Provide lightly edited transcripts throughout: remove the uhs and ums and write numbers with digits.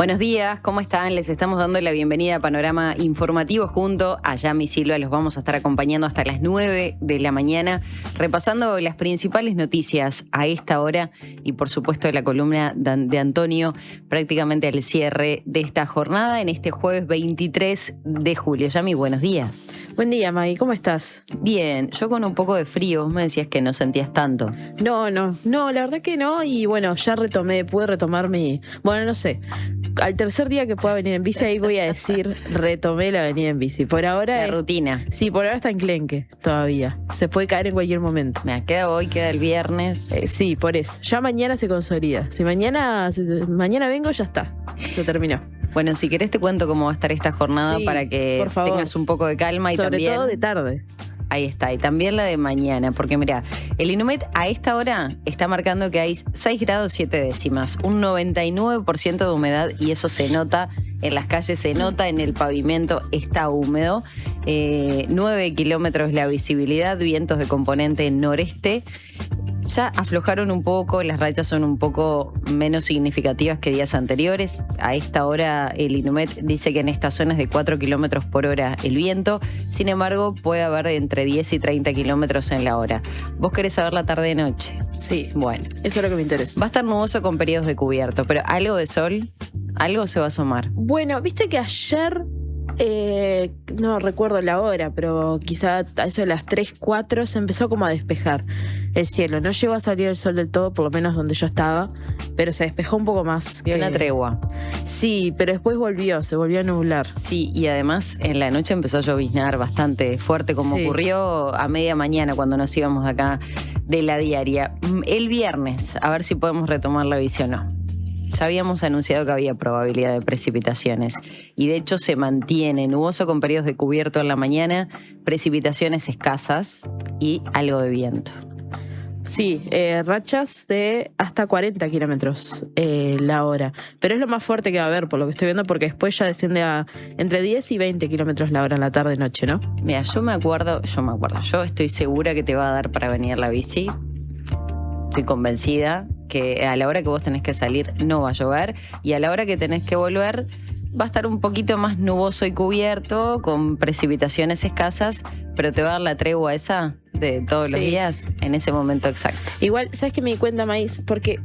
Buenos días, ¿cómo están? Les estamos dando la bienvenida a Panorama Informativo junto a Yami Silva. Los vamos a estar acompañando hasta las 9 de la mañana, repasando las principales noticias a esta hora y por supuesto la columna de Antonio, prácticamente al cierre de esta jornada en este jueves 23 de julio. Yami, buenos días. Buen día, Maggie, ¿cómo estás? Bien, yo con un poco de frío. Vos me decías que no sentías tanto. No, la verdad que no. Y bueno, ya pude retomar bueno, no sé. Al tercer día que pueda venir en bici, ahí voy a decir, retomé la venida en bici. Por ahora... La rutina. Sí, por ahora está enclenque todavía. Se puede caer en cualquier momento. Queda hoy, queda el viernes. Sí, por eso. Ya mañana se consolida. Si mañana vengo, ya está. Se terminó. Bueno, si querés te cuento cómo va a estar esta jornada para que tengas un poco de calma y sobre también... todo de tarde. Ahí está, y también la de mañana, porque mirá, el Inumet a esta hora está marcando que hay 6 grados 7 décimas, un 99% de humedad y eso se nota en las calles, se nota en el pavimento, está húmedo, 9 kilómetros la visibilidad, vientos de componente noreste. Ya aflojaron un poco, las rachas son un poco menos significativas que días anteriores. A esta hora el Inumet dice que en estas zonas de 4 kilómetros por hora el viento. Sin embargo, puede haber de entre 10 y 30 kilómetros en la hora. ¿Vos querés saber la tarde-noche? Sí. Bueno. Eso es lo que me interesa. Va a estar nuboso con periodos de cubierto, pero algo de sol, algo se va a asomar. Bueno, viste que ayer... no recuerdo la hora, pero quizá a eso de las 3, 4 se empezó como a despejar el cielo. No llegó a salir el sol del todo, por lo menos donde yo estaba, pero se despejó un poco más. Dio una tregua. Sí, pero después se volvió a nublar. Sí, y además en la noche empezó a lloviznar bastante fuerte, como ocurrió a media mañana cuando nos íbamos de acá de la diaria. El viernes, a ver si podemos retomar la visión o no. Ya habíamos anunciado que había probabilidad de precipitaciones y de hecho se mantiene nuboso con periodos de cubierto en la mañana, precipitaciones escasas y algo de viento. Sí, rachas de hasta 40 kilómetros la hora. Pero es lo más fuerte que va a haber, por lo que estoy viendo, porque después ya desciende a entre 10 y 20 kilómetros la hora en la tarde-noche, ¿no? Mira, yo me acuerdo, yo estoy segura que te va a dar para venir la bici. Estoy convencida que a la hora que vos tenés que salir no va a llover y a la hora que tenés que volver va a estar un poquito más nuboso y cubierto con precipitaciones escasas, pero te va a dar la tregua esa de todos los días en ese momento exacto. Igual, ¿sabes qué me di cuenta, Maíz? Porque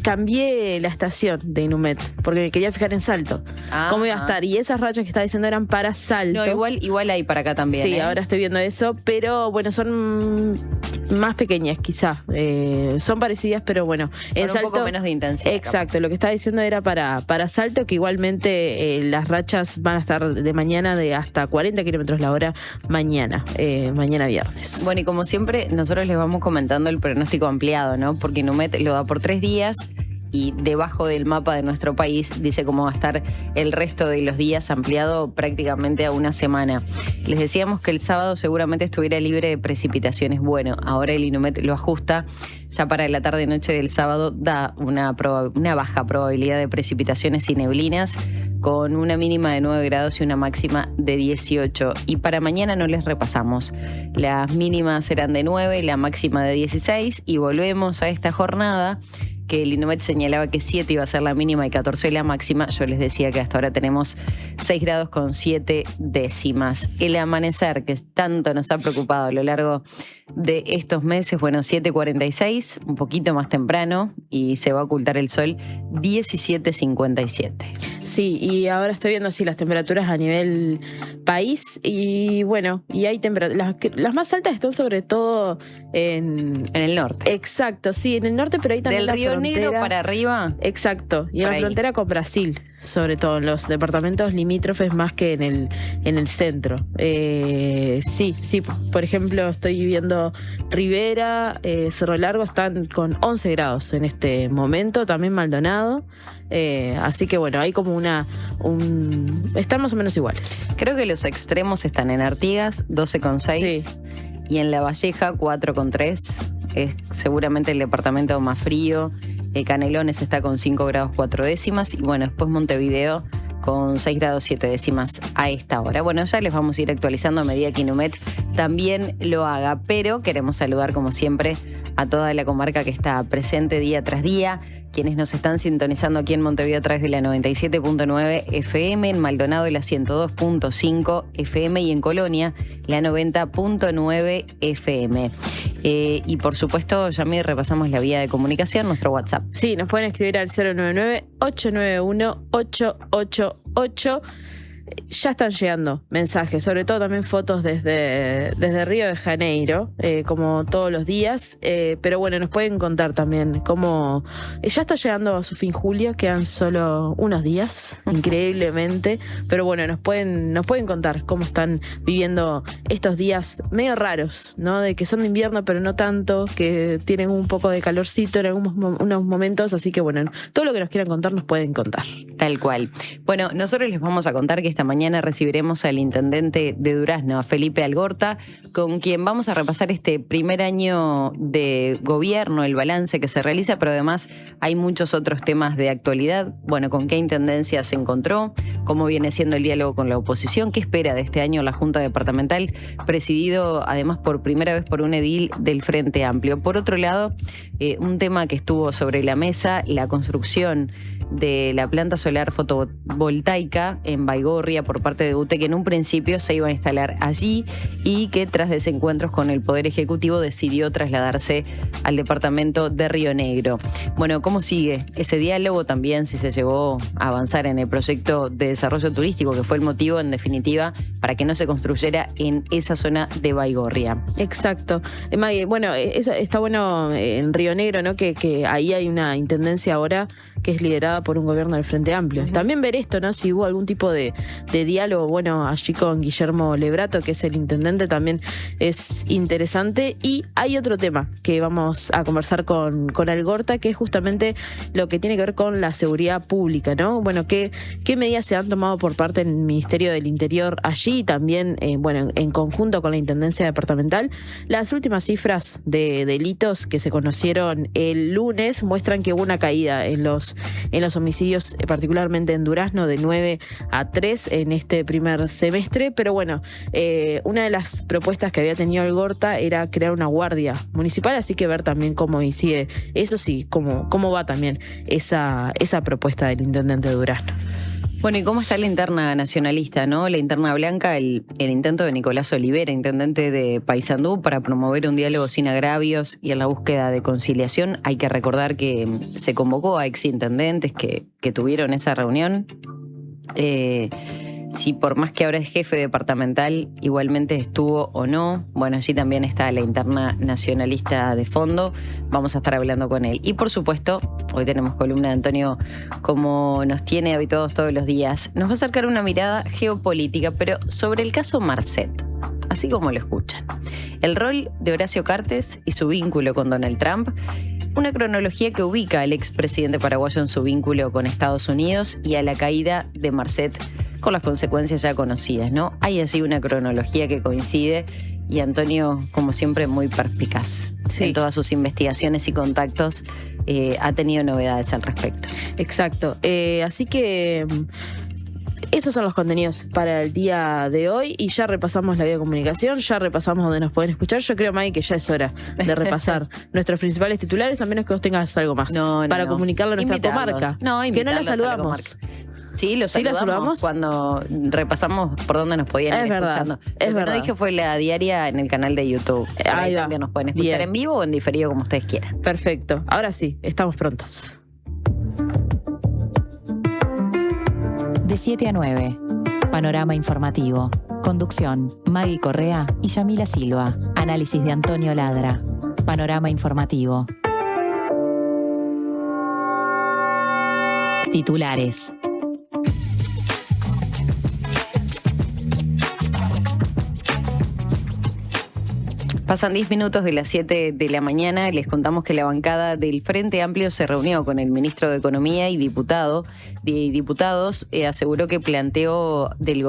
cambié la estación de Inumet, porque me quería fijar en Salto. ¿Cómo iba a estar? Y esas rachas que estaba diciendo eran para Salto. No, igual hay para acá también. Sí, ahora estoy viendo eso, pero bueno, son más pequeñas quizá. Son parecidas, pero bueno. En Salto, un poco menos de intensidad. Exacto, capaz. Lo que estaba diciendo era para Salto, que igualmente las rachas van a estar de mañana de hasta 40 kilómetros la hora mañana viernes. Bueno, y como siempre, nosotros les vamos comentando el pronóstico ampliado, ¿no? Porque Inumet lo da por 3 días. Y debajo del mapa de nuestro país dice cómo va a estar el resto de los días ampliado prácticamente a una semana. Les decíamos que el sábado seguramente estuviera libre de precipitaciones. Bueno, ahora el Inumet lo ajusta. Ya para la tarde-noche del sábado da una baja probabilidad de precipitaciones y neblinas con una mínima de 9 grados y una máxima de 18. Y para mañana no les repasamos. Las mínimas serán de 9, la máxima de 16 y volvemos a esta jornada que el Inumet señalaba que 7 iba a ser la mínima y 14 la máxima. Yo les decía que hasta ahora tenemos 6 grados con 7 décimas. El amanecer, que tanto nos ha preocupado a lo largo de estos meses, bueno, 7:46, un poquito más temprano, y se va a ocultar el sol 17:57. Sí, y ahora estoy viendo las temperaturas a nivel país y bueno, y hay temperaturas, las más altas están sobre todo en el norte. Exacto, sí, en el norte, pero ahí también del Río Negro para arriba. Exacto, y en la frontera con Brasil, sobre todo en los departamentos limítrofes más que en el centro. Sí, por ejemplo, estoy viendo Rivera, Cerro Largo están con 11 grados en este momento, también Maldonado. Así que bueno, hay como están más o menos iguales. Creo que los extremos están en Artigas, 12,6, y en La Valleja, 4,3. Es seguramente el departamento más frío. Canelones está con 5 grados 4 décimas. Y bueno, después Montevideo con 6 grados 7 décimas a esta hora. Bueno, ya les vamos a ir actualizando a medida que Inumet también lo haga, pero queremos saludar como siempre a toda la comarca que está presente día tras día, quienes nos están sintonizando aquí en Montevideo a través de la 97.9 FM, en Maldonado la 102.5 FM y en Colonia la 90.9 FM. Y por supuesto, Yami, repasamos la vía de comunicación, nuestro WhatsApp. Sí, nos pueden escribir al 099-891-888. Ya están llegando mensajes, sobre todo también fotos desde Río de Janeiro, como todos los días, pero bueno, nos pueden contar también cómo ya está llegando a su fin julio, quedan solo unos días, increíblemente, pero bueno, nos pueden contar cómo están viviendo estos días medio raros, ¿no? De que son de invierno, pero no tanto, que tienen un poco de calorcito en unos momentos, así que bueno, todo lo que nos quieran contar nos pueden contar. Tal cual. Bueno, nosotros les vamos a contar que esta mañana recibiremos al intendente de Durazno, a Felipe Algorta, con quien vamos a repasar este primer año de gobierno, el balance que se realiza, pero además hay muchos otros temas de actualidad. Bueno, con qué intendencia se encontró, cómo viene siendo el diálogo con la oposición, qué espera de este año la Junta Departamental, presidido además por primera vez por un edil del Frente Amplio. Por otro lado, un tema que estuvo sobre la mesa, la construcción de la planta solar fotovoltaica en Baigorria por parte de UTE, que en un principio se iba a instalar allí y que tras desencuentros con el Poder Ejecutivo decidió trasladarse al departamento de Río Negro. Bueno, ¿cómo sigue ese diálogo? También si se llegó a avanzar en el proyecto de desarrollo turístico, que fue el motivo en definitiva para que no se construyera en esa zona de Baigorria. Exacto. Maggie, bueno, eso está bueno en Río Negro, ¿no? Que ahí hay una intendencia ahora que es liderada por un gobierno del Frente Amplio. También ver esto, ¿no? Si hubo algún tipo de diálogo, bueno, allí con Guillermo Lebrato, que es el intendente, también es interesante. Y hay otro tema que vamos a conversar con Algorta, que es justamente lo que tiene que ver con la seguridad pública, ¿no? Bueno, qué medidas se han tomado por parte del Ministerio del Interior allí y también, bueno, en conjunto con la Intendencia Departamental. Las últimas cifras de delitos que se conocieron el lunes muestran que hubo una caída en los homicidios, particularmente en Durazno, de 9 a 3 en este primer semestre. Pero bueno, una de las propuestas que había tenido Algorta era crear una guardia municipal, así que ver también cómo incide eso, sí, cómo va también esa propuesta del intendente de Durazno. Bueno, ¿y cómo está la interna nacionalista, no? La interna blanca, el intento de Nicolás Olivera, intendente de Paysandú, para promover un diálogo sin agravios y en la búsqueda de conciliación. Hay que recordar que se convocó a exintendentes que tuvieron esa reunión. Si por más que ahora es jefe departamental, igualmente estuvo o no. Bueno, allí también está la interna nacionalista de fondo. Vamos a estar hablando con él. Y por supuesto, hoy tenemos columna de Antonio, como nos tiene habituados todos los días. Nos va a acercar una mirada geopolítica, pero sobre el caso Marcet, así como lo escuchan. El rol de Horacio Cartes y su vínculo con Donald Trump. Una cronología que ubica al expresidente paraguayo en su vínculo con Estados Unidos y a la caída de Marcet, con las consecuencias ya conocidas, ¿no? Hay así una cronología que coincide y Antonio, como siempre, muy perspicaz. Sí. En todas sus investigaciones y contactos ha tenido novedades al respecto. Exacto. Así que esos son los contenidos para el día de hoy y ya repasamos la vía de comunicación, ya repasamos donde nos pueden escuchar. Yo creo, Maggie, que ya es hora de repasar nuestros principales titulares, a menos que vos tengas algo más para comunicarlo a nuestra comarca. Que no la saludamos. Sí, los saludamos cuando repasamos por dónde nos podían ir escuchando. Lo que no dije fue la diaria en el canal de YouTube. Ahí también nos pueden escuchar en vivo o en diferido, como ustedes quieran. Perfecto. Ahora sí, estamos prontas. De 7 a 9. Panorama informativo. Conducción: Maggie Correa y Yamila Silva. Análisis de Antonio Ladra. Panorama informativo. Titulares. Pasan 10 minutos de las 7 de la mañana. Les contamos que la bancada del Frente Amplio se reunió con el ministro de Economía y diputados. Aseguró que planteo del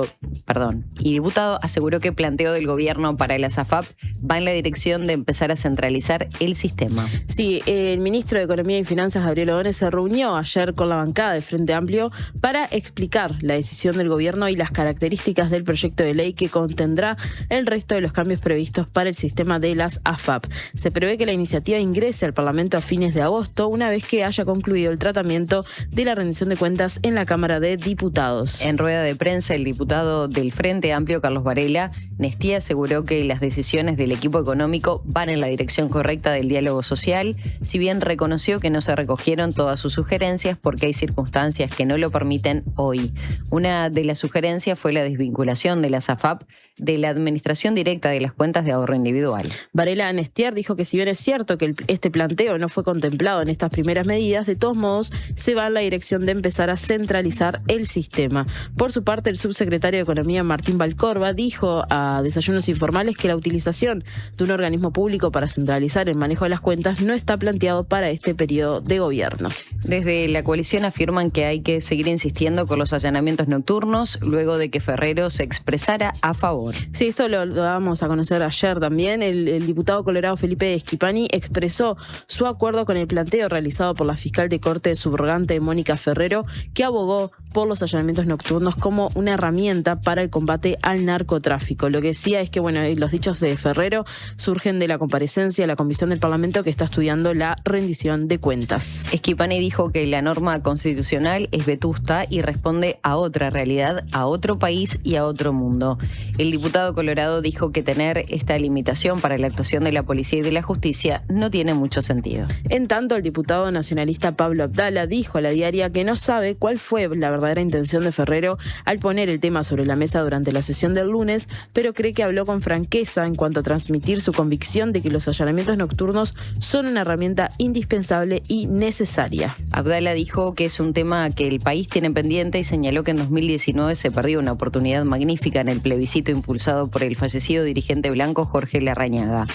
gobierno para las AFAP va en la dirección de empezar a centralizar el sistema. Sí, el ministro de Economía y Finanzas, Gabriel Ordóñez, se reunió ayer con la bancada del Frente Amplio para explicar la decisión del gobierno y las características del proyecto de ley que contendrá el resto de los cambios previstos para el sistema de las AFAP. Se prevé que la iniciativa ingrese al Parlamento a fines de agosto, una vez que haya concluido el tratamiento de la rendición de cuentas en la Cámara de Diputados. En rueda de prensa, el diputado del Frente Amplio, Carlos Varela, Nestía, aseguró que las decisiones del equipo económico van en la dirección correcta del diálogo social, si bien reconoció que no se recogieron todas sus sugerencias porque hay circunstancias que no lo permiten hoy. Una de las sugerencias fue la desvinculación de las AFAP de la administración directa de las cuentas de ahorro individual. Varela Nestier dijo que si bien es cierto que este planteo no fue contemplado en estas primeras medidas, de todos modos se va en la dirección de empezar a centralizar el sistema. Por su parte, el subsecretario de Economía, Martín Valcorba, dijo a Desayunos Informales que la utilización de un organismo público para centralizar el manejo de las cuentas no está planteado para este periodo de gobierno. Desde la coalición afirman que hay que seguir insistiendo con los allanamientos nocturnos luego de que Ferrero se expresara a favor. Sí, esto lo damos a conocer ayer también. El diputado colorado Felipe Schipani expresó su acuerdo con el planteo realizado por la fiscal de corte subrogante Mónica Ferrero, que abogó por los allanamientos nocturnos como una herramienta para el combate al narcotráfico. Lo que decía es que los dichos de Ferrero surgen de la comparecencia de la Comisión del Parlamento que está estudiando la rendición de cuentas. Schipani dijo que la norma constitucional es vetusta y responde a otra realidad, a otro país y a otro mundo. El diputado colorado dijo que tener esta limitación para la actuación de la policía y de la justicia no tiene mucho sentido. En tanto, el diputado nacionalista Pablo Abdala dijo a La Diaria que no sabe cuál fue la verdadera intención de Ferrero al poner el tema sobre la mesa durante la sesión del lunes, pero cree que habló con franqueza en cuanto a transmitir su convicción de que los allanamientos nocturnos son una herramienta indispensable y necesaria. Abdala dijo que es un tema que el país tiene pendiente y señaló que en 2019 se perdió una oportunidad magnífica en el plebiscito impulsado por el fallecido dirigente blanco Jorge Larrañaga.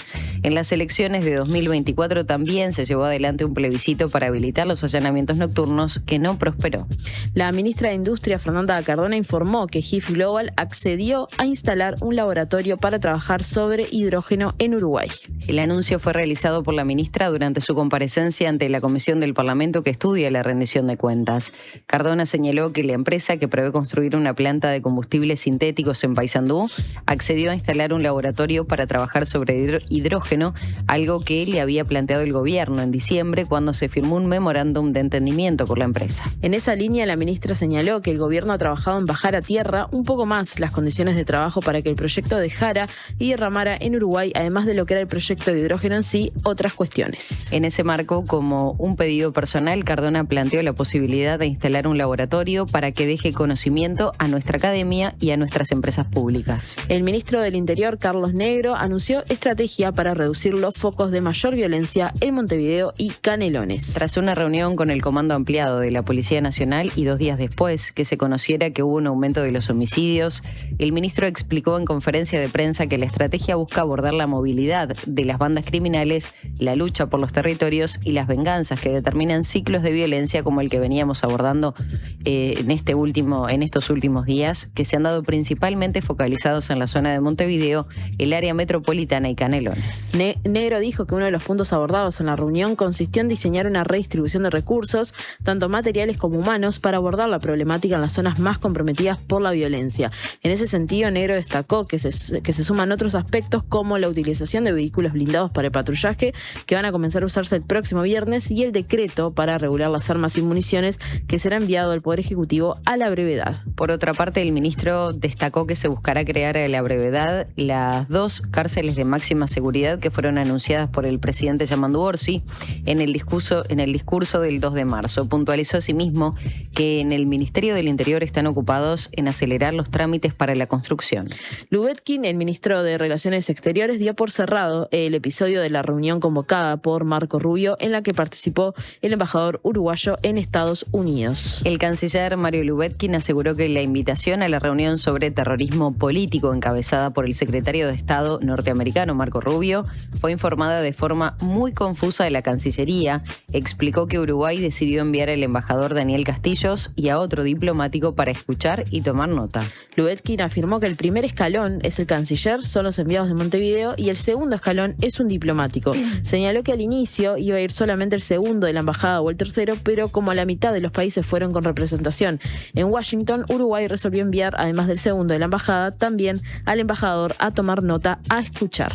En las elecciones de 2024 también se llevó adelante un plebiscito para habilitar los allanamientos nocturnos que no prosperó. La ministra de Industria, Fernanda Cardona, informó que HIF Global accedió a instalar un laboratorio para trabajar sobre hidrógeno en Uruguay. El anuncio fue realizado por la ministra durante su comparecencia ante la Comisión del Parlamento que estudia la rendición de cuentas. Cardona señaló que la empresa, que prevé construir una planta de combustibles sintéticos en Paysandú, accedió a instalar un laboratorio para trabajar sobre hidrógeno, algo que le había planteado el gobierno en diciembre cuando se firmó un memorándum de entendimiento por la empresa. En esa línea, la ministra señaló que el gobierno ha trabajado en bajar a tierra un poco más las condiciones de trabajo para que el proyecto dejara y derramara en Uruguay, además de lo que era el proyecto de hidrógeno en sí, otras cuestiones. En ese marco, como un pedido personal, Cardona planteó la posibilidad de instalar un laboratorio para que deje conocimiento a nuestra academia y a nuestras empresas públicas. El ministro del Interior, Carlos Negro, anunció estrategia para reducir los focos de mayor violencia en Montevideo y Canelones. Tras una reunión con el Comando Ampliado de la Policía Nacional y 2 días después que se conociera que hubo un aumento de los homicidios, el ministro explicó en conferencia de prensa que la estrategia busca abordar la movilidad de las bandas criminales, la lucha por los territorios y las venganzas que determinan ciclos de violencia como el que veníamos abordando en estos últimos días, que se han dado principalmente focalizados en la zona de Montevideo, el área metropolitana y Canelones. Negro dijo que uno de los puntos abordados en la reunión consistió en diseñar una redistribución de recursos, tanto materiales como humanos, para abordar la problemática en las zonas más comprometidas por la violencia. En ese sentido, Negro destacó que se suman otros aspectos como la utilización de vehículos blindados para el patrullaje, que van a comenzar a usarse el próximo viernes, y el decreto para regular las armas y municiones, que será enviado al Poder Ejecutivo a la brevedad. Por otra parte, el ministro destacó que se buscará crear a la brevedad las 2 cárceles de máxima seguridad que fueron anunciadas por el presidente Yamandu Orsi en el discurso del 2 de marzo. Puntualizó asimismo que en el Ministerio del Interior están ocupados en acelerar los trámites para la construcción. Lubetkin, el ministro de Relaciones Exteriores, dio por cerrado el episodio de la reunión convocada por Marco Rubio en la que participó el embajador uruguayo en Estados Unidos. El canciller Mario Lubetkin aseguró que la invitación a la reunión sobre terrorismo político encabezada por el secretario de Estado norteamericano Marco Rubio fue informada de forma muy confusa de la Cancillería. Explicó que Uruguay decidió enviar al embajador Daniel Castillos y a otro diplomático para escuchar y tomar nota. Lubetkin afirmó que el primer escalón es el canciller, son los enviados de Montevideo, y el segundo escalón es un diplomático. Señaló que al inicio iba a ir solamente el segundo de la embajada o el tercero, pero como la mitad de los países fueron con representación en Washington, Uruguay resolvió enviar, además del segundo de la embajada, también al embajador a tomar nota, a escuchar.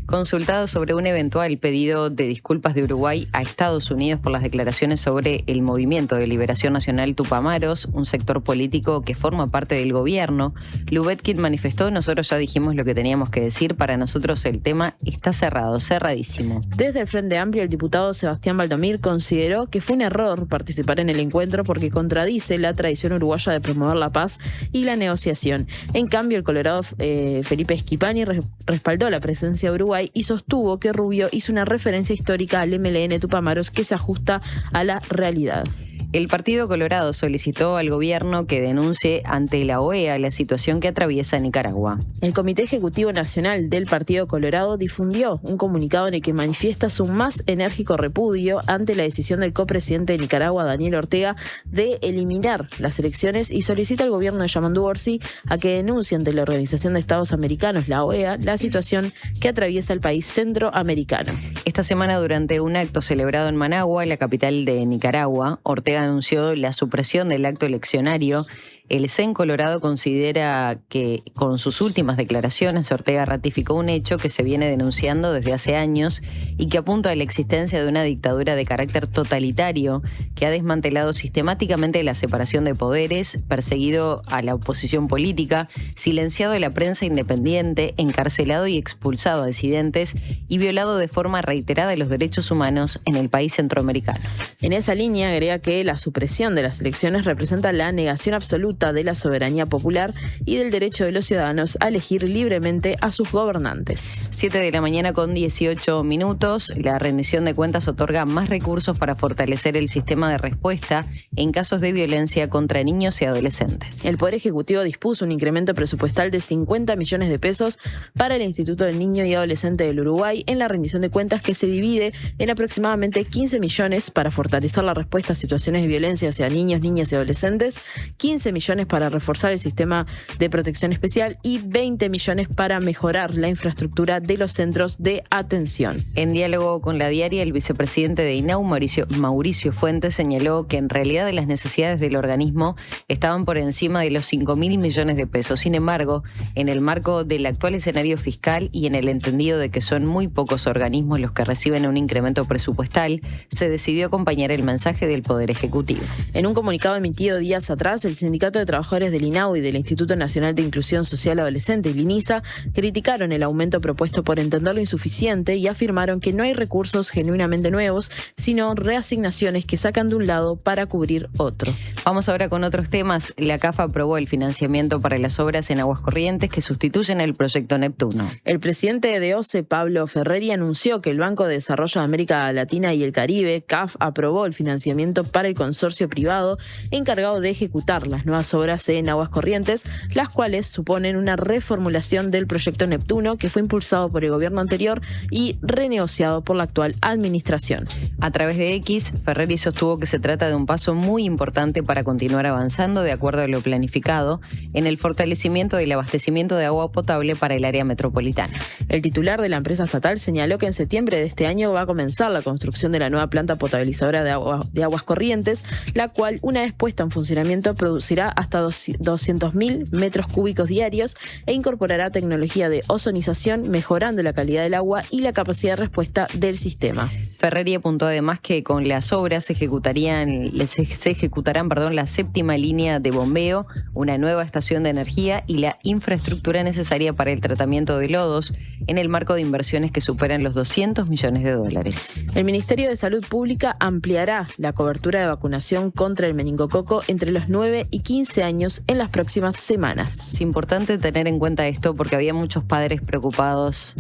Consultado sobre un eventual pedido de disculpas de Uruguay a Estados Unidos por las declaraciones sobre el Movimiento de Liberación Nacional Tupamaros, un sector político que forma parte del gobierno, Lubetkin manifestó: nosotros ya dijimos lo que teníamos que decir, para nosotros el tema está cerrado, cerradísimo. Desde el Frente Amplio, el diputado Sebastián Valdomir consideró que fue un error participar en el encuentro porque contradice la tradición uruguaya de promover la paz y la negociación. En cambio, el colorado Felipe Schipani respaldó la presencia de Uruguay y sostuvo que Rubio hizo una referencia histórica al MLN Tupamaros que se ajusta a la realidad. El Partido Colorado solicitó al gobierno que denuncie ante la OEA la situación que atraviesa Nicaragua. El Comité Ejecutivo Nacional del Partido Colorado difundió un comunicado en el que manifiesta su más enérgico repudio ante la decisión del copresidente de Nicaragua, Daniel Ortega, de eliminar las elecciones y solicita al gobierno de Yamandu Orsi a que denuncie ante la Organización de Estados Americanos, la OEA, la situación que atraviesa el país centroamericano. Esta semana, durante un acto celebrado en Managua, la capital de Nicaragua, Ortega anunció la supresión del acto eleccionario. El CEN Colorado considera que con sus últimas declaraciones Ortega ratificó un hecho que se viene denunciando desde hace años y que apunta a la existencia de una dictadura de carácter totalitario que ha desmantelado sistemáticamente la separación de poderes, perseguido a la oposición política, silenciado a la prensa independiente, encarcelado y expulsado a disidentes y violado de forma reiterada los derechos humanos en el país centroamericano. En esa línea agrega que la supresión de las elecciones representa la negación absoluta de la soberanía popular y del derecho de los ciudadanos a elegir libremente a sus gobernantes. 7:18 a.m. La rendición de cuentas otorga más recursos para fortalecer el sistema de respuesta en casos de violencia contra niños y adolescentes. El Poder Ejecutivo dispuso un incremento presupuestal de 50 millones de pesos para el Instituto del Niño y Adolescente del Uruguay en la rendición de cuentas, que se divide en aproximadamente 15 millones para fortalecer la respuesta a situaciones de violencia hacia niños, niñas y adolescentes, 15 millones para reforzar el sistema de protección especial y 20 millones para mejorar la infraestructura de los centros de atención. En diálogo con La Diaria, el vicepresidente de INAU, Mauricio Fuentes, señaló que en realidad las necesidades del organismo estaban por encima de los 5.000 millones de pesos. Sin embargo, en el marco del actual escenario fiscal y en el entendido de que son muy pocos organismos los que reciben un incremento presupuestal, se decidió acompañar el mensaje del Poder Ejecutivo. En un comunicado emitido días atrás, el Sindicato de Trabajadores del INAU y del Instituto Nacional de Inclusión Social Adolescente, el INISA, criticaron el aumento propuesto por entenderlo insuficiente y afirmaron que no hay recursos genuinamente nuevos, sino reasignaciones que sacan de un lado para cubrir otro. Vamos ahora con otros temas. La CAF aprobó el financiamiento para las obras en Aguas Corrientes que sustituyen el proyecto Neptuno. El presidente de OCE, Pablo Ferreri, anunció que el Banco de Desarrollo de América Latina y el Caribe, CAF, aprobó el financiamiento para el consorcio privado encargado de ejecutar las nuevas obras en Aguas Corrientes, las cuales suponen una reformulación del proyecto Neptuno que fue impulsado por el gobierno anterior y renegociado por la actual administración. A través de X, Ferreri sostuvo que se trata de un paso muy importante para continuar avanzando, de acuerdo a lo planificado, en el fortalecimiento del abastecimiento de agua potable para el área metropolitana. El titular de la empresa estatal señaló que en septiembre de este año va a comenzar la construcción de la nueva planta potabilizadora de Aguas Corrientes, la cual, una vez puesta en funcionamiento, producirá hasta 200.000 metros cúbicos diarios e incorporará tecnología de ozonización, mejorando la calidad del agua y la capacidad de respuesta del sistema. Ferreri apuntó además que con las obras se ejecutarán la 7ª línea de bombeo, una nueva estación de energía y la infraestructura necesaria para el tratamiento de lodos en el marco de inversiones que superan los $200 millones. El Ministerio de Salud Pública ampliará la cobertura de vacunación contra el meningococo entre los 9 y 15 años en las próximas semanas. Es importante tener en cuenta esto porque había muchos padres preocupados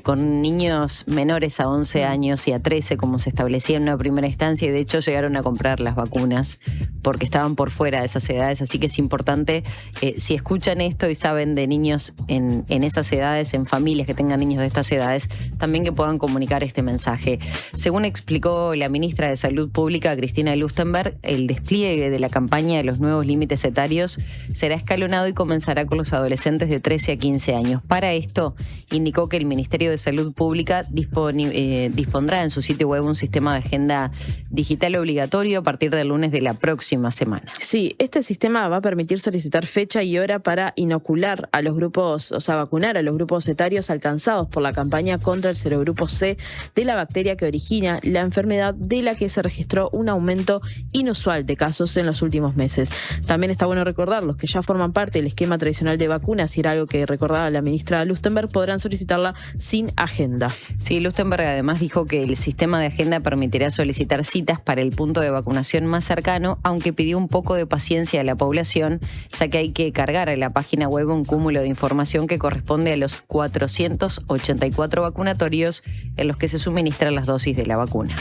con niños menores a 11 años y a 13, como se establecía en una primera instancia, y de hecho llegaron a comprar las vacunas porque estaban por fuera de esas edades. Así que es importante, si escuchan esto y saben de niños en esas edades, en familias que tengan niños de estas edades, también que puedan comunicar este mensaje. Según explicó la ministra de Salud Pública, Cristina Lustenberg, el despliegue de la campaña de los nuevos límites etarios será escalonado y comenzará con los adolescentes de 13 a 15 años. Para esto, indicó que el Ministerio de Salud Pública dispondrá en su sitio web un sistema de agenda digital obligatorio a partir del lunes de la próxima semana. Sí, este sistema va a permitir solicitar fecha y hora para inocular a los grupos, o sea, vacunar a los grupos etarios alcanzados por la campaña contra el serogrupo C de la bacteria que origina la enfermedad, de la que se registró un aumento inusual de casos en los últimos meses. También está bueno recordar, los que ya forman parte del esquema tradicional de vacunas, y era algo que recordaba la ministra Lustenberg, podrán solicitarla sin agenda. Sí, Lustenberg además dijo que el sistema de agenda permitirá solicitar citas para el punto de vacunación más cercano, aunque pidió un poco de paciencia a la población, ya que hay que cargar a la página web un cúmulo de información que corresponde a los 484 vacunatorios en los que se suministran las dosis de la vacuna.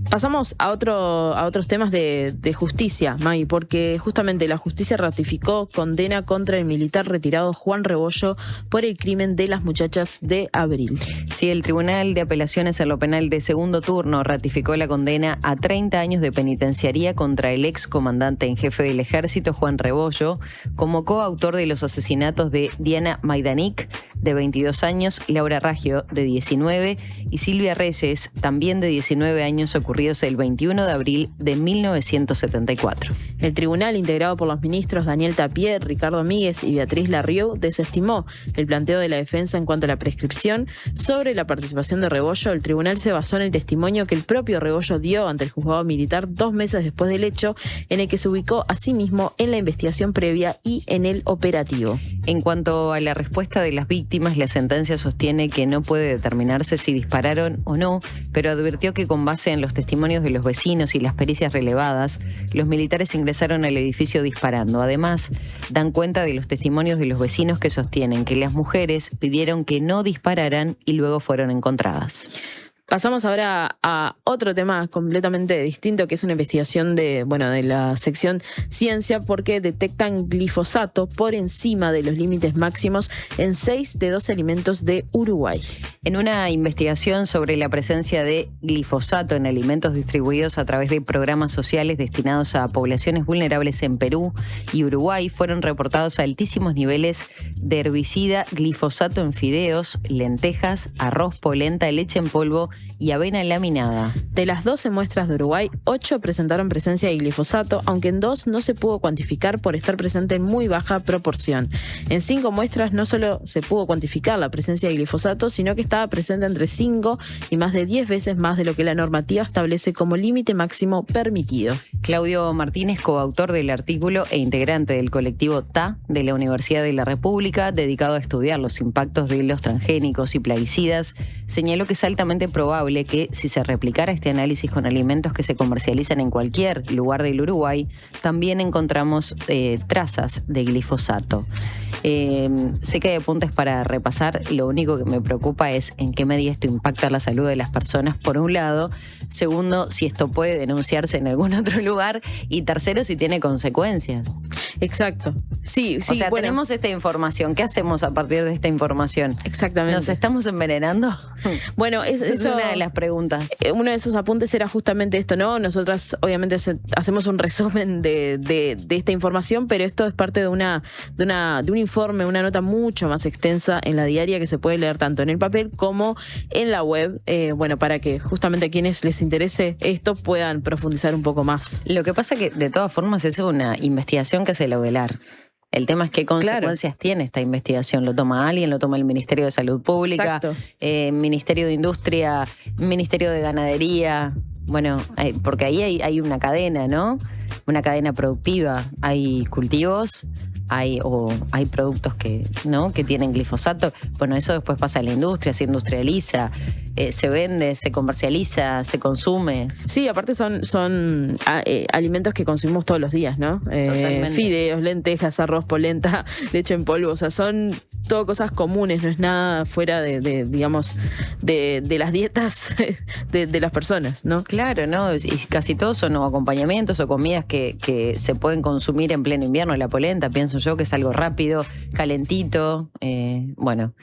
Pasamos a otros temas de justicia, Maggie, porque justamente la justicia ratificó condena contra el militar retirado Juan Rebollo por el crimen de las muchachas de abril. Sí, el Tribunal de Apelaciones en lo Penal de segundo turno ratificó la condena a 30 años de penitenciaría contra el ex comandante en jefe del Ejército, Juan Rebollo, como coautor de los asesinatos de Diana Maidanik, de 22 años, Laura Raggio, de 19, y Silvia Reyes, también de 19 años, ocurridos el 21 de abril de 1974. El tribunal, integrado por los ministros Daniel Tapier, Ricardo Míguez y Beatriz Larrieu, desestimó el planteo de la defensa en cuanto a la prescripción. Sobre la participación de Rebollo, el tribunal se basó en el testimonio que el propio Rebollo dio ante el juzgado militar 2 meses después del hecho, en el que se ubicó a sí mismo en la investigación previa y en el operativo. En cuanto a la respuesta de las víctimas, la sentencia sostiene que no puede determinarse si dispararon o no, pero advirtió que con base en los testimonios de los vecinos y las pericias relevadas, los militares ingresaron al edificio disparando. Además, dan cuenta de los testimonios de los vecinos que sostienen que las mujeres pidieron que no dispararan y luego fueron encontradas. Pasamos ahora a otro tema completamente distinto, que es una investigación de la sección Ciencia, porque detectan glifosato por encima de los límites máximos en 6 de 12 alimentos de Uruguay. En una investigación sobre la presencia de glifosato en alimentos distribuidos a través de programas sociales destinados a poblaciones vulnerables en Perú y Uruguay, fueron reportados altísimos niveles de herbicida glifosato en fideos, lentejas, arroz, polenta, leche en polvo y avena laminada. De las 12 muestras de Uruguay, 8 presentaron presencia de glifosato, aunque en 2 no se pudo cuantificar por estar presente en muy baja proporción. En 5 muestras no solo se pudo cuantificar la presencia de glifosato, sino que estaba presente entre 5 y más de 10 veces más de lo que la normativa establece como límite máximo permitido. Claudio Martínez, coautor del artículo e integrante del colectivo TA de la Universidad de la República, dedicado a estudiar los impactos de los transgénicos y plaguicidas, señaló que es altamente probable que si se replicara este análisis con alimentos que se comercializan en cualquier lugar del Uruguay, también encontramos trazas de glifosato. Sé que hay apuntes para repasar. Lo único que me preocupa es en qué medida esto impacta la salud de las personas, por un lado. Segundo, si esto puede denunciarse en algún otro lugar. Y tercero, si tiene consecuencias. Exacto. Sí, o sea, tenemos esta información. ¿Qué hacemos a partir de esta información? Exactamente. ¿Nos estamos envenenando? Bueno, eso es una de las preguntas. Uno de esos apuntes era justamente esto, ¿no? Nosotras obviamente hacemos un resumen de esta información, pero esto es parte de un informe, una nota mucho más extensa en la diaria, que se puede leer tanto en el papel como en la web, para que justamente a quienes les interese esto puedan profundizar un poco más. Lo que pasa que de todas formas es una investigación que se lo velar. El tema es qué consecuencias tiene esta investigación. ¿Lo toma alguien? ¿Lo toma el Ministerio de Salud Pública? Ministerio de Industria, Ministerio de Ganadería. Bueno, porque ahí hay una cadena, ¿no? Una cadena productiva. Hay cultivos, hay productos que tienen glifosato. Bueno, eso después pasa a la industria, se industrializa, se vende, se comercializa, se consume. Sí, aparte son alimentos que consumimos todos los días, ¿no? Fideos, lentejas, arroz, polenta, leche en polvo, o sea, son todo cosas comunes, no es nada fuera digamos, de las dietas de las personas, ¿no? Claro, ¿no? Y casi todos son acompañamientos o comidas que se pueden consumir en pleno invierno. La polenta, pienso yo, que es algo rápido, calentito, bueno.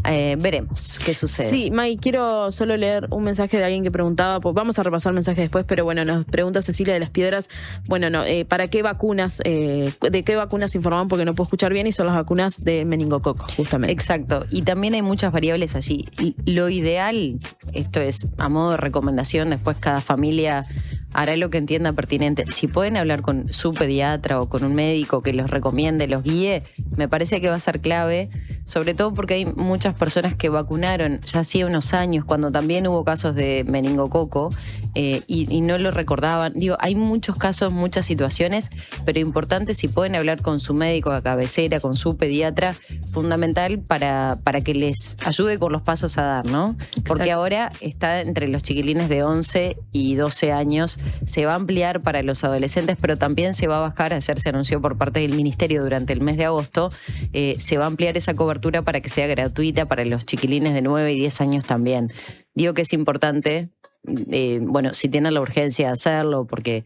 Veremos qué sucede. Sí, May, quiero solo leer un mensaje de alguien que preguntaba, vamos a repasar mensajes después, pero bueno, nos pregunta Cecilia de las Piedras, bueno, ¿para qué vacunas, de qué vacunas informaban? Porque no puedo escuchar bien, y son las vacunas de meningococo, justamente. Exacto, y también hay muchas variables allí. Lo ideal, esto es a modo de recomendación, después cada familia hará lo que entienda pertinente. Si pueden hablar con su pediatra o con un médico que los recomiende, los guíe, me parece que va a ser clave, sobre todo porque hay muchas personas que vacunaron ya hacía unos años, cuando también hubo casos de meningococo, y no lo recordaban. Digo, hay muchos casos, muchas situaciones, pero importante si pueden hablar con su médico de cabecera, con su pediatra, fundamental para que les ayude con los pasos a dar, ¿no? Porque ahora está entre los chiquilines de 11 y 12 años, se va a ampliar para los adolescentes, pero también se va a bajar, ayer se anunció por parte del Ministerio durante el mes de agosto, se va a ampliar esa cobertura para que sea gratuita para los chiquilines de 9 y 10 años también. Digo que es importante, bueno, si tienen la urgencia de hacerlo, porque,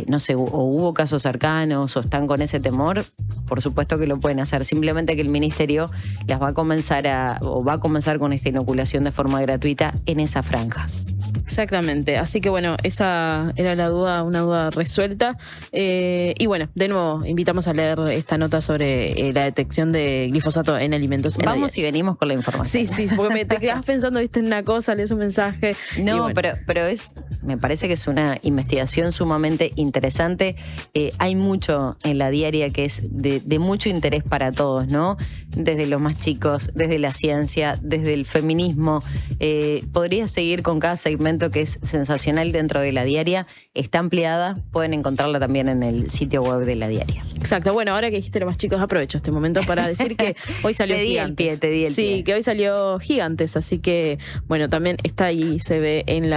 no sé, o hubo casos cercanos o están con ese temor, por supuesto que lo pueden hacer. Simplemente que el Ministerio las va a comenzar con esta inoculación de forma gratuita en esas franjas. Exactamente, así que bueno, esa era la duda, una duda resuelta. Y bueno, de nuevo, invitamos a leer esta nota sobre la detección de glifosato en alimentos. Vamos y venimos con la información. Sí, porque te quedas pensando, viste, en una cosa, lees un mensaje. No, bueno. pero me parece que es una investigación sumamente interesante. Hay mucho en la diaria que es de mucho interés para todos, ¿no? Desde los más chicos, desde la ciencia, desde el feminismo. Podría seguir con cada segmento que es sensacional dentro de la diaria. Está ampliada, pueden encontrarla también en el sitio web de la diaria. Exacto, bueno, ahora que dijiste los más chicos, aprovecho este momento para decir que hoy salió Gigantes. Te di el pie. Sí, que hoy salió Gigantes, así que bueno, también está ahí, se ve en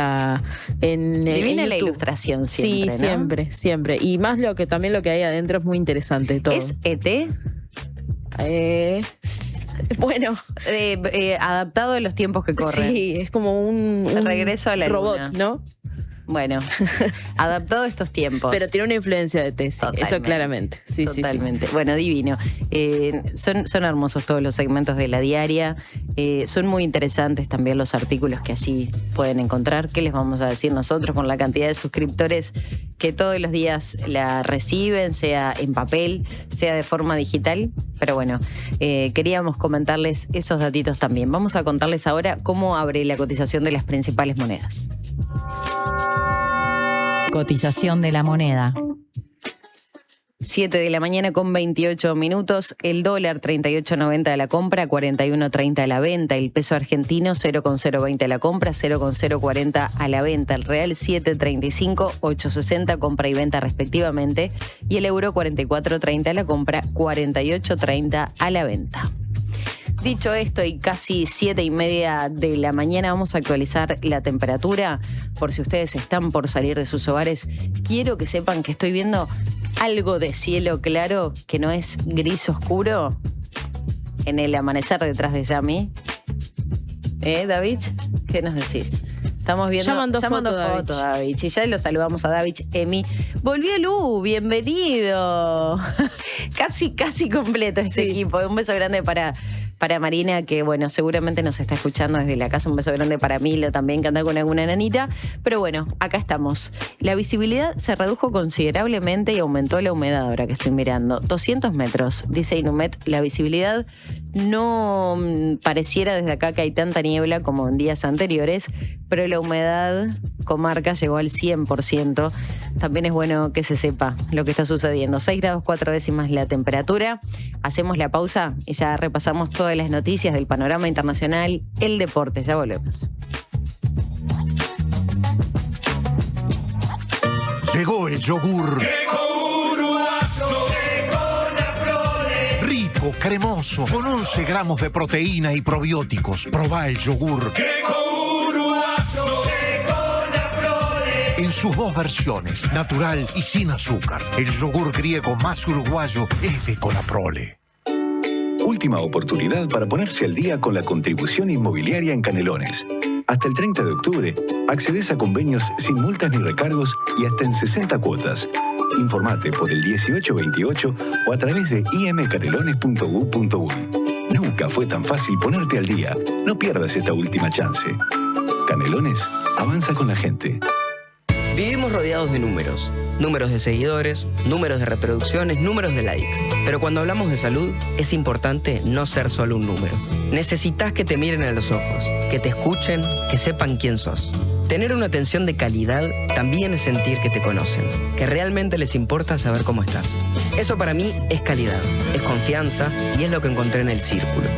Divina la ilustración siempre, sí, ¿no? siempre. Y más también lo que hay adentro es muy interesante todo. ¿Es ET? Bueno, adaptado a los tiempos que corren. Sí, es como un regreso a la robot, luna, ¿no? Bueno, adaptado a estos tiempos. Pero tiene una influencia de T, sí, eso claramente. Sí, totalmente. Sí. Bueno, divino. Son hermosos todos los segmentos de la diaria. Son muy interesantes también los artículos que allí pueden encontrar. ¿Qué les vamos a decir nosotros con la cantidad de suscriptores que todos los días la reciben, sea en papel, sea de forma digital? Pero bueno, queríamos comentarles esos datitos también. Vamos a contarles ahora cómo abre la cotización de las principales monedas. Cotización de la moneda. 7 de la mañana con 28 minutos. El dólar 38.90 a la compra, 41.30 a la venta. El peso argentino 0,020 a la compra, 0,040 a la venta. El real 7.35, 8.60 compra y venta respectivamente. Y el euro 44.30 a la compra, 48.30 a la venta. Dicho esto, y casi 7:30 de la mañana, vamos a actualizar la temperatura. Por si ustedes están por salir de sus hogares, quiero que sepan que estoy viendo algo de cielo claro, que no es gris oscuro, en el amanecer detrás de Yami. David, ¿qué nos decís? Estamos viendo. Ya mandó fotos, David. Y ya lo saludamos a David Emi. Volvió Lu, bienvenido. casi completo este equipo. Un beso grande para para Marina, que bueno, seguramente nos está escuchando desde la casa. Un beso grande para Milo también, que anda con alguna nanita. Pero bueno, acá estamos. La visibilidad se redujo considerablemente y aumentó la humedad ahora que estoy mirando. 200 metros, dice Inumet, la visibilidad. No pareciera desde acá que hay tanta niebla como en días anteriores, pero la humedad comarca llegó al 100%. También es bueno que se sepa lo que está sucediendo. 6 grados 4 décimas la temperatura. Hacemos la pausa y ya repasamos todas las noticias del panorama internacional, el deporte. Ya volvemos. Llegó el yogur. Rico, cremoso, con 11 gramos de proteína y probióticos. Probá el yogur. En sus dos versiones, natural y sin azúcar. El yogur griego más uruguayo es de Conaprole. Última oportunidad para ponerse al día con la contribución inmobiliaria en Canelones. Hasta el 30 de octubre, accedes a convenios sin multas ni recargos y hasta en 60 cuotas. Informate por el 1828 o a través de imcanelones.gov.uy. Nunca fue tan fácil ponerte al día. No pierdas esta última chance. Canelones avanza con la gente. Vivimos rodeados de números. Números de seguidores, números de reproducciones, números de likes. Pero cuando hablamos de salud, es importante no ser solo un número. Necesitas que te miren a los ojos, que te escuchen, que sepan quién sos. Tener una atención de calidad también es sentir que te conocen, que realmente les importa saber cómo estás. Eso para mí es calidad, es confianza y es lo que encontré en El Círculo.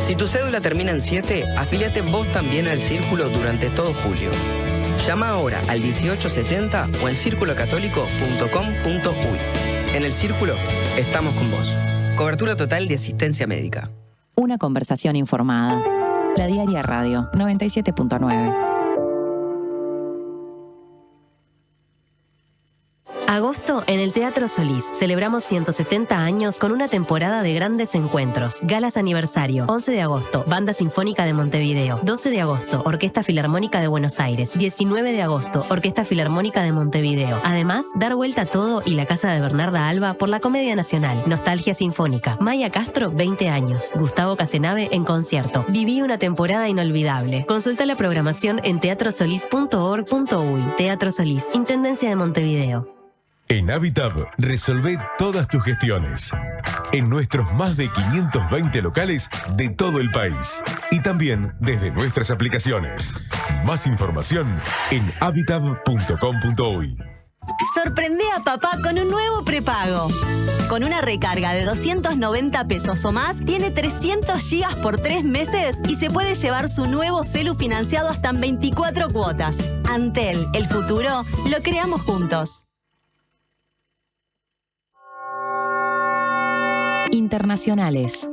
Si tu cédula termina en 7, afíliate vos también al Círculo durante todo julio. Llama ahora al 1870 o en circulocatolico.com.uy. En El Círculo estamos con vos. Cobertura total de asistencia médica. Una conversación informada. La Diaria Radio 97.9. Agosto en el Teatro Solís. Celebramos 170 años con una temporada de grandes encuentros. Galas aniversario. 11 de agosto, Banda Sinfónica de Montevideo. 12 de agosto, Orquesta Filarmónica de Buenos Aires. 19 de agosto, Orquesta Filarmónica de Montevideo. Además, dar vuelta a todo y la casa de Bernarda Alba por la Comedia Nacional. Nostalgia Sinfónica. Maya Castro, 20 años. Gustavo Casenave en concierto. Viví una temporada inolvidable. Consulta la programación en teatrosolís.org.uy. Teatro Solís, Intendencia de Montevideo. En Habitab, resolvé todas tus gestiones. En nuestros más de 520 locales de todo el país. Y también desde nuestras aplicaciones. Más información en habitab.com.uy. Sorprende a papá con un nuevo prepago. Con una recarga de 290 pesos o más, tiene 300 gigas por 3 meses y se puede llevar su nuevo celu financiado hasta en 24 cuotas. Antel, el futuro, lo creamos juntos. Internacionales.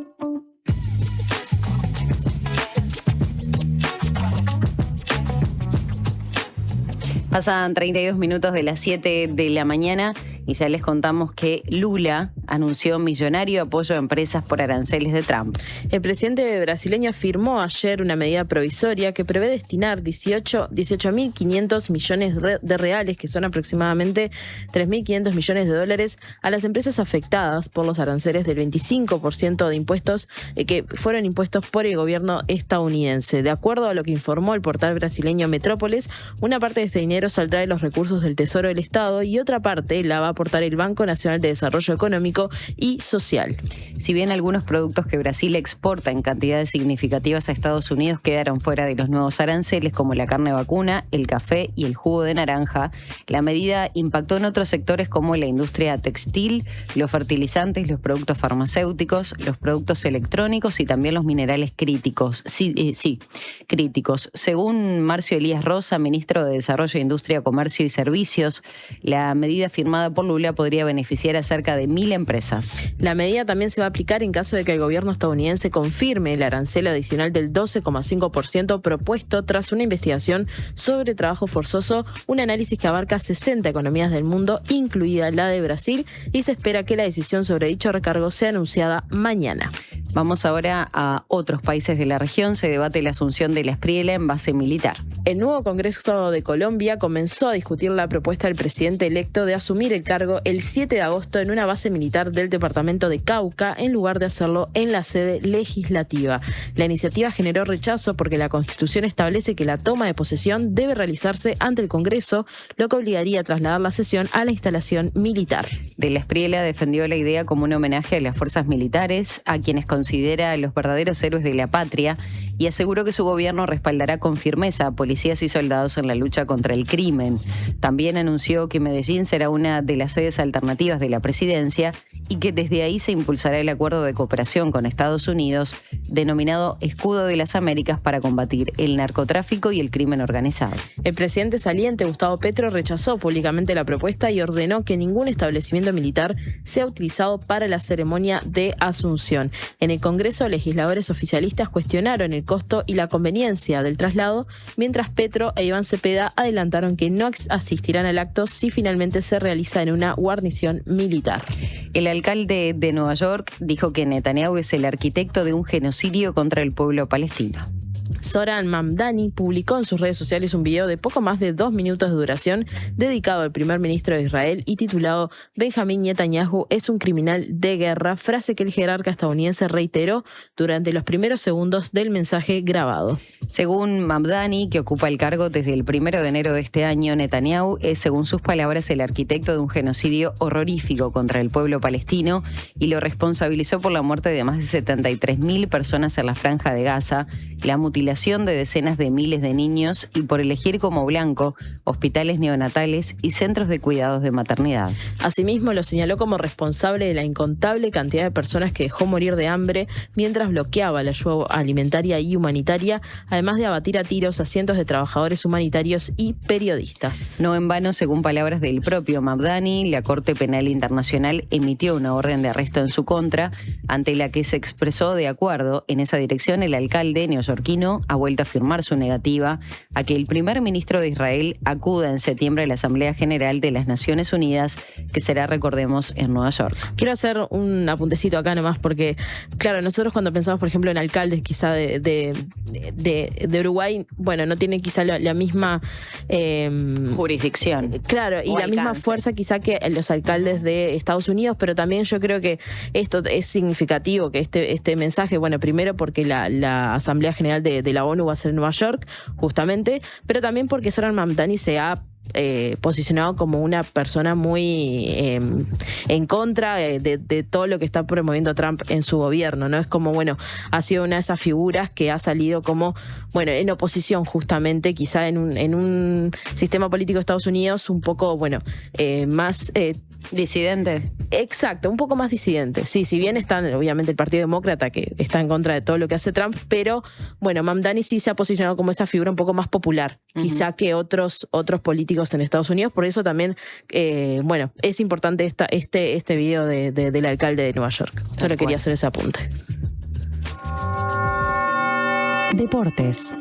Pasan 32 minutos de las 7 de la mañana y ya les contamos que Lula anunció millonario apoyo a empresas por aranceles de Trump. El presidente brasileño firmó ayer una medida provisoria que prevé destinar 18.500 millones de reales, que son aproximadamente 3.500 millones de dólares, a las empresas afectadas por los aranceles del 25% de impuestos que fueron impuestos por el gobierno estadounidense. De acuerdo a lo que informó el portal brasileño Metrópolis, una parte de este dinero saldrá de los recursos del Tesoro del Estado y otra parte la va a aportar el Banco Nacional de Desarrollo Económico y Social. Si bien algunos productos que Brasil exporta en cantidades significativas a Estados Unidos quedaron fuera de los nuevos aranceles, como la carne vacuna, el café y el jugo de naranja, la medida impactó en otros sectores como la industria textil, los fertilizantes, los productos farmacéuticos, los productos electrónicos y también los minerales críticos. Críticos. Según Marcio Elías Rosa, ministro de Desarrollo, Industria, Comercio y Servicios, la medida firmada por Lula podría beneficiar a cerca de 1.000 empresas. La medida también se va a aplicar en caso de que el gobierno estadounidense confirme el arancel adicional del 12,5% propuesto tras una investigación sobre trabajo forzoso, un análisis que abarca 60 economías del mundo, incluida la de Brasil, y se espera que la decisión sobre dicho recargo sea anunciada mañana. Vamos ahora a otros países de la región. Se debate la asunción de la Espriella en base militar. El nuevo Congreso de Colombia comenzó a discutir la propuesta del presidente electo de asumir el cargo el 7 de agosto en una base militar del departamento de Cauca, en lugar de hacerlo en la sede legislativa. La iniciativa generó rechazo porque la Constitución establece que la toma de posesión debe realizarse ante el Congreso, lo que obligaría a trasladar la sesión a la instalación militar. De la Espriella defendió la idea como un homenaje a las fuerzas militares, a quienes considera los verdaderos héroes de la patria, y aseguró que su gobierno respaldará con firmeza a policías y soldados en la lucha contra el crimen. También anunció que Medellín será una de las sedes alternativas de la presidencia y que desde ahí se impulsará el acuerdo de cooperación con Estados Unidos, denominado Escudo de las Américas, para combatir el narcotráfico y el crimen organizado. El presidente saliente, Gustavo Petro, rechazó públicamente la propuesta y ordenó que ningún establecimiento militar sea utilizado para la ceremonia de Asunción. En el Congreso, legisladores oficialistas cuestionaron el costo y la conveniencia del traslado, mientras Petro e Iván Cepeda adelantaron que no asistirán al acto si finalmente se realiza en una guarnición militar. El alcalde de Nueva York dijo que Netanyahu es el arquitecto de un genocidio contra el pueblo palestino. Zoran Mamdani publicó en sus redes sociales un video de poco más de 2 minutos de duración dedicado al primer ministro de Israel y titulado «Benjamín Netanyahu es un criminal de guerra», frase que el jerarca estadounidense reiteró durante los primeros segundos del mensaje grabado. Según Mamdani, que ocupa el cargo desde el 1 de enero de este año, Netanyahu es, según sus palabras, el arquitecto de un genocidio horrorífico contra el pueblo palestino y lo responsabilizó por la muerte de más de 73.000 personas en la Franja de Gaza, la mutilación de decenas de miles de niños y por elegir como blanco hospitales neonatales y centros de cuidados de maternidad. Asimismo, lo señaló como responsable de la incontable cantidad de personas que dejó morir de hambre mientras bloqueaba la ayuda alimentaria y humanitaria, además de abatir a tiros a cientos de trabajadores humanitarios y periodistas. No en vano, según palabras del propio Mamdani, la Corte Penal Internacional emitió una orden de arresto en su contra, ante la que se expresó de acuerdo en esa dirección. El alcalde neoyorquino ha vuelto a afirmar su negativa a que el primer ministro de Israel acuda en septiembre a la Asamblea General de las Naciones Unidas, que será, recordemos, en Nueva York. Quiero hacer un apuntecito acá nomás, porque, claro, nosotros cuando pensamos, por ejemplo, en alcaldes quizá de Uruguay, bueno, no tiene quizá la misma jurisdicción. Claro, y la misma fuerza quizá que los alcaldes de Estados Unidos, pero también yo creo que esto es significativo, que este mensaje, bueno, primero porque la Asamblea General de la ONU va a ser en Nueva York, justamente, pero también porque Zoran Mamdani se ha posicionado como una persona muy en contra de todo lo que está promoviendo Trump en su gobierno, ¿no? Es como, bueno, ha sido una de esas figuras que ha salido como, bueno, en oposición justamente, quizá en un sistema político de Estados Unidos un poco, bueno, más... disidente. Exacto, un poco más disidente. Sí, si bien están, obviamente, el Partido Demócrata, que está en contra de todo lo que hace Trump, pero, bueno, Mamdani sí se ha posicionado como esa figura un poco más popular, quizá que otros políticos en Estados Unidos. Por eso también, bueno, es importante este video del alcalde de Nueva York. Solo quería hacer ese apunte. Deportes.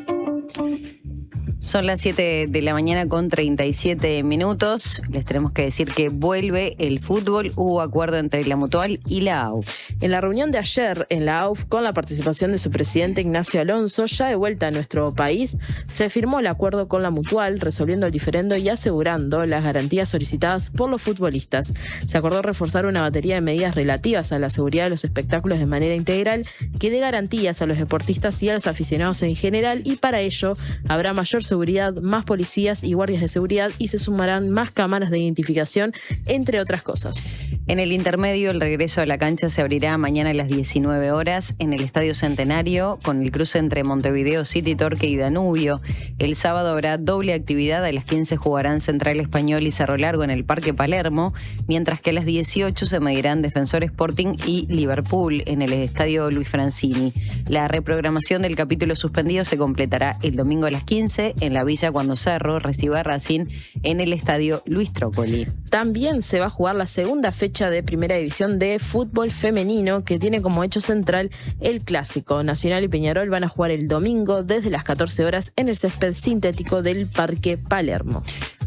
Son las 7 de la mañana con 37 minutos. Les tenemos que decir que vuelve el fútbol. Hubo acuerdo entre la Mutual y la AUF. En la reunión de ayer en la AUF, con la participación de su presidente Ignacio Alonso, ya de vuelta a nuestro país, se firmó el acuerdo con la Mutual, resolviendo el diferendo y asegurando las garantías solicitadas por los futbolistas. Se acordó reforzar una batería de medidas relativas a la seguridad de los espectáculos de manera integral, que dé garantías a los deportistas y a los aficionados en general, y para ello habrá mayor seguridad, más policías y guardias de seguridad, y se sumarán más cámaras de identificación, entre otras cosas. En el intermedio, el regreso a la cancha se abrirá mañana a las 19 horas en el Estadio Centenario, con el cruce entre Montevideo City, Torque y Danubio. El sábado habrá doble actividad. A las 15 jugarán Central Español y Cerro Largo en el Parque Palermo, mientras que a las 18 se medirán Defensor Sporting y Liverpool en el Estadio Luis Francini. La reprogramación del capítulo suspendido se completará el domingo a las 15 en la Villa, cuando Cerro reciba a Racing en el Estadio Luis Trócoli. También se va a jugar la segunda fecha de Primera División de fútbol femenino, que tiene como hecho central el clásico. Nacional y Peñarol van a jugar el domingo desde las 14 horas en el césped sintético del Parque Palermo.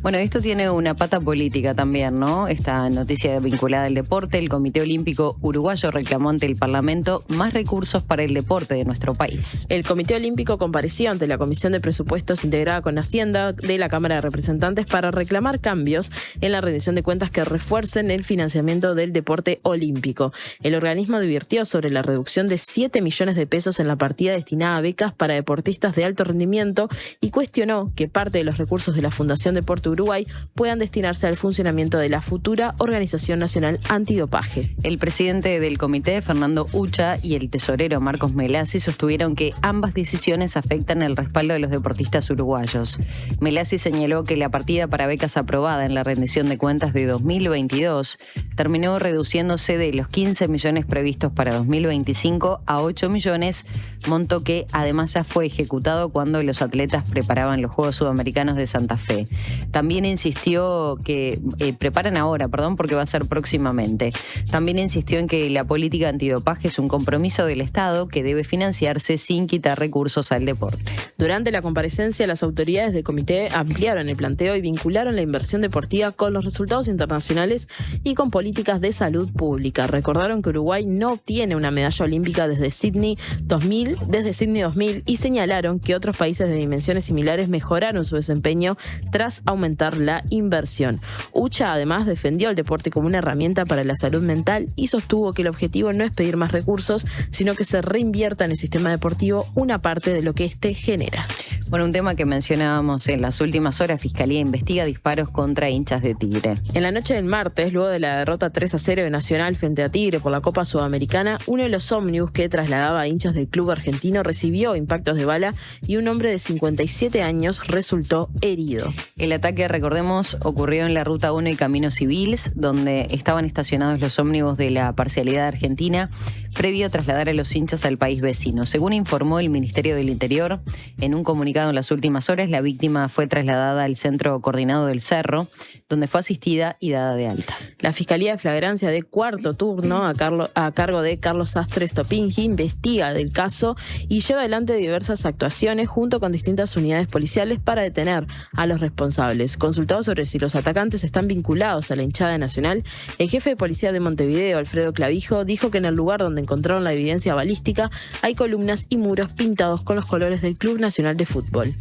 Bueno, esto tiene una pata política también, ¿no? Esta noticia vinculada al deporte. El Comité Olímpico Uruguayo reclamó ante el Parlamento más recursos para el deporte de nuestro país. El Comité Olímpico compareció ante la Comisión de Presupuestos integrada con Hacienda de la Cámara de Representantes para reclamar cambios en la rendición de cuentas que refuercen el financiamiento del deporte olímpico. El organismo advirtió sobre la reducción de 7 millones de pesos en la partida destinada a becas para deportistas de alto rendimiento y cuestionó que parte de los recursos de la Fundación Deporte Uruguay puedan destinarse al funcionamiento de la futura Organización Nacional Antidopaje. El presidente del comité, Fernando Ucha, y el tesorero Marcos Melassi sostuvieron que ambas decisiones afectan el respaldo de los deportistas uruguayos. Melassi señaló que la partida para becas aprobada en la rendición de cuentas de 2022 terminó reduciéndose de los 15 millones previstos para 2025 a 8 millones, monto que además ya fue ejecutado cuando los atletas preparaban los Juegos Sudamericanos de Santa Fe. También insistió que preparan ahora, porque va a ser próximamente. También insistió en que la política antidopaje es un compromiso del Estado que debe financiarse sin quitar recursos al deporte. Durante la comparecencia, las autoridades del comité ampliaron el planteo y vincularon la inversión deportiva con los resultados internacionales y con políticas de salud pública. Recordaron que Uruguay no obtiene una medalla olímpica desde Sydney 2000 y señalaron que otros países de dimensiones similares mejoraron su desempeño tras aumentar la inversión. Ucha además defendió el deporte como una herramienta para la salud mental y sostuvo que el objetivo no es pedir más recursos, sino que se reinvierta en el sistema deportivo una parte de lo que éste genera. Bueno, un tema que mencionábamos en las últimas horas, Fiscalía investiga disparos contra hinchas de Tigre. En la noche del martes, luego de la derrota 3-0 de Nacional frente a Tigre por la Copa Sudamericana, uno de los ómnibus que trasladaba a hinchas del club argentino recibió impactos de bala y un hombre de 57 años resultó herido. El ataque, recordemos, ocurrió en la Ruta 1 y Caminos Civiles, donde estaban estacionados los ómnibus de la parcialidad argentina, previo a trasladar a los hinchas al país vecino. Según informó el Ministerio del Interior, en un comunicado en las últimas horas, la víctima fue trasladada al Centro Coordinado del Cerro, donde fue asistida y dada de alta. La Fiscalía de Flagrancia de cuarto turno, a cargo de Carlos Sastre Stopingi, investiga del caso y lleva adelante diversas actuaciones junto con distintas unidades policiales para detener a los responsables. Consultado sobre si los atacantes están vinculados a la hinchada nacional, el jefe de policía de Montevideo, Alfredo Clavijo, dijo que en el lugar donde encontraron la evidencia balística hay columnas y muros pintados con los colores del Club Nacional de Fútbol.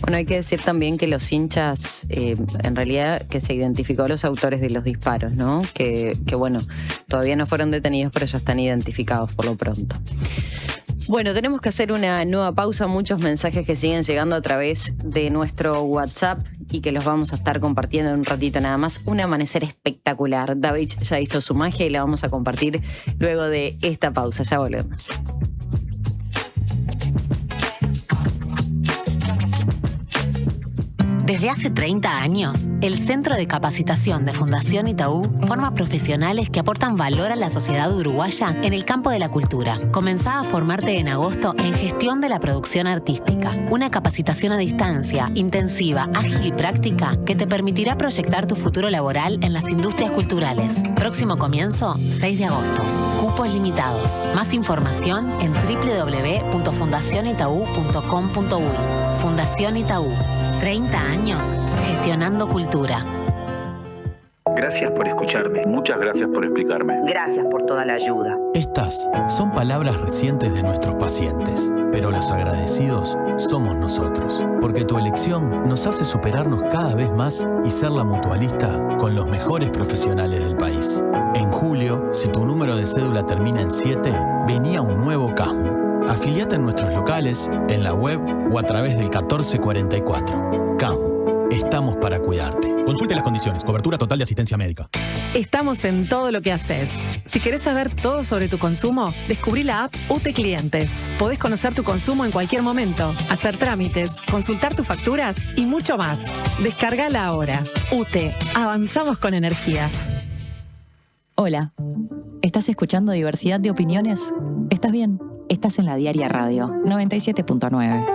Bueno, hay que decir también que los hinchas, en realidad, que se identificó a los autores de los disparos, ¿no? Que bueno, todavía no fueron detenidos, pero ya están identificados por lo pronto. Bueno, tenemos que hacer una nueva pausa. Muchos mensajes que siguen llegando a través de nuestro WhatsApp y que los vamos a estar compartiendo en un ratito nada más. Un amanecer espectacular. David ya hizo su magia y la vamos a compartir luego de esta pausa. Ya volvemos. Desde hace 30 años, el Centro de Capacitación de Fundación Itaú forma profesionales que aportan valor a la sociedad uruguaya en el campo de la cultura. Comenzá a formarte en agosto en Gestión de la Producción Artística, una capacitación a distancia, intensiva, ágil y práctica que te permitirá proyectar tu futuro laboral en las industrias culturales. Próximo comienzo, 6 de agosto. Cupos limitados. Más información en www.fundacionitaú.com.uy. Fundación Itaú. 30 años gestionando cultura. Gracias por escucharme. Muchas gracias por explicarme. Gracias por toda la ayuda. Estas son palabras recientes de nuestros pacientes, pero los agradecidos somos nosotros, porque tu elección nos hace superarnos cada vez más y ser la mutualista con los mejores profesionales del país. En julio, si tu número de cédula termina en 7, venía un nuevo CASMU. Afiliate en nuestros locales, en la web o a través del 1444. CASMU. Estamos para cuidarte. Consulte las condiciones. Cobertura total de asistencia médica. Estamos en todo lo que haces. Si querés saber todo sobre tu consumo, descubrí la app UTE Clientes. Podés conocer tu consumo en cualquier momento, hacer trámites, consultar tus facturas y mucho más. Descárgala ahora. UTE. Avanzamos con energía. Hola. ¿Estás escuchando Diversidad de Opiniones? ¿Estás bien? Estás en la Diaria Radio 97.9.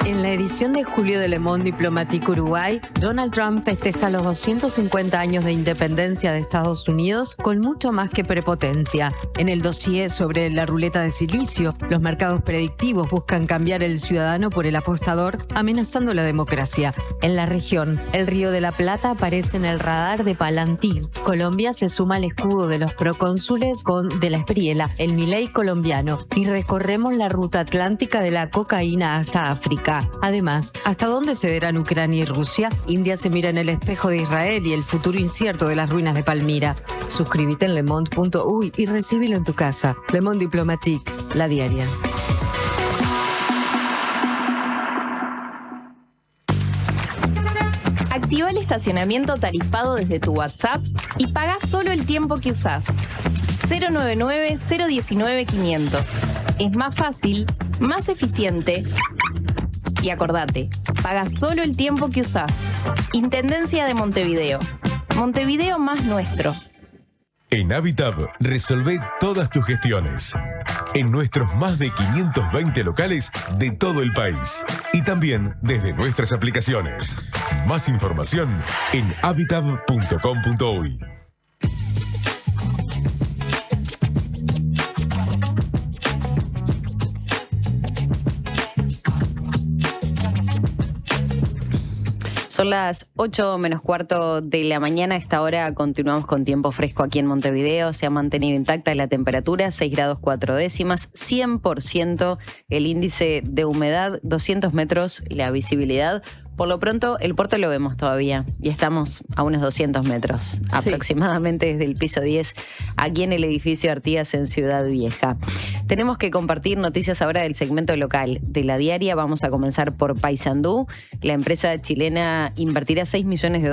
En la edición edición de julio de Le Monde Diplomatique Uruguay, Donald Trump festeja los 250 años de independencia de Estados Unidos con mucho más que prepotencia. En el dossier sobre la ruleta de silicio, los mercados predictivos buscan cambiar el ciudadano por el apostador, amenazando la democracia. En la región, el Río de la Plata aparece en el radar de Palantir. Colombia se suma al escudo de los procónsules de la Espriella, el Milei colombiano, y recorremos la ruta atlántica de la cocaína hasta África. Además, ¿hasta dónde cederán Ucrania y Rusia? India se mira en el espejo de Israel y el futuro incierto de las ruinas de Palmira. Suscríbete en lemonde.uy y recíbelo en tu casa. Le Monde Diplomatique, la diaria. Activa el estacionamiento tarifado desde tu WhatsApp y paga solo el tiempo que usás. 099-019-500. Es más fácil, más eficiente y acordate, paga solo el tiempo que usás. Intendencia de Montevideo. Montevideo más nuestro. En Habitat resolvé todas tus gestiones. En nuestros más de 520 locales de todo el país. Y también desde nuestras aplicaciones. Más información en habitat.com.uy. Son las 8:15 de la mañana. A esta hora continuamos con tiempo fresco aquí en Montevideo. Se ha mantenido intacta la temperatura, 6 grados 4 décimas, 100% el índice de humedad, 200 metros la visibilidad. Por lo pronto, el puerto lo vemos todavía y estamos a unos 200 metros aproximadamente desde el piso 10, aquí en el edificio Artigas en Ciudad Vieja. Tenemos que compartir noticias ahora del segmento local de la diaria. Vamos a comenzar por Paysandú. La empresa chilena invertirá $6 millones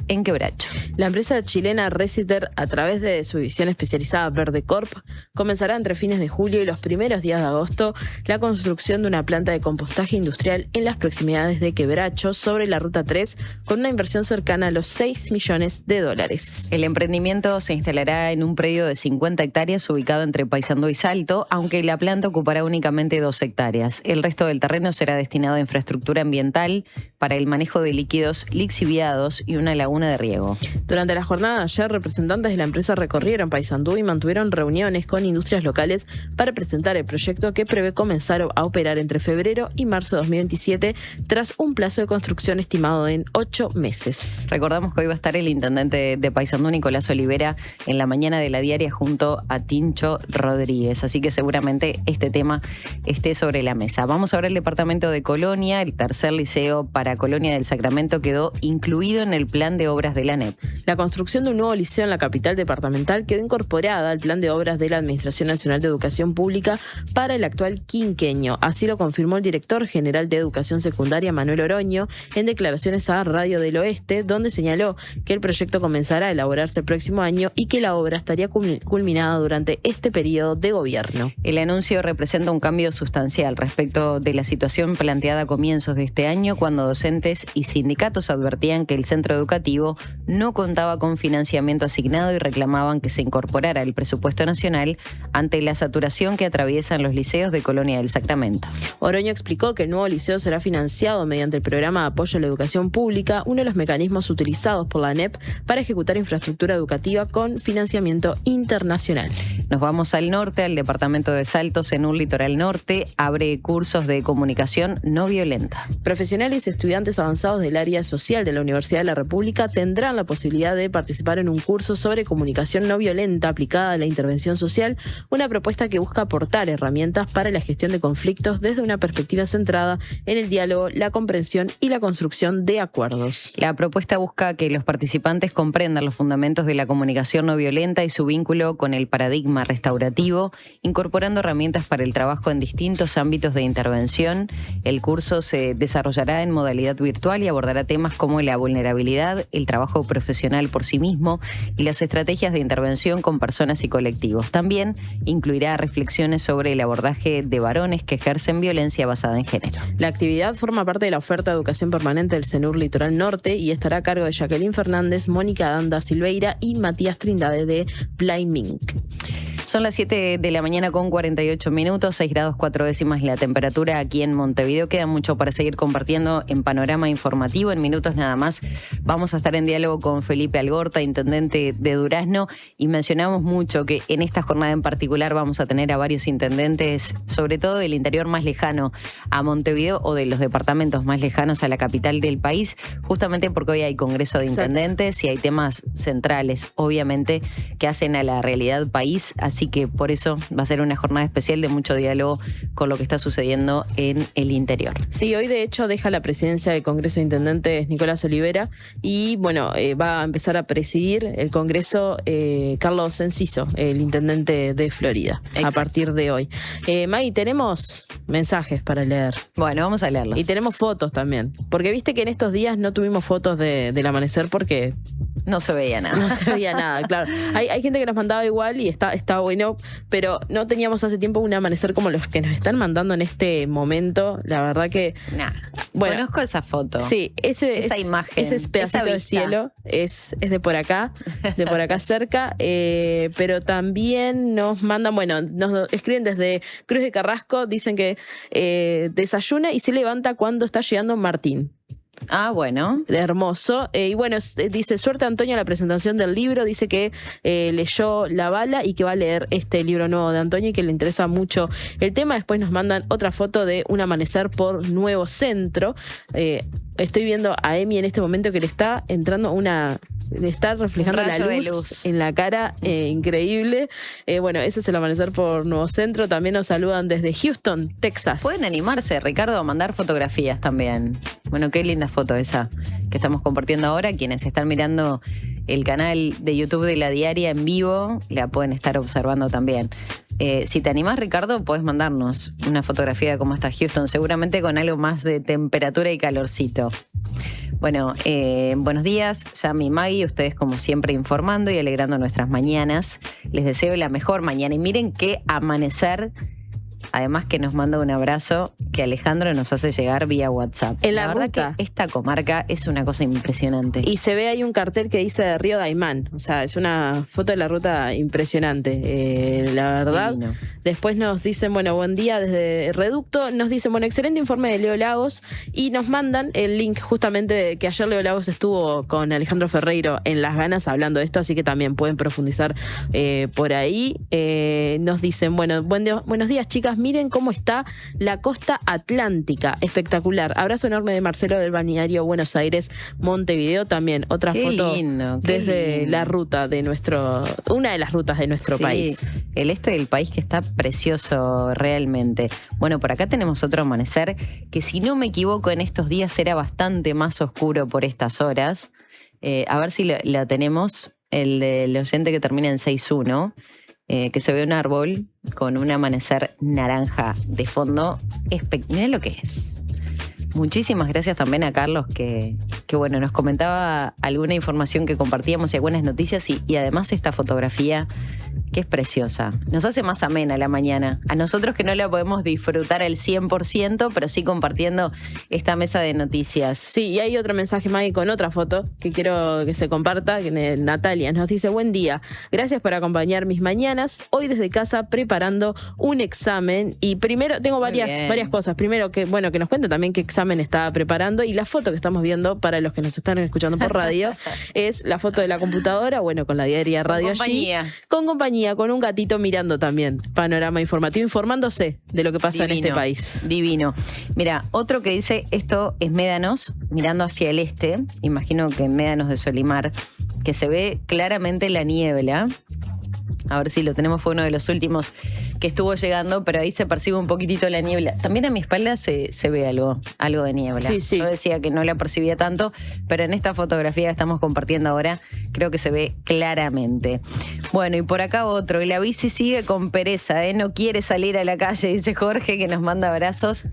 en Quebracho. La empresa chilena Resiter, a través de su división especializada Verde Corp, comenzará entre fines de julio y los primeros días de agosto la construcción de una planta de compostaje industrial en las proximidades de Quebracho, sobre la Ruta 3, con una inversión cercana a los $6 millones. El emprendimiento se instalará en un predio de 50 hectáreas ubicado entre Paysandú y Salto, aunque la planta ocupará únicamente 2 hectáreas. El resto del terreno será destinado a infraestructura ambiental para el manejo de líquidos lixiviados y una laguna de riego. Durante la jornada de ayer, representantes de la empresa recorrieron Paysandú y mantuvieron reuniones con industrias locales para presentar el proyecto, que prevé comenzar a operar entre febrero y marzo de 2027, tras un plazo de construcción estimado en 8 meses. Recordamos que hoy va a estar el intendente de Paysandú, Nicolás Olivera, en la mañana de la diaria junto a Tincho Rodríguez, así que seguramente este tema esté sobre la mesa. Vamos ahora al departamento de Colonia. El tercer liceo para Colonia del Sacramento quedó incluido en el plan de obras de la ANEP. La construcción de un nuevo liceo en la capital departamental quedó incorporada al plan de obras de la Administración Nacional de Educación Pública para el actual quinquenio. Así lo confirmó el director general de Educación Secundaria, Manuel Oroño, en declaraciones a Radio del Oeste, donde señaló que el proyecto comenzará a elaborarse el próximo año y que la obra estaría culminada durante este periodo de gobierno. El anuncio representa un cambio sustancial respecto de la situación planteada a comienzos de este año, cuando docentes y sindicatos advertían que el centro educativo no contaba con financiamiento asignado y reclamaban que se incorporara el presupuesto nacional ante la saturación que atraviesan los liceos de Colonia del Sacramento. Oroño explicó que el nuevo liceo será financiado mediante el programa de apoyo a la educación pública, uno de los mecanismos utilizados por la ANEP para ejecutar infraestructura educativa con financiamiento internacional. Nos vamos al norte, al departamento de Salto. Cenur Litoral Norte abre cursos de comunicación no violenta. Profesionales y estudiantes avanzados del área social de la Universidad de la República tendrán la posibilidad de participar en un curso sobre comunicación no violenta aplicada a la intervención social, una propuesta que busca aportar herramientas para la gestión de conflictos desde una perspectiva centrada en el diálogo, la comprensión y la construcción de acuerdos. La propuesta busca que los participantes comprendan los fundamentos de la comunicación no violenta y su vínculo con el paradigma restaurativo, incorporando herramientas para el trabajo en distintos ámbitos de intervención. El curso se desarrollará en modalidad virtual y abordará temas como la vulnerabilidad, el trabajo profesional por sí mismo y las estrategias de intervención con personas y colectivos. También incluirá reflexiones sobre el abordaje de varones que ejercen violencia basada en género. La actividad forma parte de la oferta de educación permanente del Cenur Litoral Norte y estará a cargo de Jacqueline Fernández, Mónica Danda Silveira y Matías Trindade de Playmink. Son las 7 de la mañana con 48 minutos, 6 grados 4 décimas la temperatura aquí en Montevideo. Queda mucho para seguir compartiendo en Panorama Informativo. En minutos nada más vamos a estar en diálogo con Felipe Algorta, intendente de Durazno, y mencionamos mucho que en esta jornada en particular vamos a tener a varios intendentes, sobre todo del interior más lejano a Montevideo o de los departamentos más lejanos a la capital del país, justamente porque hoy hay Congreso de Intendentes y hay temas centrales, obviamente, que hacen a la realidad país. Así que por eso va a ser una jornada especial de mucho diálogo con lo que está sucediendo en el interior. Sí, hoy de hecho deja la presidencia del Congreso de Intendentes Nicolás Olivera y bueno, va a empezar a presidir el Congreso Carlos Enciso, el intendente de Florida. Exacto. A partir de hoy. Maggie, tenemos mensajes para leer. Bueno, vamos a leerlos. Y tenemos fotos también, porque viste que en estos días no tuvimos fotos del amanecer porque... No se veía nada. No se veía nada, claro. Hay gente que nos mandaba igual y está bueno, pero no teníamos hace tiempo un amanecer como los que nos están mandando en este momento. La verdad que... Bueno, conozco esa foto. Sí, esa imagen. Ese pedacito del cielo es de por acá cerca, pero también nos mandan, bueno, nos escriben desde Cruz de Carrasco, dicen que desayuna y se levanta cuando está llegando Martín. Ah, bueno. Hermoso. Y bueno, dice, suerte Antonio a la presentación del libro. Dice que leyó La Bala y que va a leer este libro nuevo de Antonio y que le interesa mucho el tema. Después nos mandan otra foto de un amanecer por Nuevo Centro. Estoy viendo a Emi en este momento que le está entrando le está reflejando la luz en la cara, increíble. Bueno, ese es el amanecer por Nuevo Centro. También nos saludan desde Houston, Texas. Pueden animarse, Ricardo, a mandar fotografías también. Bueno, qué linda foto esa que estamos compartiendo ahora. Quienes están mirando el canal de YouTube de La Diaria en vivo, la pueden estar observando también. Si te animás, Ricardo, podés mandarnos una fotografía de cómo está Houston, seguramente con algo más de temperatura y calorcito. Bueno, buenos días, Yami y Maggie, ustedes como siempre informando y alegrando nuestras mañanas. Les deseo la mejor mañana y miren qué amanecer. Además que nos manda un abrazo que Alejandro nos hace llegar vía WhatsApp. En la verdad ruta. que esta comarca es una cosa impresionante. Y se ve ahí un cartel que dice Río Daimán. O sea, es una foto de la ruta impresionante. La verdad. Divino. Después nos dicen, bueno, buen día desde Reducto. Nos dicen, bueno, excelente informe de Leo Lagos. Y nos mandan el link justamente de que ayer Leo Lagos estuvo con Alejandro Ferreiro en Las Ganas hablando de esto. Así que también pueden profundizar por ahí. Nos dicen, bueno, buenos días, chicas. Miren cómo está la costa atlántica, espectacular. Abrazo enorme de Marcelo del balneario Buenos Aires, Montevideo. También otra foto desde la ruta de una de las rutas de nuestro país. El este del país que está precioso realmente. Bueno, por acá tenemos otro amanecer que, si no me equivoco, en estos días era bastante más oscuro por estas horas. A ver si la tenemos, el del oyente que termina en 6-1. Que se ve un árbol con un amanecer naranja de fondo. Mirá lo que es. Muchísimas gracias también a Carlos que bueno, nos comentaba alguna información que compartíamos y algunas noticias y además esta fotografía que es preciosa. Nos hace más amena la mañana. A nosotros que no la podemos disfrutar al 100%, pero sí compartiendo esta mesa de noticias. Sí, y hay otro mensaje, Maggie, con otra foto que quiero que se comparta. Natalia nos dice, buen día, gracias por acompañar mis mañanas. Hoy desde casa preparando un examen. Y primero, tengo varias cosas. Primero, que nos cuente también qué examen está preparando. Y la foto que estamos viendo, para los que nos están escuchando por radio, es la foto de la computadora, con la Diaria Radio allí. Con compañía, con un gatito mirando también Panorama Informativo, informándose de lo que pasa en este país. Divino. Mira, otro que dice, esto es Médanos, mirando hacia el este, imagino que Médanos de Solimar, que se ve claramente la niebla. A ver si lo tenemos, fue uno de los últimos que estuvo llegando, pero ahí se percibe un poquitito la niebla. También a mi espalda se ve algo de niebla. Sí. Yo decía que no la percibía tanto, pero en esta fotografía que estamos compartiendo ahora, creo que se ve claramente. Bueno, y por acá otro, y la bici sigue con pereza, no quiere salir a la calle, dice Jorge, que nos manda abrazos.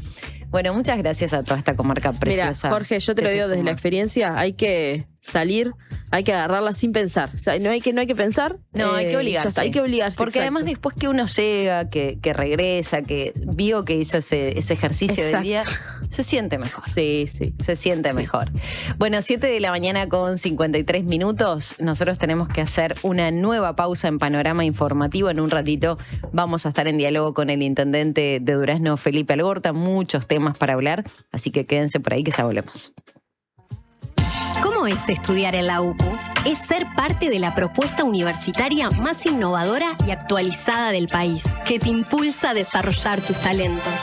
Bueno, muchas gracias a toda esta comarca preciosa. Mira, Jorge, yo te lo digo desde la experiencia, hay que salir, hay que agarrarla sin pensar. O sea, no hay que pensar. No, hay que obligarse. Hay que obligarse. Porque además después que uno llega, que regresa, que vio que hizo ese ejercicio del día, Se siente mejor. Sí, sí. Se siente mejor. Bueno, 7 de la mañana con 53 minutos. Nosotros tenemos que hacer una nueva pausa en Panorama Informativo. En un ratito vamos a estar en diálogo con el intendente de Durazno, Felipe Algorta. Muchos temas para hablar, así que quédense por ahí que ya volvemos. ¿Cómo es estudiar en la UPU? Es ser parte de la propuesta universitaria más innovadora y actualizada del país, que te impulsa a desarrollar tus talentos,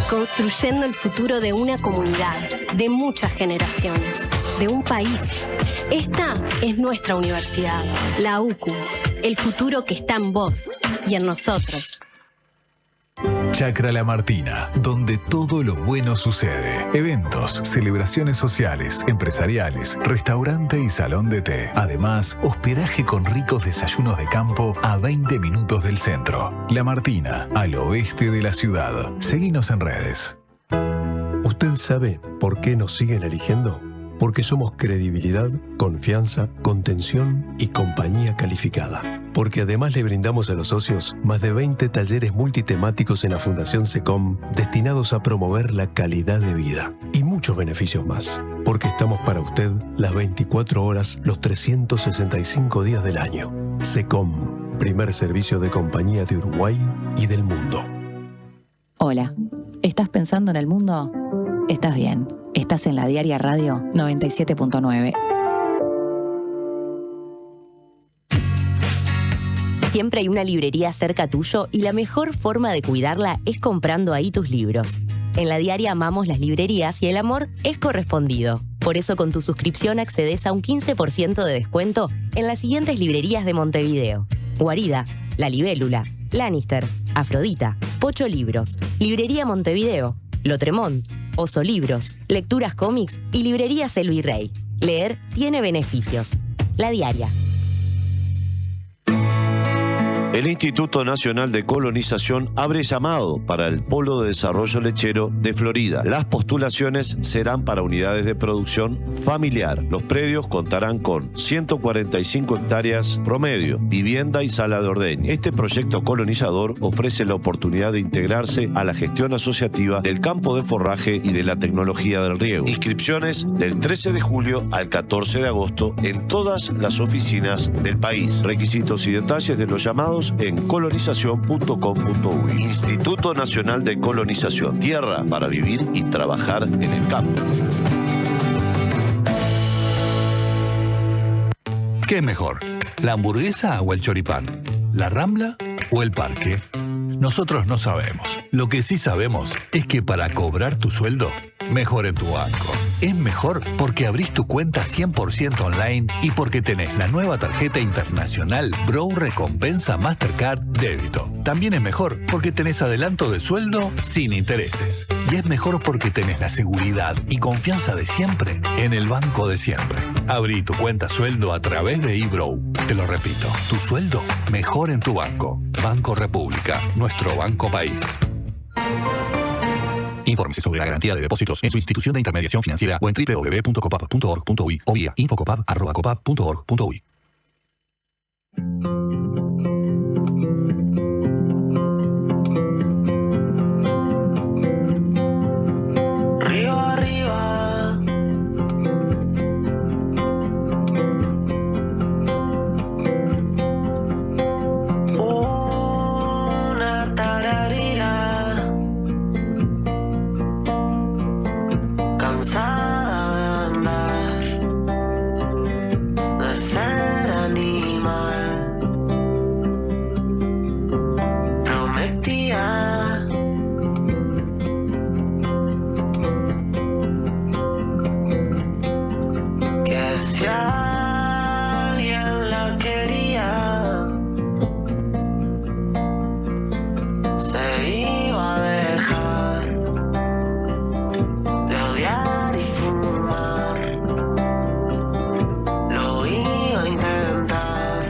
construyendo el futuro de una comunidad, de muchas generaciones, de un país. Esta es nuestra universidad, la UCU, el futuro que está en vos y en nosotros. Chacra La Martina, donde todo lo bueno sucede. Eventos, celebraciones sociales, empresariales, restaurante y salón de té. Además, hospedaje con ricos desayunos de campo a 20 minutos del centro. La Martina, al oeste de la ciudad. Seguinos en redes. ¿Usted sabe por qué nos siguen eligiendo? Porque somos credibilidad, confianza, contención y compañía calificada. Porque además le brindamos a los socios más de 20 talleres multitemáticos en la Fundación SECOM destinados a promover la calidad de vida y muchos beneficios más. Porque estamos para usted las 24 horas, los 365 días del año. SECOM, primer servicio de compañía de Uruguay y del mundo. Hola, ¿estás pensando en el mundo? Estás bien. Estás en la Diaria Radio 97.9. Siempre hay una librería cerca tuyo y la mejor forma de cuidarla es comprando ahí tus libros. En la Diaria amamos las librerías y el amor es correspondido. Por eso con tu suscripción accedes a un 15% de descuento en las siguientes librerías de Montevideo: Guarida, La Libélula, Lannister, Afrodita, Pocho Libros, Librería Montevideo, Lotremont, Oso Libros, Lecturas Cómics y Librería Selvirrey. Leer tiene beneficios. La Diaria. El Instituto Nacional de Colonización abre llamado para el Polo de Desarrollo Lechero de Florida. Las postulaciones serán para unidades de producción familiar. Los predios contarán con 145 hectáreas promedio, vivienda y sala de ordeño. Este proyecto colonizador ofrece la oportunidad de integrarse a la gestión asociativa del campo de forraje y de la tecnología del riego. Inscripciones del 13 de julio al 14 de agosto en todas las oficinas del país. Requisitos y detalles de los llamados en colonización.com.uy. Instituto Nacional de Colonización. Tierra para vivir y trabajar en el campo. ¿Qué es mejor? ¿La hamburguesa o el choripán? ¿La Rambla o el parque? Nosotros no sabemos. Lo que sí sabemos es que para cobrar tu sueldo, mejor en tu banco. Es mejor porque abrís tu cuenta 100% online y porque tenés la nueva tarjeta internacional Bro Recompensa Mastercard Débito. También es mejor porque tenés adelanto de sueldo sin intereses. Y es mejor porque tenés la seguridad y confianza de siempre en el banco de siempre. Abrí tu cuenta sueldo a través de eBrow. Te lo repito, tu sueldo mejor en tu banco. Banco República, nuestro banco país. Infórmese sobre la garantía de depósitos en su institución de intermediación financiera o en www.copap.org.uy o vía infocopap@copap.org.uy. Arriba, arriba. Una tararira. Cansada de andar, de ser animal. Prometía que si alguien la quería, se iba a dejar de odiar y fumar. Lo iba a intentar.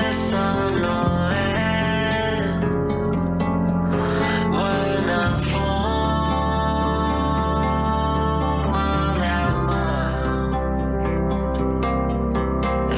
Esa no es buena forma de amar, de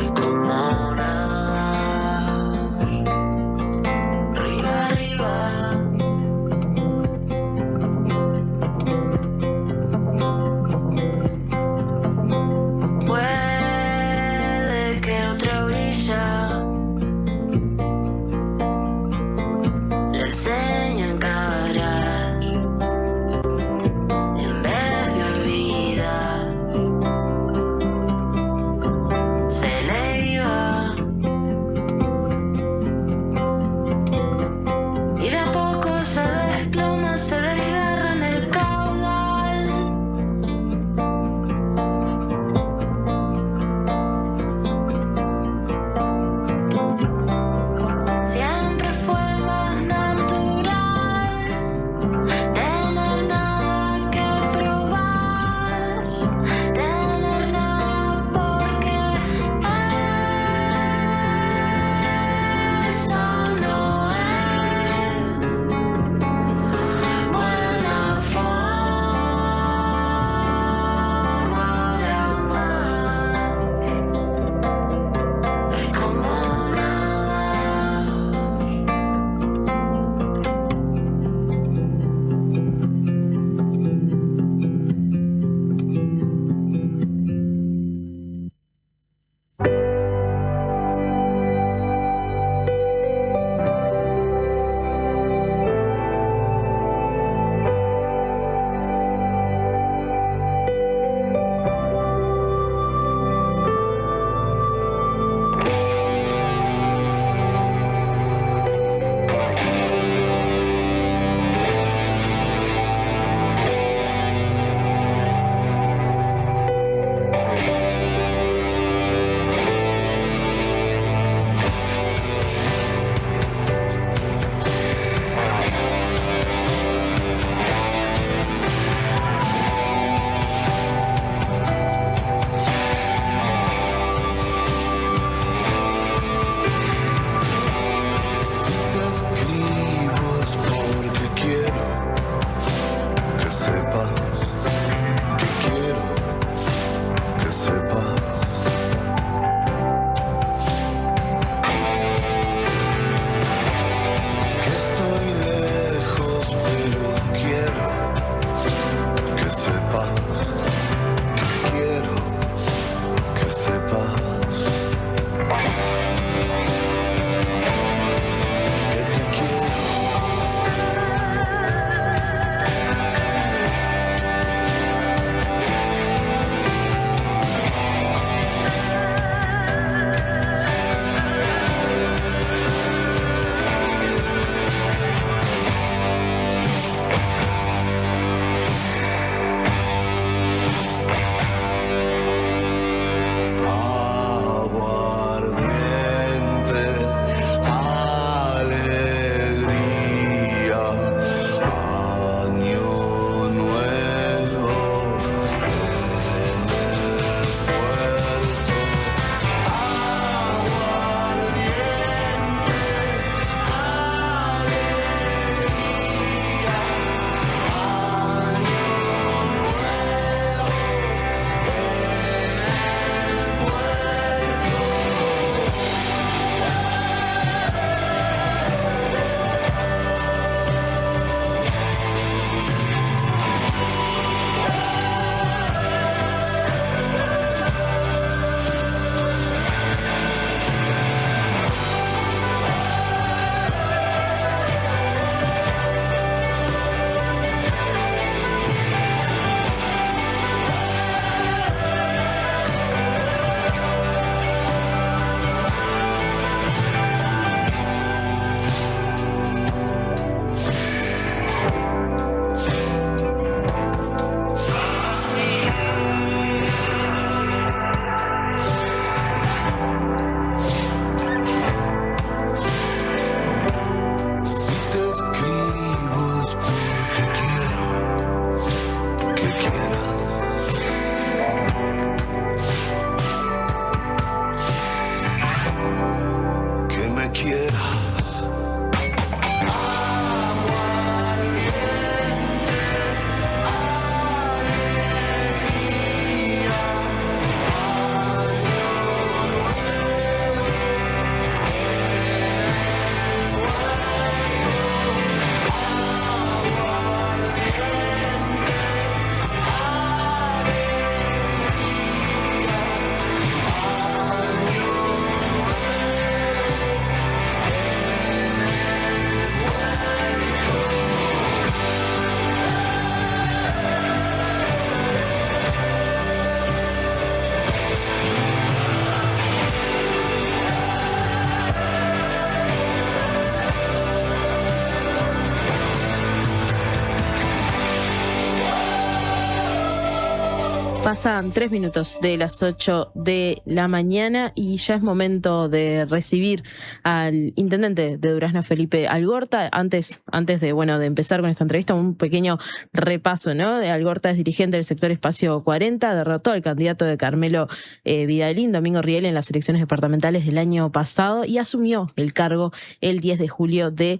Pasan 3 minutos de las 8 de la mañana y ya es momento de recibir al intendente de Durazno, Felipe Algorta. Antes de empezar con esta entrevista, un pequeño repaso, ¿no? Algorta es dirigente del sector Espacio 40, derrotó al candidato de Carmelo Vidalín, Domingo Riel, en las elecciones departamentales del año pasado y asumió el cargo el 10 de julio del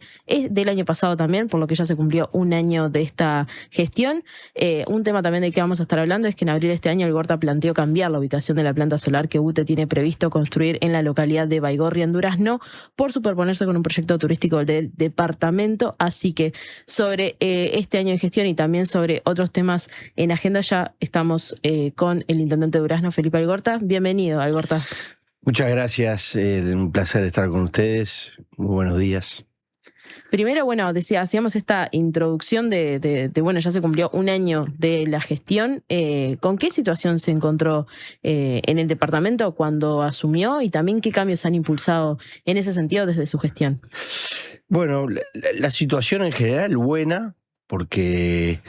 año pasado también, por lo que ya se cumplió un año de esta gestión. Un tema también del que vamos a estar hablando es que en abril de este año Algorta planteó cambiar la ubicación de la planta solar que UTE tiene previsto construir en la localidad de Baigorria, en Durazno, por superponerse con un proyecto turístico del departamento. Así que sobre este año de gestión y también sobre otros temas en agenda ya estamos con el intendente de Durazno, Felipe Algorta. Bienvenido, Algorta. Muchas gracias, un placer estar con ustedes. Muy buenos días. Primero, hacíamos esta introducción de ya se cumplió un año de la gestión. ¿Con qué situación se encontró en el departamento cuando asumió y también qué cambios han impulsado en ese sentido desde su gestión? Bueno, la situación en general buena, porque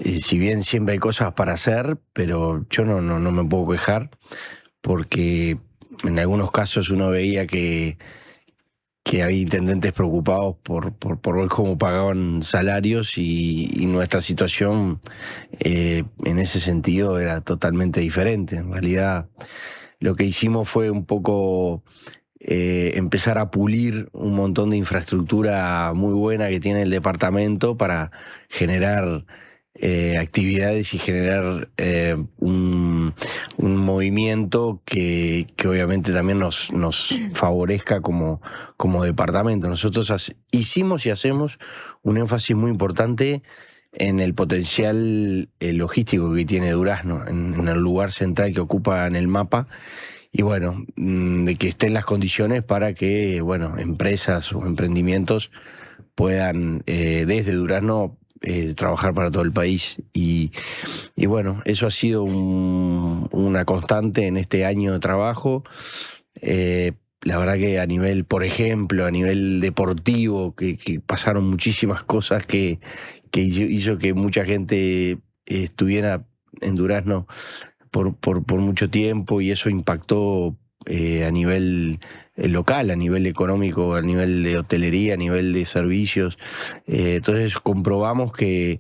si bien siempre hay cosas para hacer, pero yo no me puedo quejar, porque en algunos casos uno veía que había intendentes preocupados por ver cómo pagaban salarios y nuestra situación en ese sentido era totalmente diferente. En realidad lo que hicimos fue un poco empezar a pulir un montón de infraestructura muy buena que tiene el departamento para generar actividades y generar un movimiento que obviamente también nos favorezca como departamento. Nosotros hicimos y hacemos un énfasis muy importante en el potencial logístico que tiene Durazno, en el lugar central que ocupa en el mapa, y de que estén las condiciones para que empresas o emprendimientos puedan desde Durazno trabajar para todo el país y eso ha sido una constante en este año de trabajo. La verdad que a nivel deportivo, que pasaron muchísimas cosas que hizo que mucha gente estuviera en Durazno por mucho tiempo, y eso impactó a nivel local, a nivel económico, a nivel de hotelería, a nivel de servicios. Entonces comprobamos que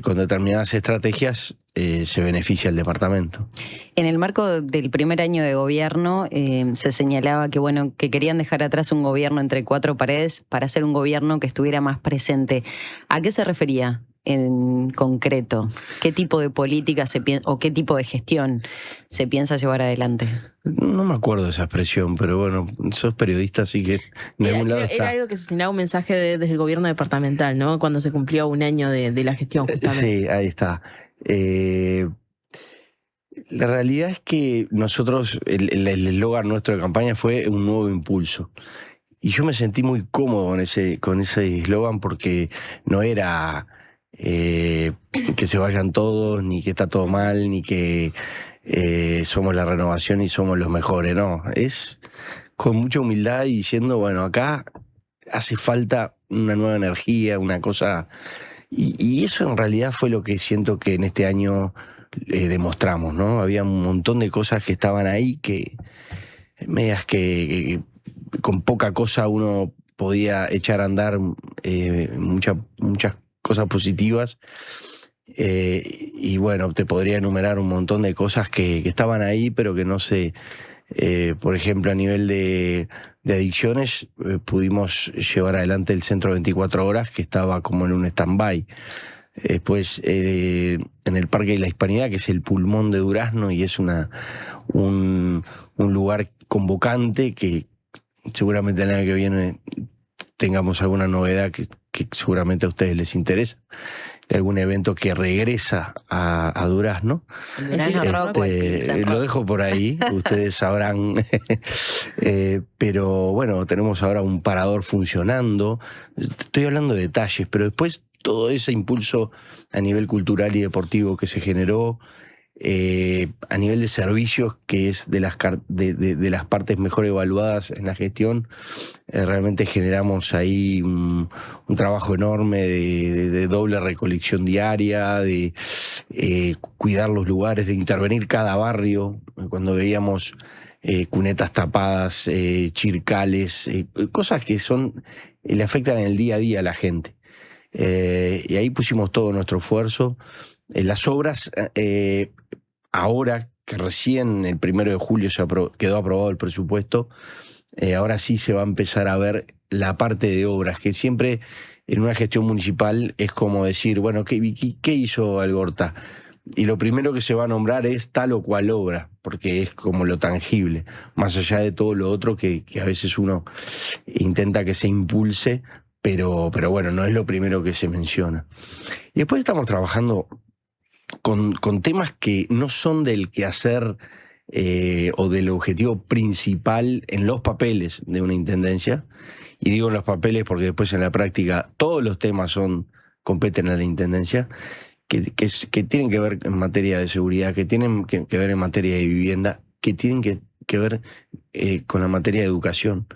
con determinadas estrategias se beneficia el departamento. En el marco del primer año de gobierno se señalaba que querían dejar atrás un gobierno entre cuatro paredes para hacer un gobierno que estuviera más presente. ¿A qué se refería en concreto? ¿Qué tipo de política o qué tipo de gestión se piensa llevar adelante? No me acuerdo de esa expresión, pero sos periodista, así que en algún lado está. Era algo que se señalaba un mensaje desde el gobierno departamental, ¿no? Cuando se cumplió un año de la gestión, justamente. Sí, ahí está. La realidad es que nosotros, el eslogan nuestro de campaña fue un nuevo impulso. Y yo me sentí muy cómodo con ese eslogan, porque no era que se vayan todos, ni que está todo mal, ni que somos la renovación y somos los mejores. No, es con mucha humildad y diciendo, acá hace falta una nueva energía, una cosa. Y eso en realidad fue lo que siento que en este año demostramos, ¿no? Había un montón de cosas que estaban ahí, que medias que con poca cosa uno podía echar a andar muchas cosas positivas. Y te podría enumerar un montón de cosas que estaban ahí, pero que no sé. Por ejemplo, a nivel de adicciones, pudimos llevar adelante el centro 24 horas, que estaba como en un stand-by. Después, en el Parque de la Hispanidad, que es el pulmón de Durazno, y es un lugar convocante, que seguramente el año que viene tengamos alguna novedad que seguramente a ustedes les interesa, de algún evento que regresa a Durazno. Lo dejo por ahí, ustedes sabrán. Pero tenemos ahora un parador funcionando. Estoy hablando de detalles, pero después todo ese impulso a nivel cultural y deportivo que se generó, A nivel de servicios, que es de las partes mejor evaluadas en la gestión, realmente generamos ahí un trabajo enorme de doble recolección diaria, de cuidar los lugares, de intervenir cada barrio. Cuando veíamos cunetas tapadas, chircales, cosas que le afectan en el día a día a la gente. Y ahí pusimos todo nuestro esfuerzo. Las obras, ahora que recién el 1 de julio quedó aprobado el presupuesto, ahora sí se va a empezar a ver la parte de obras, que siempre en una gestión municipal es como decir, bueno, ¿qué hizo Algorta? Y lo primero que se va a nombrar es tal o cual obra, porque es como lo tangible, más allá de todo lo otro que a veces uno intenta que se impulse, pero bueno, no es lo primero que se menciona. Y después estamos trabajando con temas que no son del quehacer o del objetivo principal en los papeles de una intendencia. Y digo en los papeles porque después en la práctica todos los temas competen a la intendencia, que tienen que ver en materia de seguridad, que tienen que ver en materia de vivienda, que tienen que ver con la materia de educación.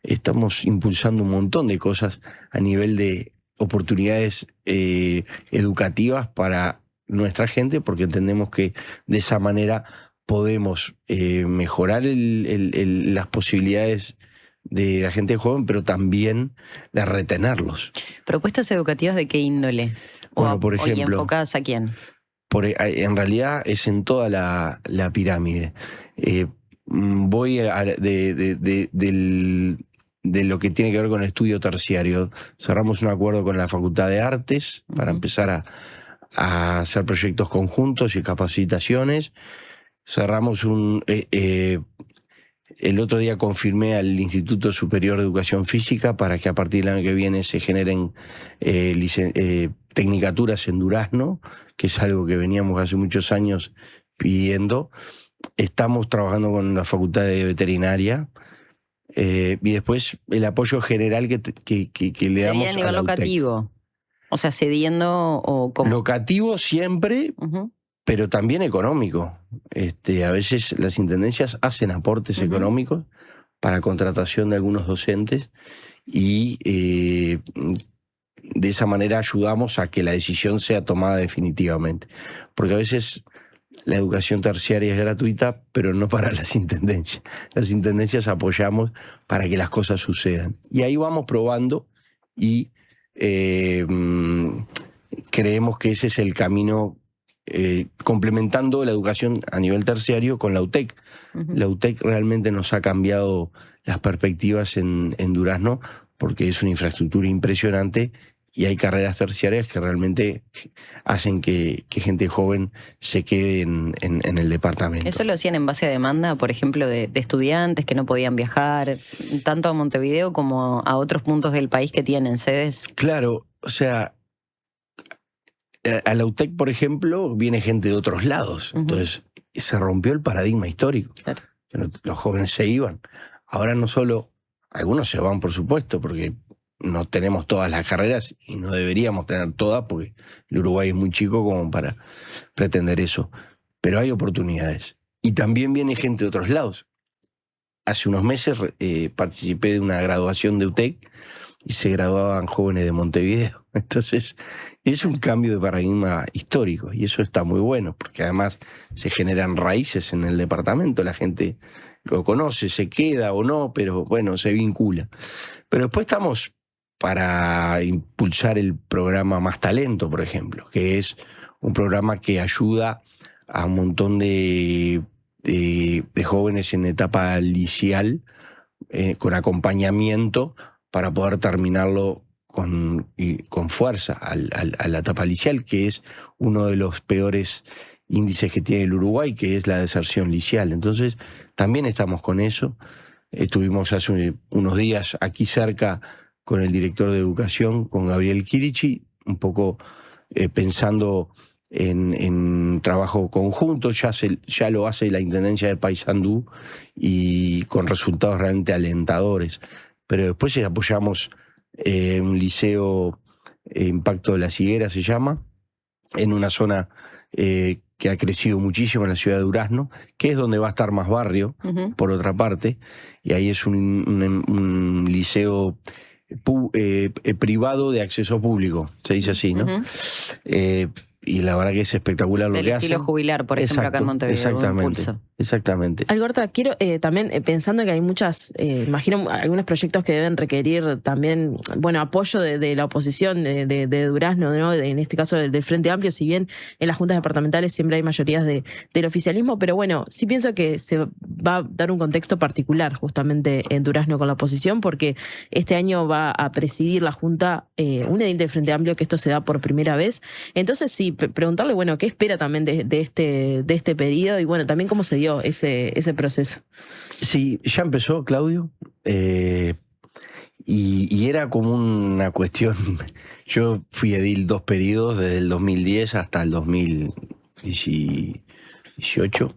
Estamos impulsando un montón de cosas a nivel de oportunidades educativas para nuestra gente, porque entendemos que de esa manera podemos mejorar las posibilidades de la gente joven, pero también de retenerlos. ¿Propuestas educativas de qué índole? Bueno, por ejemplo, ¿y enfocadas a quién? En realidad es en toda la pirámide. Voy de lo que tiene que ver con el estudio terciario. Cerramos un acuerdo con la Facultad de Artes para empezar a hacer proyectos conjuntos y capacitaciones. Cerramos el otro día confirmé al Instituto Superior de Educación Física para que a partir del año que viene se generen tecnicaturas en Durazno, que es algo que veníamos hace muchos años pidiendo. Estamos trabajando con la Facultad de Veterinaria. Y después el apoyo general que le damos a nivel locativo. O sea, cediendo o como... Locativo siempre, pero también económico. A veces las intendencias hacen aportes económicos para contratación de algunos docentes y de esa manera ayudamos a que la decisión sea tomada definitivamente. Porque a veces la educación terciaria es gratuita, pero no para las intendencias. Las intendencias apoyamos para que las cosas sucedan. Y ahí vamos probando y creemos que ese es el camino, complementando la educación a nivel terciario con la UTEC. La UTEC realmente nos ha cambiado las perspectivas en Durazno, porque es una infraestructura impresionante y hay carreras terciarias que realmente hacen que gente joven se quede en el departamento. ¿Eso lo hacían en base a demanda, por ejemplo, de estudiantes que no podían viajar tanto a Montevideo como a otros puntos del país que tienen sedes? Claro, o sea, a la UTEC, por ejemplo, viene gente de otros lados. Entonces, se rompió el paradigma histórico. Claro. Que los jóvenes se iban. Ahora no solo, algunos se van, por supuesto, porque no tenemos todas las carreras y no deberíamos tener todas porque el Uruguay es muy chico como para pretender eso. Pero hay oportunidades. Y también viene gente de otros lados. Hace unos meses participé de una graduación de UTEC y se graduaban jóvenes de Montevideo. Entonces es un cambio de paradigma histórico y eso está muy bueno porque además se generan raíces en el departamento. La gente lo conoce, se queda o no, pero bueno, se vincula. Pero después estamos para impulsar el programa Más Talento, por ejemplo, que es un programa que ayuda a un montón de jóvenes en etapa liceal con acompañamiento para poder terminarlo con fuerza a la etapa liceal, que es uno de los peores índices que tiene el Uruguay, que es la deserción liceal. Entonces, también estamos con eso. Estuvimos hace unos días aquí cerca con el director de educación, con Gabriel Kirichi, un poco pensando en trabajo conjunto. Ya lo hace la Intendencia de Paysandú y con resultados realmente alentadores. Pero después apoyamos un liceo, Impacto de las Higueras se llama, en una zona que ha crecido muchísimo en la ciudad de Durazno, que es donde va a estar más barrio, por otra parte, y ahí es un liceo privado de acceso público, se dice así, ¿no? Y la verdad que es espectacular lo que hace. Del estilo jubilar, por ejemplo, acá en Montevideo. Exactamente. Algorta, quiero también, pensando que hay muchas, imagino algunos proyectos que deben requerir también, bueno, apoyo de la oposición de Durazno, ¿no? En este caso del Frente Amplio, si bien en las juntas departamentales siempre hay mayorías del oficialismo, pero bueno, sí pienso que se va a dar un contexto particular justamente en Durazno con la oposición, porque este año va a presidir la junta un edil del Frente Amplio, que esto se da por primera vez. Entonces sí, preguntarle, bueno, ¿qué espera también de este periodo? Y bueno, también cómo se dio ese proceso. Sí, ya empezó, Claudio, y era como una cuestión. Yo fui edil 2 periodos, desde el 2010 hasta el 2018,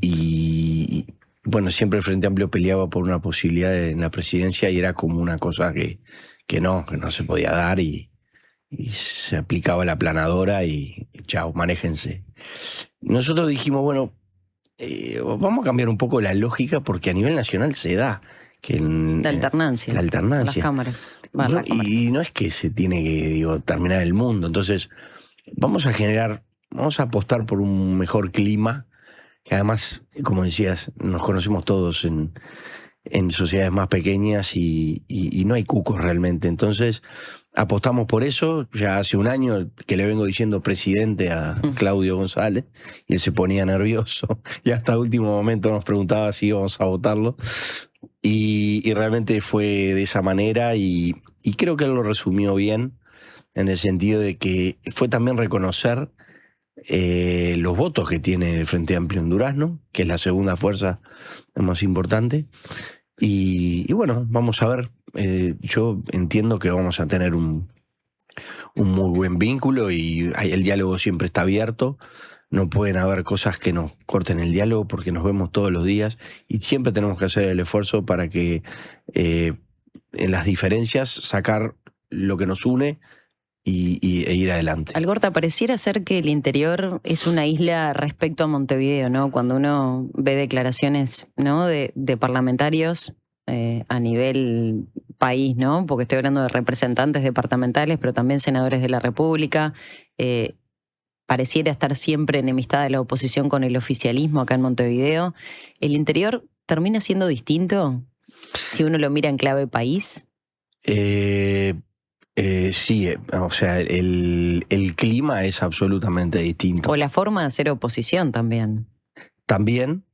y bueno, siempre el Frente Amplio peleaba por una posibilidad en la presidencia, y era como una cosa que no se podía dar, y se aplicaba la aplanadora y chao, manéjense. Nosotros dijimos, bueno, vamos a cambiar un poco la lógica, porque a nivel nacional se da que la alternancia. Las cámaras. Y no es que se tiene que, terminar el mundo. Entonces, vamos a apostar por un mejor clima, que además, como decías, nos conocemos todos en sociedades más pequeñas, y no hay cucos realmente. Entonces, apostamos por eso. Ya hace un año que le vengo diciendo presidente a Claudio González, y él se ponía nervioso, y hasta el último momento nos preguntaba si íbamos a votarlo, y realmente fue de esa manera, y creo que él lo resumió bien, en el sentido de que fue también reconocer los votos que tiene el Frente Amplio en Durazno, que es la segunda fuerza más importante. Y bueno, vamos a ver. Yo entiendo que vamos a tener un muy buen vínculo, y el diálogo siempre está abierto. No pueden haber cosas que nos corten el diálogo, porque nos vemos todos los días, y siempre tenemos que hacer el esfuerzo para que en las diferencias sacar lo que nos une e ir adelante. Algorta, pareciera ser que el interior es una isla respecto a Montevideo, ¿no? Cuando uno ve declaraciones, ¿no?, de parlamentarios a nivel país, ¿no? Porque estoy hablando de representantes departamentales, pero también senadores de la República. Pareciera estar siempre enemistada la oposición con el oficialismo acá en Montevideo. ¿El interior termina siendo distinto si uno lo mira en clave país? Sí, o sea, el clima es absolutamente distinto. O la forma de hacer oposición también. También.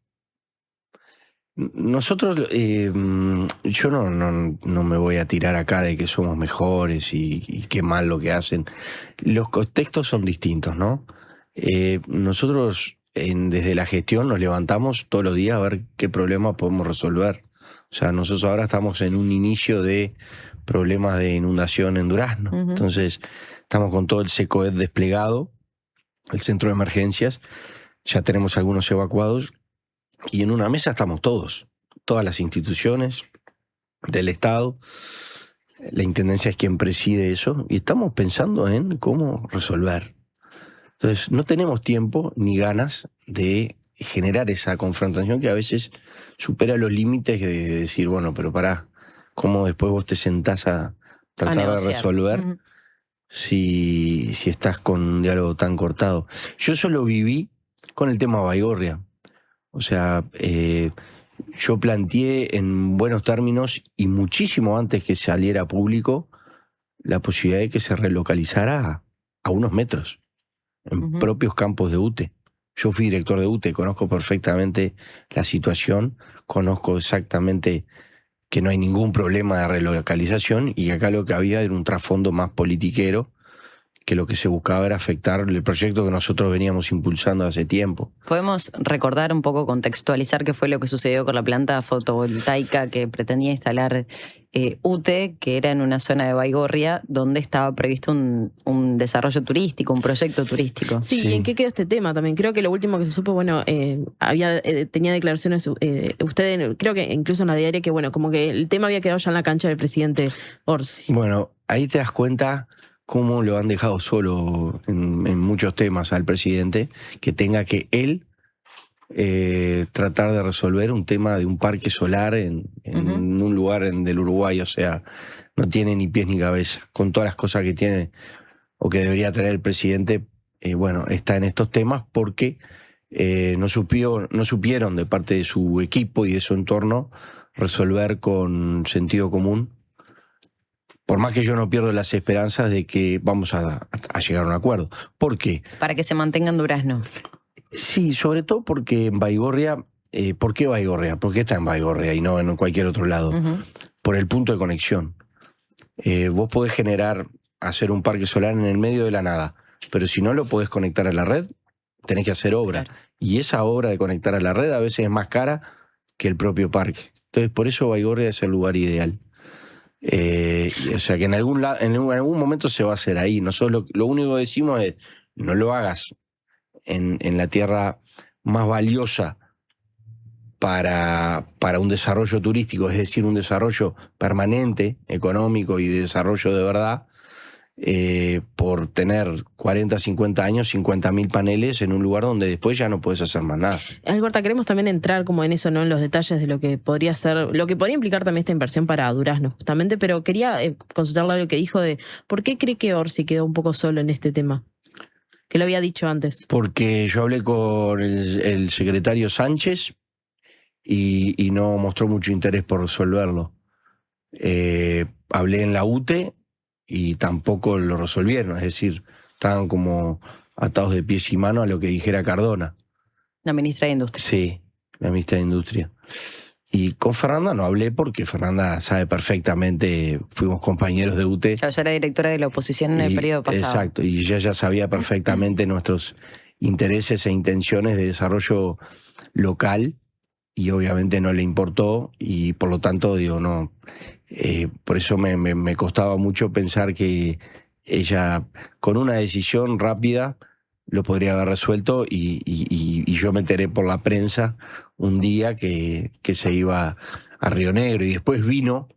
Nosotros, yo no me voy a tirar acá de que somos mejores y qué mal lo que hacen. Los contextos son distintos, ¿no? Nosotros desde la gestión nos levantamos todos los días a ver qué problema podemos resolver. O sea, nosotros ahora estamos en un inicio de problemas de inundación en Durazno. Entonces, estamos con todo el SECOED desplegado, el centro de emergencias. Ya tenemos algunos evacuados. Y en una mesa estamos todas las instituciones del Estado. La Intendencia es quien preside eso, y estamos pensando en cómo resolver. Entonces, no tenemos tiempo ni ganas de generar esa confrontación que a veces supera los límites de decir, bueno, pero pará, ¿cómo después vos te sentás a tratar de resolver si estás con un diálogo tan cortado? Yo eso lo viví con el tema Baigorria. O sea, yo planteé en buenos términos, y muchísimo antes que saliera público, la posibilidad de que se relocalizara a unos metros, en propios campos de UTE. Yo fui director de UTE, conozco perfectamente la situación, conozco exactamente que no hay ningún problema de relocalización, y acá lo que había era un trasfondo más politiquero, que lo que se buscaba era afectar el proyecto que nosotros veníamos impulsando hace tiempo. ¿Podemos recordar un poco, contextualizar qué fue lo que sucedió con la planta fotovoltaica que pretendía instalar UTE, que era en una zona de Baigorria donde estaba previsto un desarrollo turístico, un proyecto turístico? Sí, ¿y en qué quedó este tema también? Creo que lo último que se supo, bueno, tenía declaraciones, usted, creo que incluso en la diaria, que bueno, como que el tema había quedado ya en la cancha del presidente Orsi. Bueno, ahí te das cuenta cómo lo han dejado solo en muchos temas al presidente, que tenga que él tratar de resolver un tema de un parque solar en un lugar del Uruguay. O sea, no tiene ni pies ni cabeza. Con todas las cosas que tiene o que debería tener el presidente, bueno, está en estos temas porque no supieron de parte de su equipo y de su entorno resolver con sentido común. Por más que yo no pierdo las esperanzas de que vamos a llegar a un acuerdo. ¿Por qué? Para que se mantenga en Durazno. Sí, sobre todo porque en Baigorria, ¿por qué Baigorria? ¿Por qué está en Baigorria y no en cualquier otro lado? Por el punto de conexión. Vos podés hacer un parque solar en el medio de la nada, pero si no lo podés conectar a la red, tenés que hacer obra. Claro. Y esa obra de conectar a la red a veces es más cara que el propio parque. Entonces, por eso Baigorria es el lugar ideal. O sea, que en algún momento se va a hacer ahí. Nosotros lo único que decimos es, no lo hagas en la tierra más valiosa para un desarrollo turístico, es decir, un desarrollo permanente, económico y de desarrollo de verdad, por tener 40, 50 años, 50.000 paneles en un lugar donde después ya no puedes hacer más nada. Alberta, queremos también entrar como en eso, ¿no? En los detalles de lo que podría ser, lo que podría implicar también esta inversión para Durazno, justamente, pero quería consultarle lo que dijo de ¿por qué cree que Orsi quedó un poco solo en este tema? Que lo había dicho antes. Porque yo hablé con el secretario Sánchez y no mostró mucho interés por resolverlo. Hablé en la UTE y tampoco lo resolvieron, es decir, estaban como atados de pies y manos a lo que dijera Cardona. La ministra de Industria. Sí, la ministra de Industria. Y con Fernanda no hablé porque Fernanda sabe perfectamente, fuimos compañeros de UTE. Ella era directora de la oposición en el periodo pasado. Exacto, y ella ya sabía perfectamente nuestros intereses e intenciones de desarrollo local y obviamente no le importó y por lo tanto, digo, no. Por eso me costaba mucho pensar que ella con una decisión rápida lo podría haber resuelto y yo me enteré por la prensa un día que se iba a Río Negro y después vino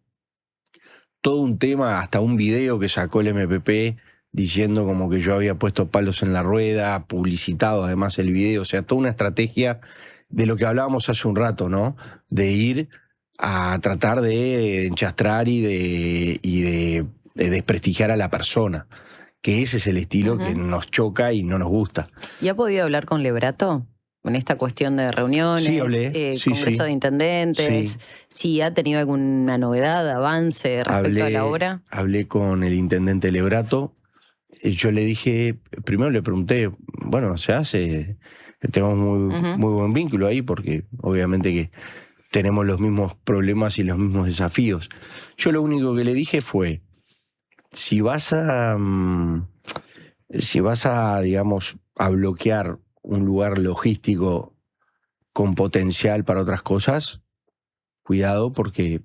todo un tema, hasta un video que sacó el MPP diciendo como que yo había puesto palos en la rueda, publicitado además el video, o sea, toda una estrategia de lo que hablábamos hace un rato, ¿no? De ir a tratar de enchastrar y de desprestigiar a la persona. Que ese es el estilo que nos choca y no nos gusta. ¿Y ha podido hablar con Lebrato en esta cuestión de reuniones, sí, hablé. Congreso de Intendentes? ¿Sí ha tenido alguna novedad, avance respecto a la obra? Hablé con el intendente Lebrato. Yo le dije, primero le pregunté, bueno, se hace, tenemos muy buen vínculo ahí porque obviamente que tenemos los mismos problemas y los mismos desafíos. Yo lo único que le dije fue, si vas a, digamos, a bloquear un lugar logístico con potencial para otras cosas, cuidado porque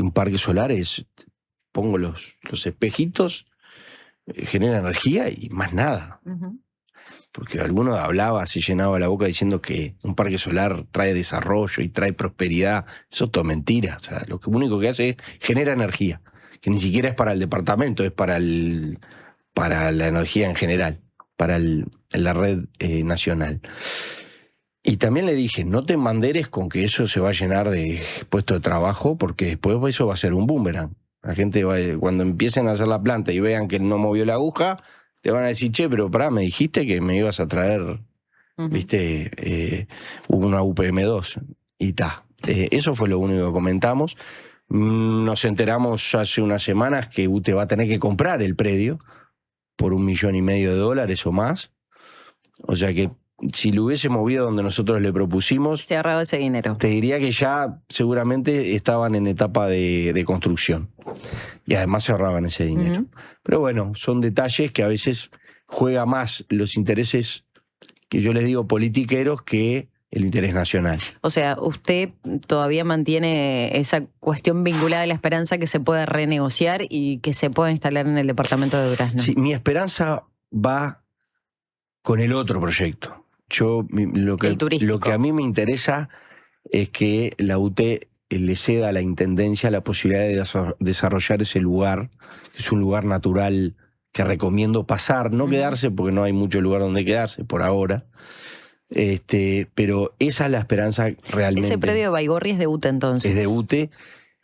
un parque solar es, pongo los espejitos, genera energía y más nada. Porque alguno hablaba, se llenaba la boca diciendo que un parque solar trae desarrollo y trae prosperidad. Eso es todo mentira. O sea, lo único que hace es genera energía. Que ni siquiera es para el departamento, es para la energía en general, para la red nacional. Y también le dije, no te manderes con que eso se va a llenar de puestos de trabajo, porque después eso va a ser un boomerang. La gente cuando empiecen a hacer la planta y vean que no movió la aguja, te van a decir, che, pero pará, me dijiste que me ibas a traer, viste, una UPM2 y ta. Eso fue lo único que comentamos. Nos enteramos hace unas semanas que UTE va a tener que comprar el predio por $1,5 millones o más. O sea que si lo hubiese movido donde nosotros le propusimos... Se ahorraba ese dinero. Te diría que ya seguramente estaban en etapa de construcción. Y además se ahorraban ese dinero. Pero bueno, son detalles que a veces juega más los intereses, que yo les digo politiqueros, que el interés nacional. O sea, usted todavía mantiene esa cuestión vinculada a la esperanza que se pueda renegociar y que se pueda instalar en el departamento de Durazno. Sí, mi esperanza va con el otro proyecto. Lo que a mí me interesa es que la UTE le ceda a la Intendencia la posibilidad de desarrollar ese lugar, que es un lugar natural que recomiendo pasar, no quedarse porque no hay mucho lugar donde quedarse por ahora. Pero esa es la esperanza realmente. Ese predio de Baigorri es de UTE entonces. Es de UTE.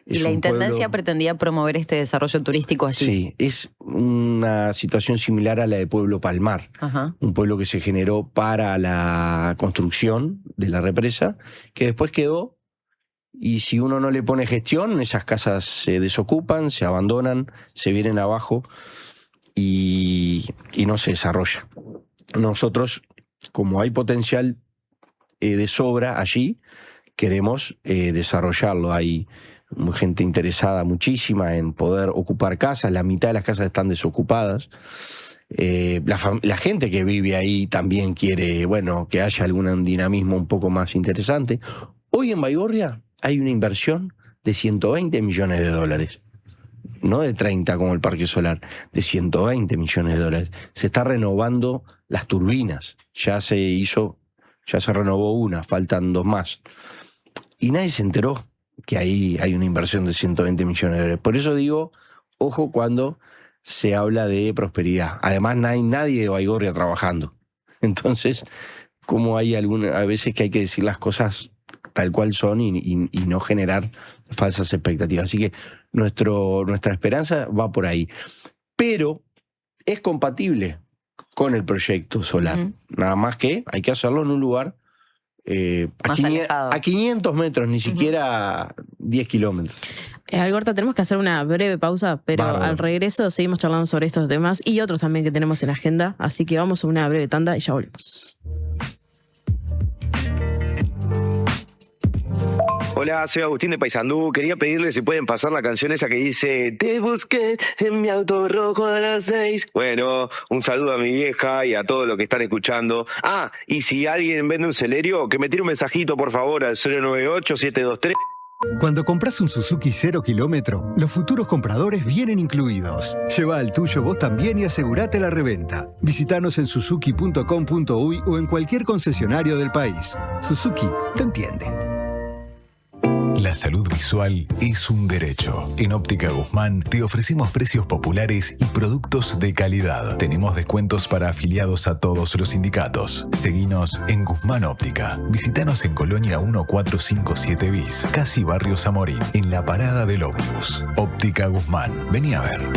Y la Intendencia pretendía promover este desarrollo turístico allí. Sí, es una situación similar a la de Pueblo Palmar. Ajá. Un pueblo que se generó para la construcción de la represa, que después quedó, y si uno no le pone gestión, esas casas se desocupan, se abandonan, se vienen abajo y no se desarrolla. Nosotros, como hay potencial de sobra allí, queremos desarrollarlo. Hay gente interesada muchísima en poder ocupar casas, la mitad de las casas están desocupadas. La gente que vive ahí también quiere, que haya algún dinamismo un poco más interesante. Hoy en Baigorria hay una inversión de $120 millones. No de 30 como el Parque Solar, de $120 millones. Se está renovando las turbinas. Ya se renovó una, faltan 2 más. Y nadie se enteró que ahí hay una inversión de $120 millones. Por eso digo, ojo cuando se habla de prosperidad. Además, no hay nadie de Baigorria trabajando. Entonces, como hay a veces que hay que decir las cosas tal cual son y no generar falsas expectativas. Así que nuestra esperanza va por ahí. Pero es compatible con el proyecto solar. Nada más que hay que hacerlo en un lugar a 500 metros, ni siquiera 10 kilómetros. Alberta, tenemos que hacer una breve pausa, pero al regreso seguimos charlando sobre estos temas y otros también que tenemos en la agenda. Así que vamos a una breve tanda y ya volvemos. Hola, soy Agustín de Paysandú. Quería pedirle si pueden pasar la canción esa que dice te busqué en mi auto rojo a las 6. Bueno, un saludo a mi vieja y a todos los que están escuchando. Y si alguien vende un Celerio, que me tire un mensajito por favor al 098-723. Cuando compras un Suzuki 0 kilómetro, los futuros compradores vienen incluidos. Lleva al tuyo vos también y asegurate la reventa. Visítanos en suzuki.com.uy o en cualquier concesionario del país. Suzuki te entiende. La salud visual es un derecho. En Óptica Guzmán te ofrecemos precios populares y productos de calidad. Tenemos descuentos para afiliados a todos los sindicatos. Seguinos en Guzmán Óptica. Visítanos en Colonia 1457 bis, casi Barrio Zamorín, en la parada del ómnibus. Óptica Guzmán. Vení a ver.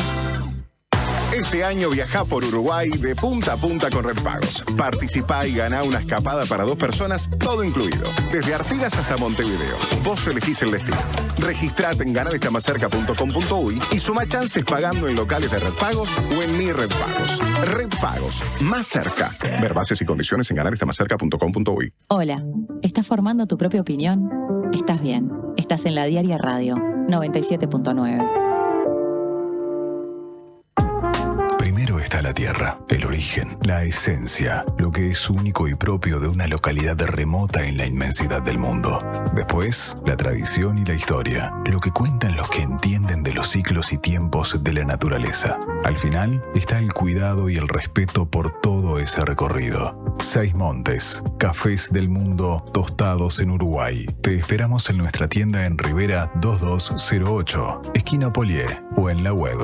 Este año viajá por Uruguay de punta a punta con Redpagos. Participá y ganá una escapada para 2 personas, todo incluido. Desde Artigas hasta Montevideo. Vos elegís el destino. Registrate en ganarestamacerca.com.uy y suma chances pagando en locales de Redpagos o en Mi Redpagos. Redpagos, más cerca. Ver bases y condiciones en ganarestamacerca.com.uy. Hola, ¿estás formando tu propia opinión? Estás bien. Estás en la Diaria Radio 97.9. Primero está la tierra, el origen, la esencia, lo que es único y propio de una localidad remota en la inmensidad del mundo. Después, la tradición y la historia, lo que cuentan los que entienden de los ciclos y tiempos de la naturaleza. Al final está el cuidado y el respeto por todo ese recorrido. 6 Montes, cafés del mundo tostados en Uruguay. Te esperamos en nuestra tienda en Rivera 2208, esquina Polié, o en la web.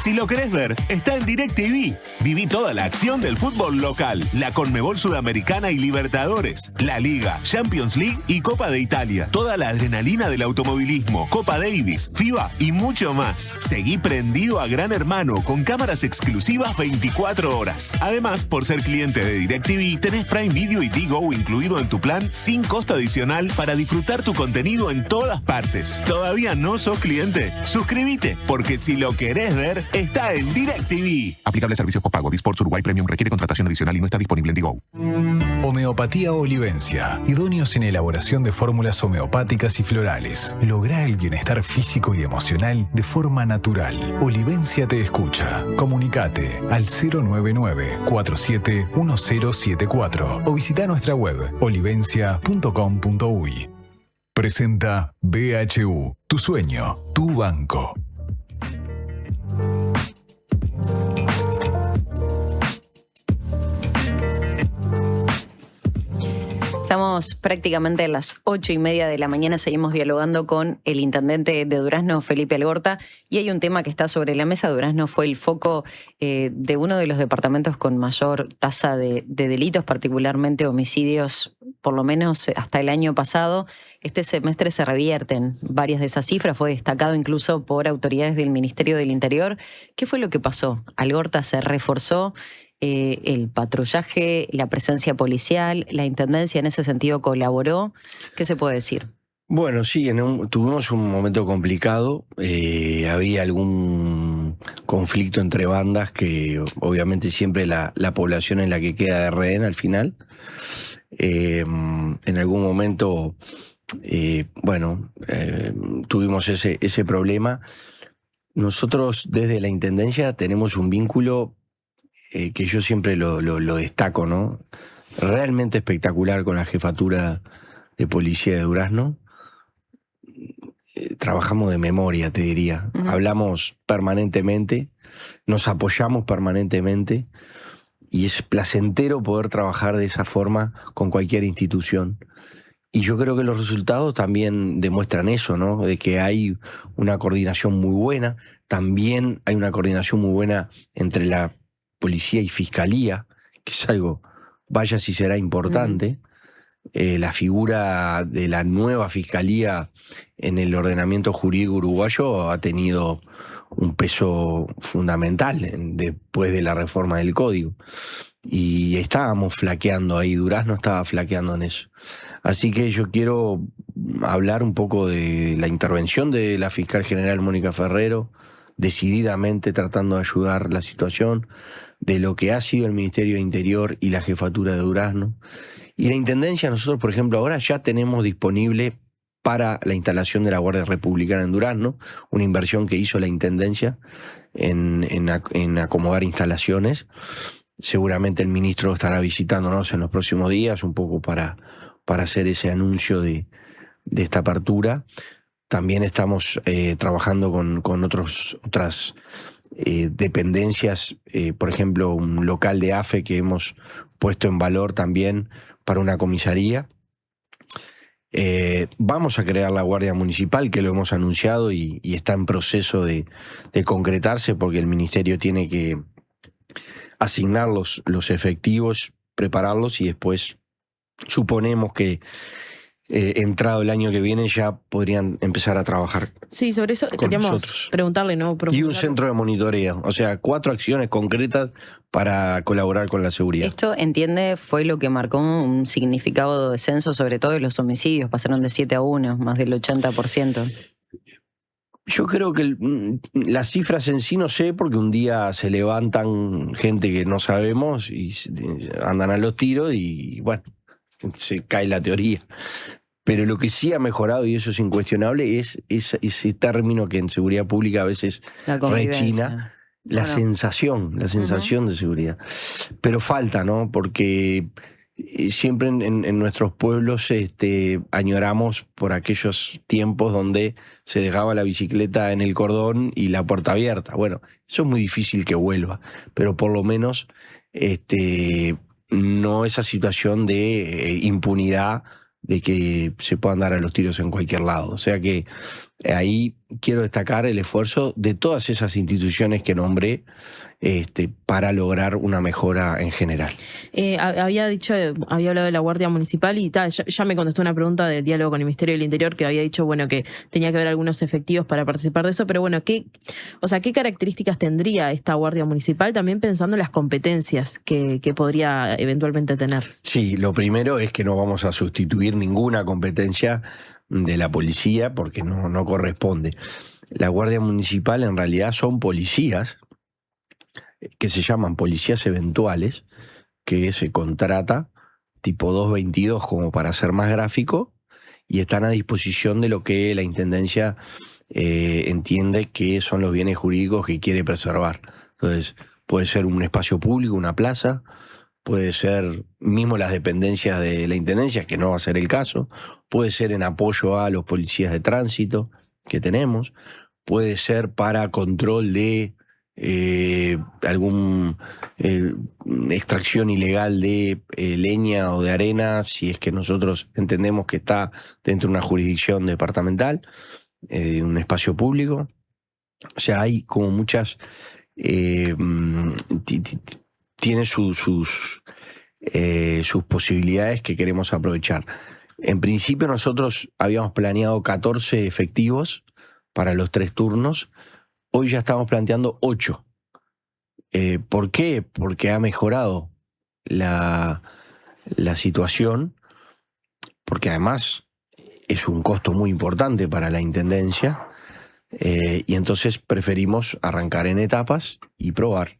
Si lo querés ver, está en DirecTV. Viví toda la acción del fútbol local, la Conmebol Sudamericana y Libertadores, la Liga, Champions League y Copa de Italia. Toda la adrenalina del automovilismo, Copa Davis, FIBA y mucho más. Seguí prendido a Gran Hermano con cámaras exclusivas 24 horas. Además, por ser cliente de DirecTV, tenés Prime Video y Tigo incluido en tu plan sin costo adicional para disfrutar tu contenido en todas partes. ¿Todavía no sos cliente? Suscríbete, porque si lo querés ver, está en DirecTV. Aplicable servicios postpago. Disports Uruguay Premium requiere contratación adicional y no está disponible en Tigo. Homeopatía Olivencia. Idóneos en elaboración de fórmulas homeopáticas y florales. Lográ el bienestar físico y emocional de forma natural. Olivencia te escucha. Comunicate al 099-471074 o visita nuestra web olivencia.com.uy. Presenta BHU. Tu sueño, tu banco. Estamos prácticamente a las 8:30 de la mañana, seguimos dialogando con el intendente de Durazno, Felipe Algorta, y hay un tema que está sobre la mesa. Durazno fue el foco de uno de los departamentos con mayor tasa de delitos, particularmente homicidios, por lo menos hasta el año pasado. Este semestre se revierten varias de esas cifras, fue destacado incluso por autoridades del Ministerio del Interior. ¿Qué fue lo que pasó? Algorta, se reforzó el patrullaje, la presencia policial, la intendencia en ese sentido colaboró. ¿Qué se puede decir? Bueno, sí, tuvimos un momento complicado. Había algún conflicto entre bandas que obviamente siempre la población es la que queda de rehén al final. En algún momento, tuvimos ese problema. Nosotros desde la intendencia tenemos un vínculo que yo siempre lo destaco, ¿no? Realmente espectacular con la jefatura de policía de Durazno. Trabajamos de memoria, te diría. Hablamos permanentemente, nos apoyamos permanentemente y es placentero poder trabajar de esa forma con cualquier institución. Y yo creo que los resultados también demuestran eso, ¿no? De que hay una coordinación muy buena. También hay una coordinación muy buena entre la policía y fiscalía, que es algo, vaya si será importante. La figura de la nueva fiscalía en el ordenamiento jurídico uruguayo ha tenido un peso fundamental después de la reforma del código. Y estábamos flaqueando ahí, Durazno estaba flaqueando en eso. Así que yo quiero hablar un poco de la intervención de la fiscal general Mónica Ferrero, decididamente tratando de ayudar la situación, de lo que ha sido el Ministerio de Interior y la jefatura de Durazno. Y la intendencia, nosotros, por ejemplo, ahora ya tenemos disponible para la instalación de la Guardia Republicana en Durazno, una inversión que hizo la intendencia en acomodar instalaciones. Seguramente el ministro estará visitándonos en los próximos días, un poco para hacer ese anuncio de esta apertura. También estamos trabajando con otras dependencias, por ejemplo, un local de AFE que hemos puesto en valor también para una comisaría. Vamos a crear la Guardia Municipal, que lo hemos anunciado y está en proceso de concretarse, porque el Ministerio tiene que asignar los efectivos, prepararlos y después suponemos que entrado el año que viene ya podrían empezar a trabajar. Sí, sobre eso queríamos nosotros preguntarle, ¿no? Y un centro de monitoreo, o sea, 4 acciones concretas para colaborar con la seguridad. Esto, entiende, fue lo que marcó un significado de descenso, sobre todo de los homicidios, pasaron de 7 a 1, más del 80%. Yo creo que las cifras en sí no sé, porque un día se levantan gente que no sabemos y andan a los tiros y bueno, se cae la teoría. Pero lo que sí ha mejorado, y eso es incuestionable, es ese término que en seguridad pública a veces rechina, la sensación de seguridad. Pero falta, ¿no? Porque siempre en nuestros pueblos añoramos por aquellos tiempos donde se dejaba la bicicleta en el cordón y la puerta abierta. Bueno, eso es muy difícil que vuelva, pero por lo menos no esa situación de impunidad de que se puedan dar a los tiros en cualquier lado. O sea que ahí quiero destacar el esfuerzo de todas esas instituciones que nombré para lograr una mejora en general. Había hablado de la Guardia Municipal y ya me contestó una pregunta del diálogo con el Ministerio del Interior, que había dicho, bueno, que tenía que haber algunos efectivos para participar de eso, pero bueno, ¿qué características tendría esta Guardia Municipal, también pensando en las competencias que podría eventualmente tener? Sí, lo primero es que no vamos a sustituir ninguna competencia de la policía porque no corresponde. La Guardia Municipal en realidad son policías que se llaman policías eventuales, que se contrata tipo 222 como para ser más gráfico, y están a disposición de lo que la Intendencia entiende que son los bienes jurídicos que quiere preservar. Entonces, puede ser un espacio público, una plaza, puede ser mismo las dependencias de la Intendencia, que no va a ser el caso, puede ser en apoyo a los policías de tránsito que tenemos, puede ser para control de algún extracción ilegal de leña o de arena, si es que nosotros entendemos que está dentro de una jurisdicción departamental, un espacio público. O sea, hay como muchas... tiene sus posibilidades que queremos aprovechar. En principio nosotros habíamos planeado 14 efectivos para los 3 turnos. Hoy ya estamos planteando 8. ¿Por qué? Porque ha mejorado la situación, porque además es un costo muy importante para la Intendencia, y entonces preferimos arrancar en etapas y probar.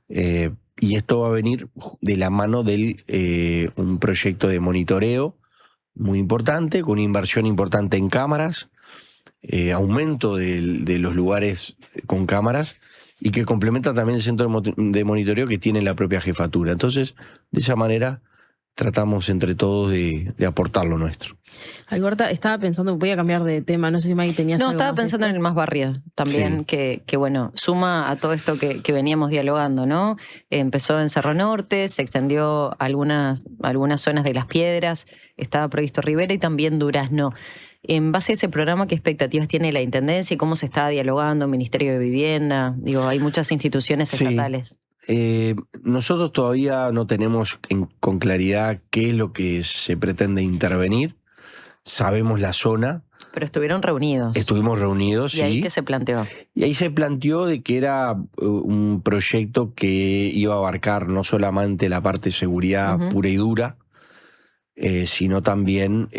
Y esto va a venir de la mano de un proyecto de monitoreo muy importante, con una inversión importante en cámaras, aumento de los lugares con cámaras, y que complementa también el centro de monitoreo que tiene la propia jefatura. Entonces, de esa manera tratamos entre todos de aportar lo nuestro. Alberta, estaba pensando, voy a cambiar de tema, no sé si Maggie tenías No, algo estaba más de pensando en esto. el Más Barrio también, Sí. que bueno, suma a todo esto que veníamos dialogando, ¿no? Empezó en Cerro Norte, se extendió a algunas zonas de Las Piedras, estaba previsto Rivera y también Durazno. En base a ese programa, ¿qué expectativas tiene la Intendencia y cómo se está dialogando? Ministerio de Vivienda, digo, hay muchas instituciones Sí. estatales. Nosotros todavía no tenemos con claridad qué es lo que se pretende intervenir. Sabemos la zona. Pero estuvieron reunidos. Estuvimos reunidos, ¿Y ahí sí. qué se planteó? Y ahí se planteó de que era un proyecto que iba a abarcar no solamente la parte de seguridad Ujú. pura y dura, sino también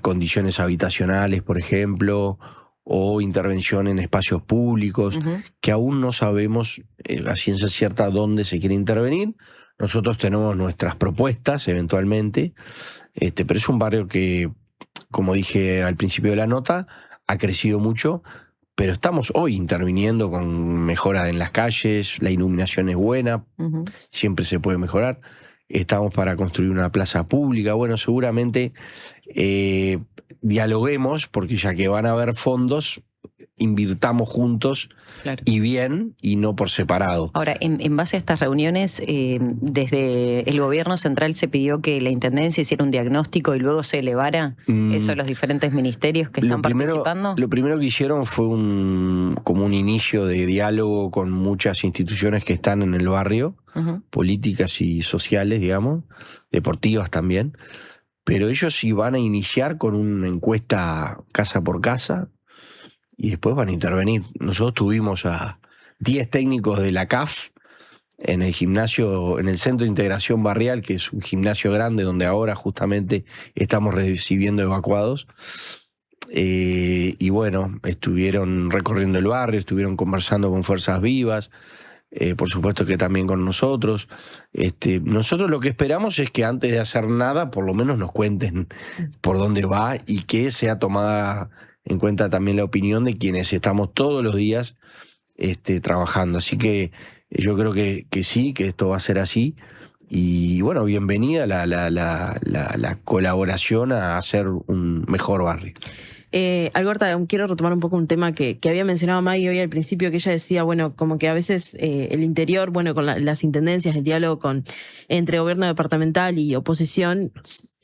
condiciones habitacionales, por ejemplo, o intervención en espacios públicos, que aún no sabemos a ciencia cierta dónde se quiere intervenir. Nosotros tenemos nuestras propuestas eventualmente, pero es un barrio que, como dije al principio de la nota, ha crecido mucho, pero estamos hoy interviniendo con mejora en las calles, la iluminación es buena, siempre se puede mejorar. Estamos para construir una plaza pública. Bueno, seguramente dialoguemos, porque ya que van a haber fondos, invirtamos juntos y bien, y no por separado. Ahora, en base a estas reuniones, desde el gobierno central se pidió que la Intendencia hiciera un diagnóstico y luego se elevara eso a los diferentes ministerios que están participando. Lo primero que hicieron fue como un inicio de diálogo con muchas instituciones que están en el barrio, políticas y sociales, digamos, deportivas también. Pero ellos iban a iniciar con una encuesta casa por casa y después van a intervenir. Nosotros tuvimos a 10 técnicos de la CAF en el gimnasio, en el Centro de Integración Barrial, que es un gimnasio grande donde ahora justamente estamos recibiendo evacuados. Y bueno, estuvieron recorriendo el barrio, estuvieron conversando con Fuerzas Vivas, por supuesto que también con nosotros. Nosotros lo que esperamos es que antes de hacer nada, por lo menos nos cuenten por dónde va y que sea tomada en cuenta también la opinión de quienes estamos todos los días trabajando. Así que yo creo que sí, que esto va a ser así. Y bueno, bienvenida la colaboración a hacer un mejor barrio. Alberta, quiero retomar un poco un tema que había mencionado Maggie hoy al principio, que ella decía, bueno, como que a veces el interior, bueno, con las intendencias, el diálogo entre gobierno departamental y oposición,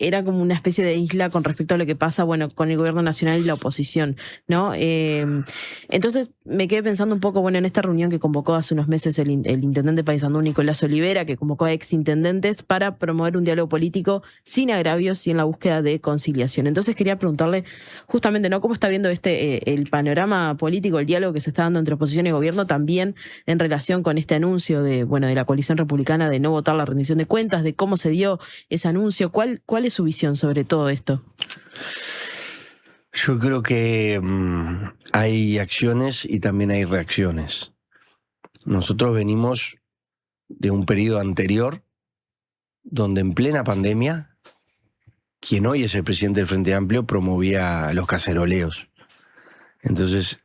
era como una especie de isla con respecto a lo que pasa, bueno, con el gobierno nacional y la oposición, ¿no? Entonces me quedé pensando un poco, bueno, en esta reunión que convocó hace unos meses el intendente paisandú Nicolás Olivera, que convocó a exintendentes para promover un diálogo político sin agravios y en la búsqueda de conciliación. Entonces quería preguntarle justamente, ¿no? ¿Cómo está viendo el panorama político, el diálogo que se está dando entre oposición y gobierno, también en relación con este anuncio de la coalición republicana de no votar la rendición de cuentas, de cómo se dio ese anuncio? ¿Cuál es su visión sobre todo esto? Yo creo que hay acciones y también hay reacciones. Nosotros venimos de un periodo anterior donde en plena pandemia quien hoy es el presidente del Frente Amplio promovía los caceroleos. Entonces,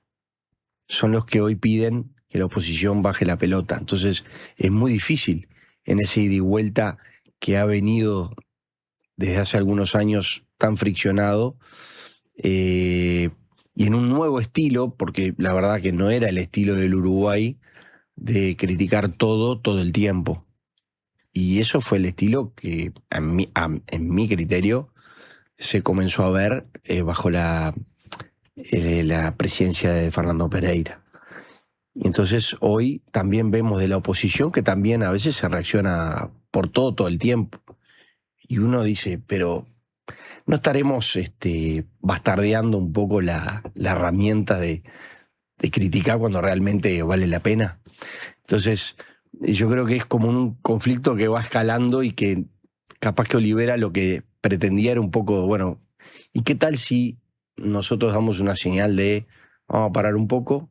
son los que hoy piden que la oposición baje la pelota. Entonces, es muy difícil en ese ida y vuelta que ha venido desde hace algunos años tan friccionado, y en un nuevo estilo, porque la verdad que no era el estilo del Uruguay de criticar todo el tiempo. Y eso fue el estilo que, en mi criterio, se comenzó a ver bajo la presidencia de Fernando Pereira. Y entonces hoy también vemos de la oposición que también a veces se reacciona por todo el tiempo. Y uno dice, pero ¿no estaremos bastardeando un poco la herramienta de criticar cuando realmente vale la pena? Entonces, yo creo que es como un conflicto que va escalando y que capaz que Olivera lo que pretendía era un poco, bueno, ¿y qué tal si nosotros damos una señal de vamos a parar un poco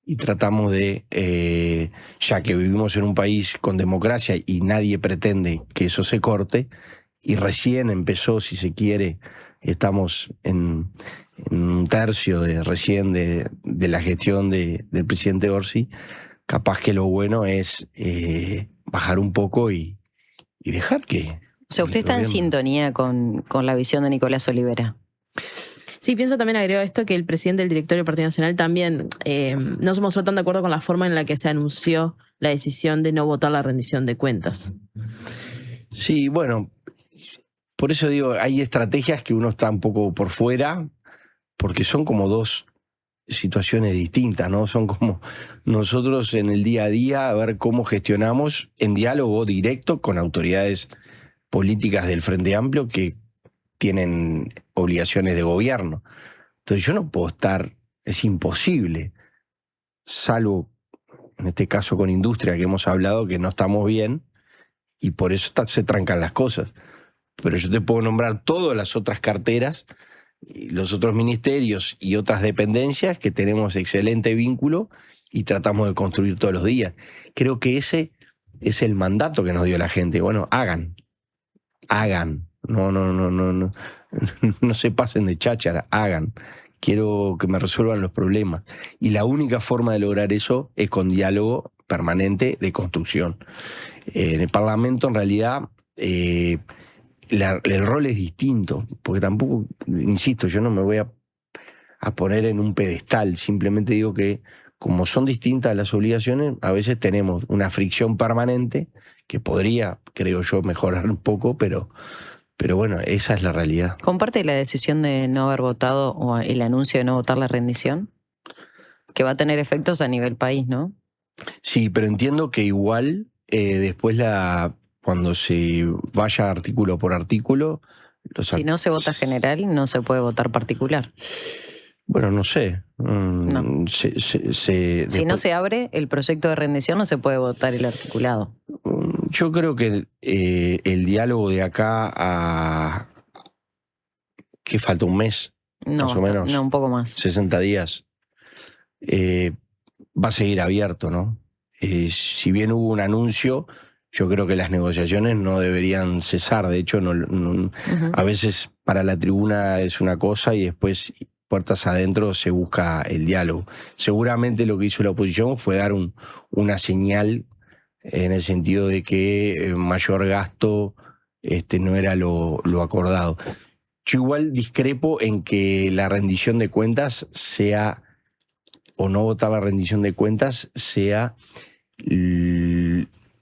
y tratamos de, ya que vivimos en un país con democracia y nadie pretende que eso se corte, y recién empezó, si se quiere, estamos en un tercio de la gestión del presidente Orsi, capaz que lo bueno es bajar un poco y dejar que... O sea, usted está en sintonía con la visión de Nicolás Olivera. Sí, pienso también, agrego esto, que el presidente del directorio del Partido Nacional también no se mostró tan de acuerdo con la forma en la que se anunció la decisión de no votar la rendición de cuentas. Sí, bueno, por eso digo, hay estrategias que uno está un poco por fuera, porque son como dos situaciones distintas, ¿no? Son como nosotros en el día a día, a ver cómo gestionamos en diálogo directo con autoridades políticas del Frente Amplio que tienen obligaciones de gobierno. Entonces yo no puedo estar, es imposible, salvo en este caso con industria que hemos hablado que no estamos bien y por eso se trancan las cosas. Pero yo te puedo nombrar todas las otras carteras, los otros ministerios y otras dependencias que tenemos excelente vínculo y tratamos de construir todos los días. Creo que ese es el mandato que nos dio la gente. Bueno, hagan. No se pasen de cháchara, hagan. Quiero que me resuelvan los problemas. Y la única forma de lograr eso es con diálogo permanente de construcción. En el Parlamento, en realidad, el rol es distinto, porque tampoco, insisto, yo no me voy a poner en un pedestal, simplemente digo que como son distintas las obligaciones, a veces tenemos una fricción permanente que podría, creo yo, mejorar un poco, pero bueno, esa es la realidad. ¿Comparte la decisión de no haber votado o el anuncio de no votar la rendición? Que va a tener efectos a nivel país, ¿no? Sí, pero entiendo que igual después cuando se vaya artículo por artículo... Si no se vota general, no se puede votar particular. Bueno, no sé. No. Si no se abre el proyecto de rendición, no se puede votar el articulado. Yo creo que el diálogo de acá a... que falta un mes, más o menos. No, un poco más. 60 días. Va a seguir abierto, ¿no? Si bien hubo un anuncio, yo creo que las negociaciones no deberían cesar. De hecho, a veces para la tribuna es una cosa y después puertas adentro se busca el diálogo. Seguramente lo que hizo la oposición fue dar una señal en el sentido de que mayor gasto no era lo acordado. Yo igual discrepo en que la rendición de cuentas sea, o no votar la rendición de cuentas sea,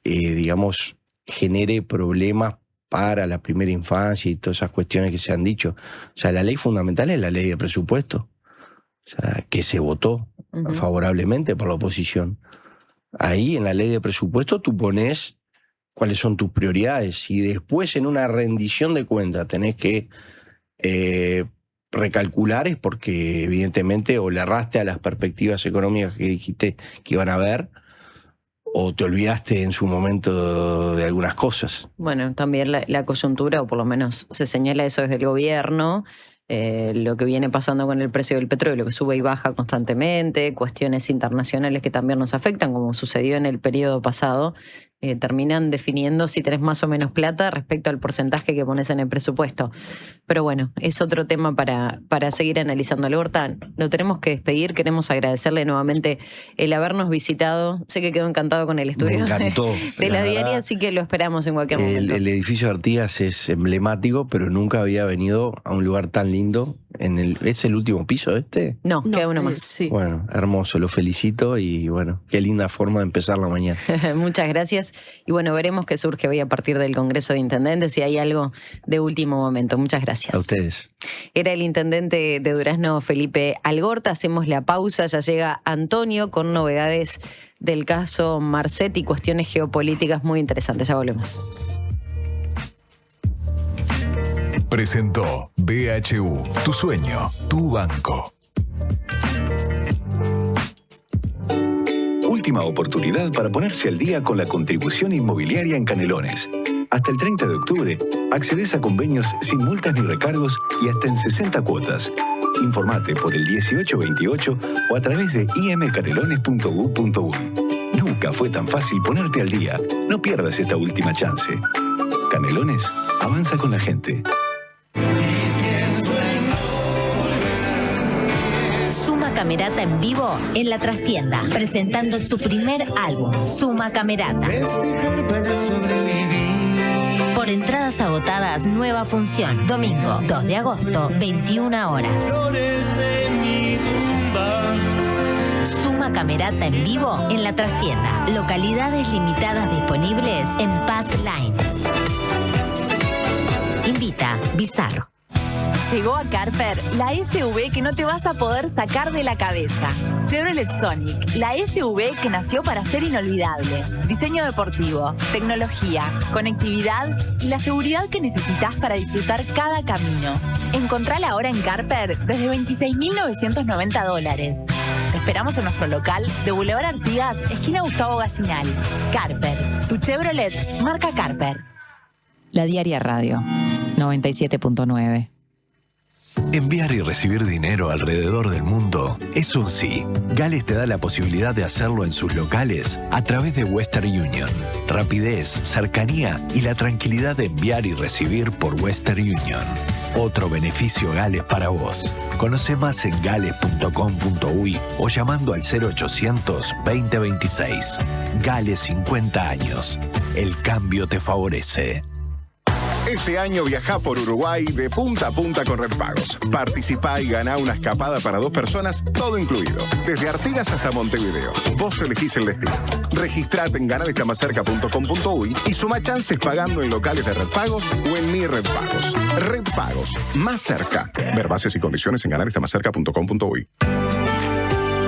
digamos, genere problemas para la primera infancia y todas esas cuestiones que se han dicho. O sea, la ley fundamental es la ley de presupuesto, o sea, que se votó favorablemente por la oposición. Ahí en la ley de presupuesto tú pones cuáles son tus prioridades. Si después en una rendición de cuentas tenés que recalcular es porque evidentemente o le erraste a las perspectivas económicas que dijiste que iban a haber o te olvidaste en su momento de algunas cosas. Bueno, también la coyuntura, o por lo menos se señala eso desde el gobierno, lo que viene pasando con el precio del petróleo, que sube y baja constantemente, cuestiones internacionales que también nos afectan, como sucedió en el periodo pasado, terminan definiendo si tenés más o menos plata respecto al porcentaje que pones en el presupuesto. Pero bueno, es otro tema para seguir analizándolo. Hortán, lo tenemos que despedir. Queremos agradecerle nuevamente el habernos visitado. Sé que quedó encantado con el estudio. Me encantó. de la diaria, así que lo esperamos en cualquier momento. El edificio de Artigas es emblemático, pero nunca había venido a un lugar tan lindo ¿Es el último piso este? No, queda uno más. Sí. Bueno, hermoso, lo felicito y bueno, qué linda forma de empezar la mañana. Muchas gracias. Y bueno, veremos qué surge hoy a partir del Congreso de Intendentes, si hay algo de último momento. Muchas gracias. A ustedes. Era el intendente de Durazno, Felipe Algorta. Hacemos la pausa, ya llega Antonio con novedades del caso Marcet y cuestiones geopolíticas muy interesantes. Ya volvemos. Presentó BHU, tu sueño, tu banco. Última oportunidad para ponerse al día con la contribución inmobiliaria en Canelones. Hasta el 30 de octubre, accedes a convenios sin multas ni recargos y hasta en 60 cuotas. Informate por el 1828 o a través de imcanelones.gov.uy. Nunca fue tan fácil ponerte al día. No pierdas esta última chance. Canelones, avanza con la gente. Suma Camerata en vivo en La Trastienda, presentando su primer álbum, Suma Camerata. Por entradas agotadas, nueva función, domingo 2 de agosto, 21 horas. Suma Camerata en vivo en La Trastienda, localidades limitadas disponibles en Pass Line. Invita Bizarro. Llegó a Carper la SUV que no te vas a poder sacar de la cabeza. Chevrolet Sonic, la SUV que nació para ser inolvidable. Diseño deportivo, tecnología, conectividad y la seguridad que necesitas para disfrutar cada camino. Encontrala ahora en Carper desde $26.990. Te esperamos en nuestro local de Boulevard Artigas, esquina Gustavo Gallinal. Carper, tu Chevrolet marca Carper. La Diaria Radio, 97.9. Enviar y recibir dinero alrededor del mundo es un sí. Gales te da la posibilidad de hacerlo en sus locales a través de Western Union. Rapidez, cercanía y la tranquilidad de enviar y recibir por Western Union. Otro beneficio Gales para vos. Conoce más en gales.com.uy o llamando al 0800 2026. Gales 50 años. El cambio te favorece. Este año viajá por Uruguay de punta a punta con Red Pagos. Participá y ganá una escapada para 2 personas, todo incluido. Desde Artigas hasta Montevideo. Vos elegís el destino. Registrate en ganalestamacerca.com.uy y suma chances pagando en locales de Red Pagos o en Mi Red Pagos. Red Pagos, más cerca. Ver bases y condiciones en ganalestamacerca.com.uy.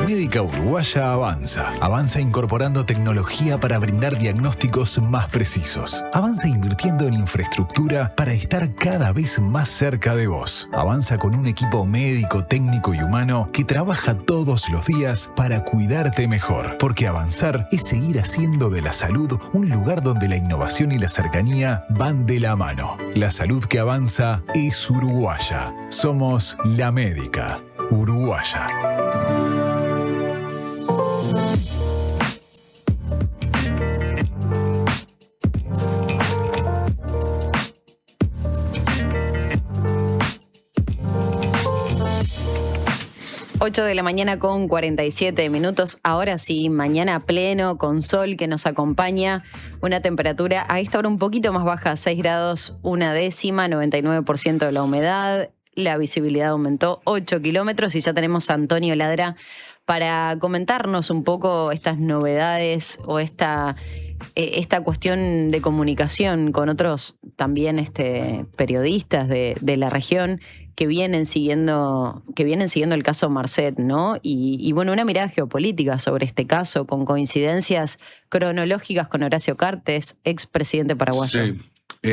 Médica Uruguaya avanza. Avanza incorporando tecnología para brindar diagnósticos más precisos. Avanza invirtiendo en infraestructura para estar cada vez más cerca de vos. Avanza con un equipo médico, técnico y humano que trabaja todos los días para cuidarte mejor. Porque avanzar es seguir haciendo de la salud un lugar donde la innovación y la cercanía van de la mano. La salud que avanza es uruguaya. Somos la Médica Uruguaya. Ocho de la mañana con 47 minutos. Ahora sí, mañana pleno, con sol que nos acompaña. Una temperatura a esta hora un poquito más baja, 6 grados, 1/10, 99% de la humedad. La visibilidad aumentó 8 kilómetros y ya tenemos a Antonio Ladra para comentarnos un poco estas novedades o esta cuestión de comunicación con otros también periodistas de la región que vienen siguiendo el caso Marcet, ¿no? Y bueno, una mirada geopolítica sobre este caso, con coincidencias cronológicas con Horacio Cartes, expresidente paraguayo. Sí.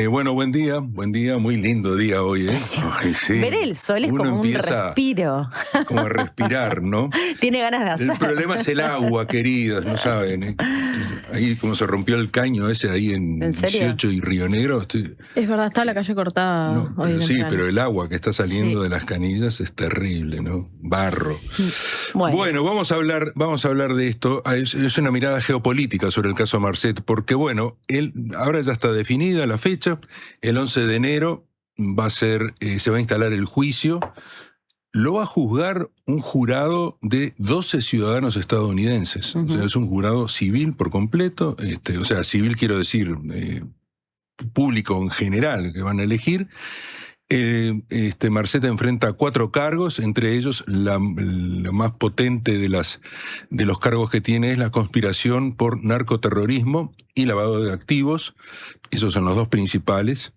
Bueno, buen día, muy lindo día hoy, ¿eh? Ay, sí. Ver el sol es como un respiro. Como a respirar, ¿no? Tiene ganas de hacer. El problema es el agua, queridas, no saben, ¿eh? Ahí como se rompió el caño ese ahí en 18 y Río Negro. Es verdad, está la calle cortada. No, hoy sí, pero el agua que está saliendo de las canillas es terrible, ¿no? Barro. Bueno, vamos a hablar de esto. Es una mirada geopolítica sobre el caso Marcet, porque bueno, ahora ya está definida la fecha. El 11 de enero se va a instalar el juicio. Lo va a juzgar un jurado de 12 ciudadanos estadounidenses. O sea, es un jurado civil por completo. O sea, civil quiero decir público en general que van a elegir. Marcet enfrenta 4 cargos, entre ellos la más potente de los cargos que tiene es la conspiración por narcoterrorismo y lavado de activos. Esos son los 2 principales.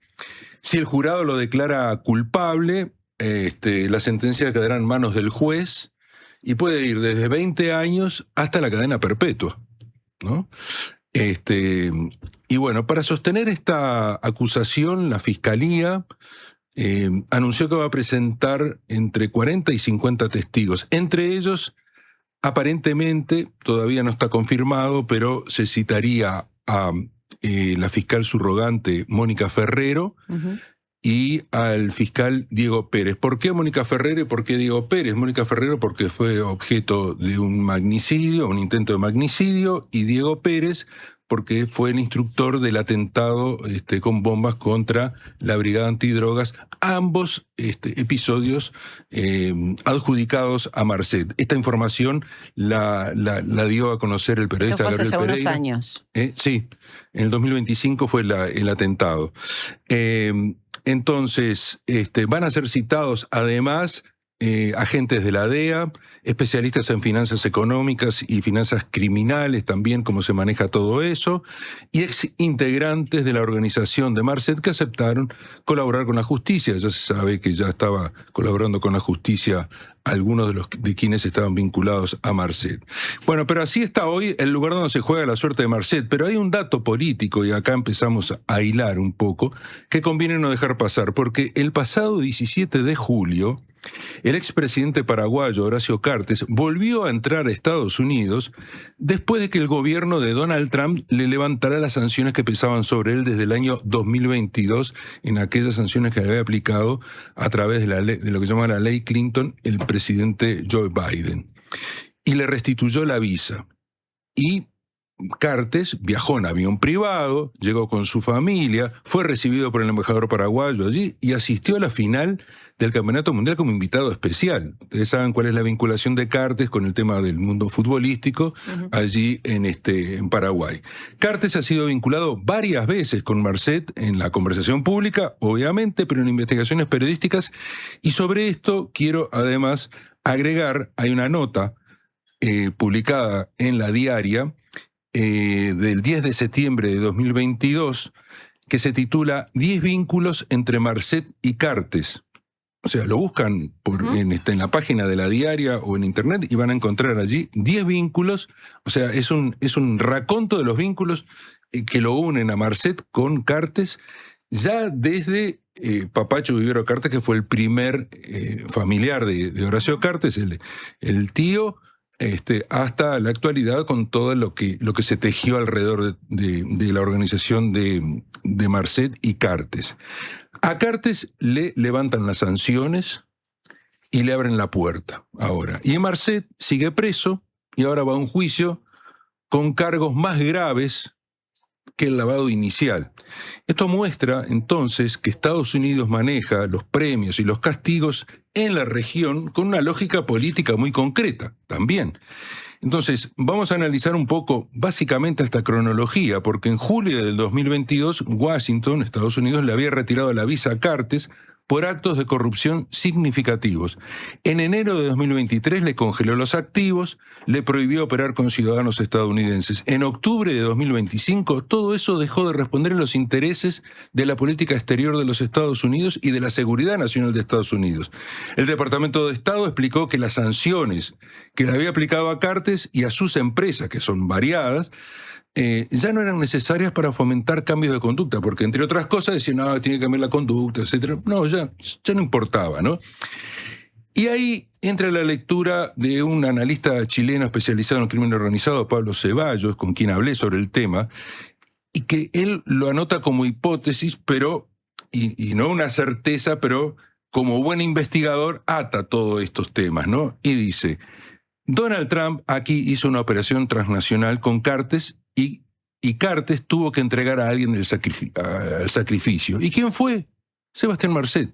Si el jurado lo declara culpable, la sentencia quedará en manos del juez y puede ir desde 20 años hasta la cadena perpetua, ¿no? Y bueno, para sostener esta acusación, la Fiscalía anunció que va a presentar entre 40 y 50 testigos. Entre ellos, aparentemente, todavía no está confirmado, pero se citaría a la fiscal subrogante Mónica Ferrero y al fiscal Diego Pérez. ¿Por qué Mónica Ferrero y por qué Diego Pérez? Mónica Ferrero porque fue objeto de un magnicidio, un intento de magnicidio, y Diego Pérez porque fue el instructor del atentado con bombas contra la Brigada Antidrogas, ambos episodios adjudicados a Marcet. Esta información la dio a conocer el periodista Gabriel Pereira. Esto fue hace unos años. Sí, en el 2025 fue el atentado. Entonces, van a ser citados además agentes de la DEA, especialistas en finanzas económicas y finanzas criminales, también cómo se maneja todo eso, y ex integrantes de la organización de Marcet que aceptaron colaborar con la justicia. Ya se sabe que ya estaba colaborando con la justicia algunos de quienes estaban vinculados a Marcet. Bueno, pero así está hoy el lugar donde se juega la suerte de Marcet. Pero hay un dato político, y acá empezamos a hilar un poco, que conviene no dejar pasar, porque el pasado 17 de julio, el expresidente paraguayo Horacio Cartes volvió a entrar a Estados Unidos después de que el gobierno de Donald Trump le levantara las sanciones que pesaban sobre él desde el año 2022, en aquellas sanciones que le había aplicado a través de lo que se llama la ley Clinton el presidente Joe Biden. Y le restituyó la visa. Y Cartes viajó en avión privado, llegó con su familia, fue recibido por el embajador paraguayo allí y asistió a la final del Campeonato Mundial como invitado especial. Ustedes saben cuál es la vinculación de Cartes con el tema del mundo futbolístico allí en Paraguay. Cartes ha sido vinculado varias veces con Marcet en la conversación pública, obviamente, pero en investigaciones periodísticas. Y sobre esto quiero además agregar, hay una nota publicada en La Diaria del 10 de septiembre de 2022 que se titula 10 vínculos entre Marcet y Cartes. O sea, lo buscan en la página de La Diaria o en internet y van a encontrar allí 10 vínculos. O sea, es un raconto de los vínculos que lo unen a Marcet con Cartes ya desde Papacho Vivero Cartes, que fue el primer familiar de Horacio Cartes, el tío, hasta la actualidad, con todo lo que se tejió alrededor de la organización de Marcet y Cartes. A Cartes le levantan las sanciones y le abren la puerta ahora. Y Marcet sigue preso y ahora va a un juicio con cargos más graves que el lavado inicial. Esto muestra entonces que Estados Unidos maneja los premios y los castigos en la región con una lógica política muy concreta también. Entonces, vamos a analizar un poco básicamente esta cronología, porque en julio del 2022, Washington, Estados Unidos, le había retirado la visa a Cartes por actos de corrupción significativos. En enero de 2023 le congeló los activos, le prohibió operar con ciudadanos estadounidenses. En octubre de 2025, todo eso dejó de responder a los intereses de la política exterior de los Estados Unidos y de la seguridad nacional de Estados Unidos. El Departamento de Estado explicó que las sanciones que le había aplicado a Cartes y a sus empresas, que son variadas, ya no eran necesarias para fomentar cambios de conducta, porque entre otras cosas decían, no, tiene que cambiar la conducta, etc. No, ya no importaba, ¿no? Y ahí entra la lectura de un analista chileno especializado en el crimen organizado, Pablo Ceballos, con quien hablé sobre el tema, y que él lo anota como hipótesis, pero, y no una certeza, pero como buen investigador ata todos estos temas, ¿no? Y dice, Donald Trump aquí hizo una operación transnacional con Cartes y Cartes tuvo que entregar a alguien al sacrificio. ¿Y quién fue? Sebastián Marcet.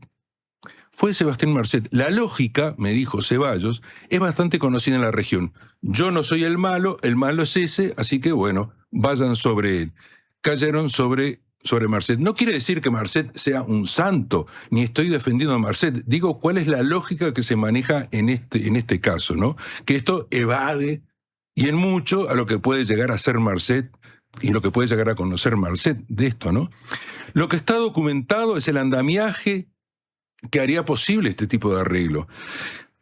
Fue Sebastián Marcet. La lógica, me dijo Ceballos, es bastante conocida en la región. Yo no soy el malo es ese, así que bueno, vayan sobre él. Cayeron sobre sobre Marcet. No quiere decir que Marcet sea un santo, ni estoy defendiendo a Marcet. Digo, ¿cuál es la lógica que se maneja en este caso, ¿no? Que esto evade, y en mucho, a lo que puede llegar a ser Marcet y lo que puede llegar a conocer Marcet de esto, ¿no? Lo que está documentado es el andamiaje que haría posible este tipo de arreglo.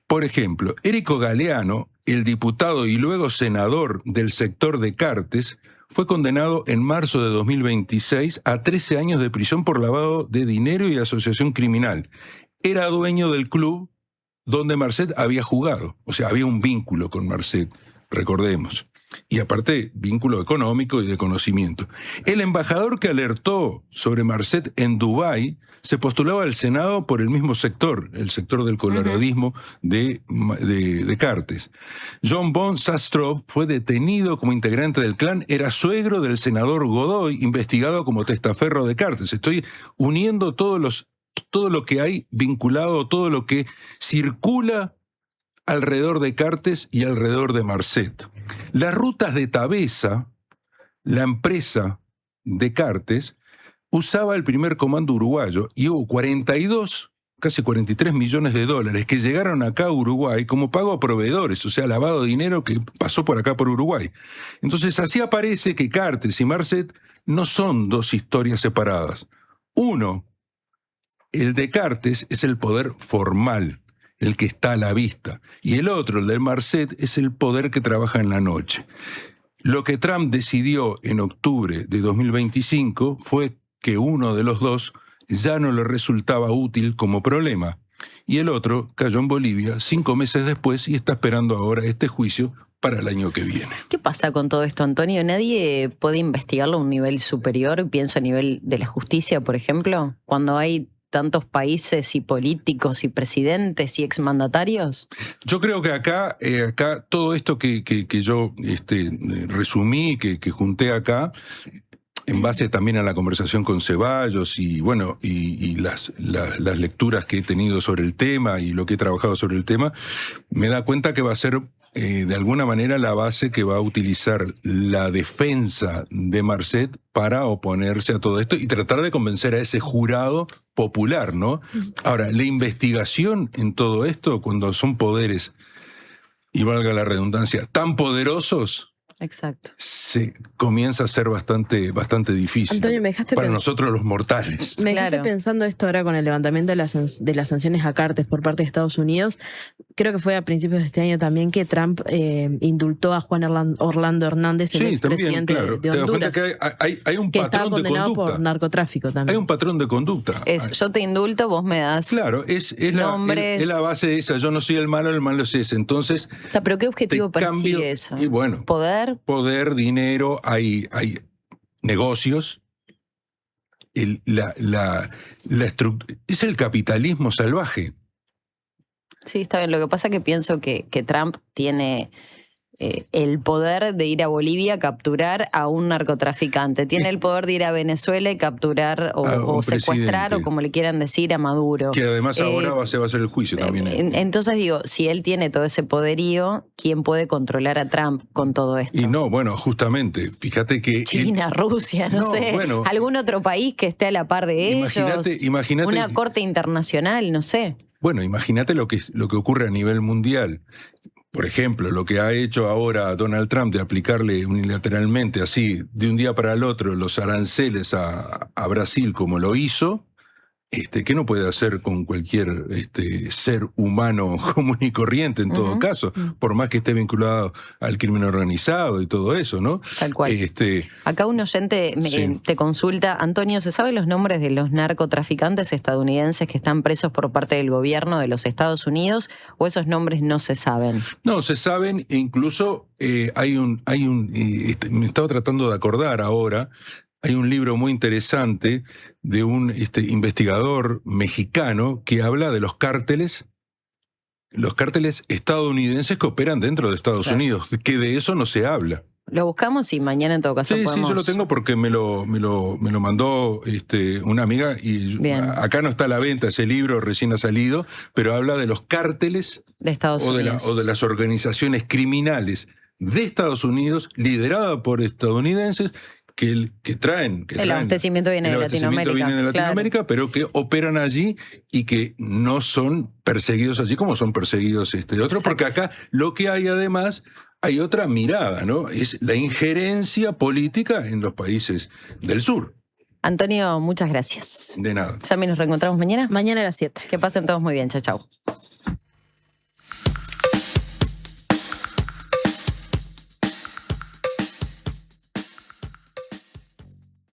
Por ejemplo, Érico Galeano, el diputado y luego senador del sector de Cartes, fue condenado en marzo de 2026 a 13 años de prisión por lavado de dinero y asociación criminal. Era dueño del club donde Marcet había jugado. O sea, había un vínculo con Marcet, recordemos. Y aparte, vínculo económico y de conocimiento. El embajador que alertó sobre Marcet en Dubái se postulaba al Senado por el mismo sector, el sector del coloradismo de Cartes. John Bon Sastrov fue detenido como integrante del clan, era suegro del senador Godoy, investigado como testaferro de Cartes. Estoy uniendo todo lo que hay vinculado, todo lo que circula alrededor de Cartes y alrededor de Marcet. Las rutas de Tabesa, la empresa de Cartes, usaba el primer comando uruguayo y hubo 42, casi 43 millones de dólares que llegaron acá a Uruguay como pago a proveedores, o sea, lavado de dinero que pasó por acá por Uruguay. Entonces, así aparece que Cartes y Marcet no son dos historias separadas. Uno, el de Cartes, es el poder formal, el que está a la vista. Y el otro, el de Marcet, es el poder que trabaja en la noche. Lo que Trump decidió en octubre de 2025 fue que uno de los dos ya no le resultaba útil como problema. Y el otro cayó en Bolivia 5 meses después y está esperando ahora este juicio para el año que viene. ¿Qué pasa con todo esto, Antonio? ¿Nadie puede investigarlo a un nivel superior? Pienso a nivel de la justicia, por ejemplo, cuando hay tantos países y políticos y presidentes y exmandatarios? Yo creo que acá todo esto que yo resumí, que junté acá, en base también a la conversación con Ceballos y bueno, y las lecturas que he tenido sobre el tema y lo que he trabajado sobre el tema, me da cuenta que va a ser de alguna manera la base que va a utilizar la defensa de Marcet para oponerse a todo esto y tratar de convencer a ese jurado popular, ¿no? Ahora, la investigación en todo esto, cuando son poderes, y valga la redundancia, tan poderosos, exacto, se comienza a ser bastante difícil. Antonio, me dejaste para nosotros los mortales. Me dejaste pensando esto ahora con el levantamiento de las sanciones a Cartes por parte de Estados Unidos. Creo que fue a principios de este año también que Trump indultó a Juan Orlando Hernández, el expresidente de Honduras. Que hay un que patrón estaba condenado de conducta por narcotráfico también. Hay un patrón de conducta. Yo te indulto, vos me das nombres. Es la base de esa, yo no soy el malo es ese. Entonces, ¿pero qué objetivo persigue eso? Y bueno, poder, dinero, hay negocios. La estructura es el capitalismo salvaje. Sí, está bien. Lo que pasa es que pienso que Trump tiene el poder de ir a Bolivia a capturar a un narcotraficante. Tiene el poder de ir a Venezuela y capturar o secuestrar, o como le quieran decir, a Maduro. Que además ahora se va a hacer el juicio también. Entonces digo, si él tiene todo ese poderío, ¿quién puede controlar a Trump con todo esto? Y no, bueno, justamente, fíjate que... China, Rusia, no sé, bueno, algún otro país que esté a la par de ellos. Imagínate, una corte internacional, no sé. Bueno, imagínate lo que ocurre a nivel mundial. Por ejemplo, lo que ha hecho ahora Donald Trump de aplicarle unilateralmente, así, de un día para el otro, los aranceles a Brasil como lo hizo, ¿qué no puede hacer con cualquier ser humano común y corriente en todo caso? Por más que esté vinculado al crimen organizado y todo eso, ¿no? Tal cual. Acá un oyente te consulta, Antonio, ¿se saben los nombres de los narcotraficantes estadounidenses que están presos por parte del gobierno de los Estados Unidos, o esos nombres no se saben? No, se saben, e incluso me estaba tratando de acordar ahora. Hay un libro muy interesante de un investigador mexicano que habla de los cárteles estadounidenses que operan dentro de Estados Unidos, que de eso no se habla. Lo buscamos y mañana en todo caso podemos... Sí, yo lo tengo porque me lo mandó una amiga y acá no está a la venta ese libro, recién ha salido, pero habla de los cárteles de Estados Unidos. O de las organizaciones criminales de Estados Unidos, lideradas por estadounidenses, que traen. El abastecimiento viene de Latinoamérica. Viene de Latinoamérica, claro, pero que operan allí y que no son perseguidos allí como son perseguidos de otros, porque acá lo que hay además, hay otra mirada, ¿no? Es la injerencia política en los países del sur. Antonio, muchas gracias. De nada. Yami, nos reencontramos mañana. Mañana a las 7. Que pasen todos muy bien. Chau, chau.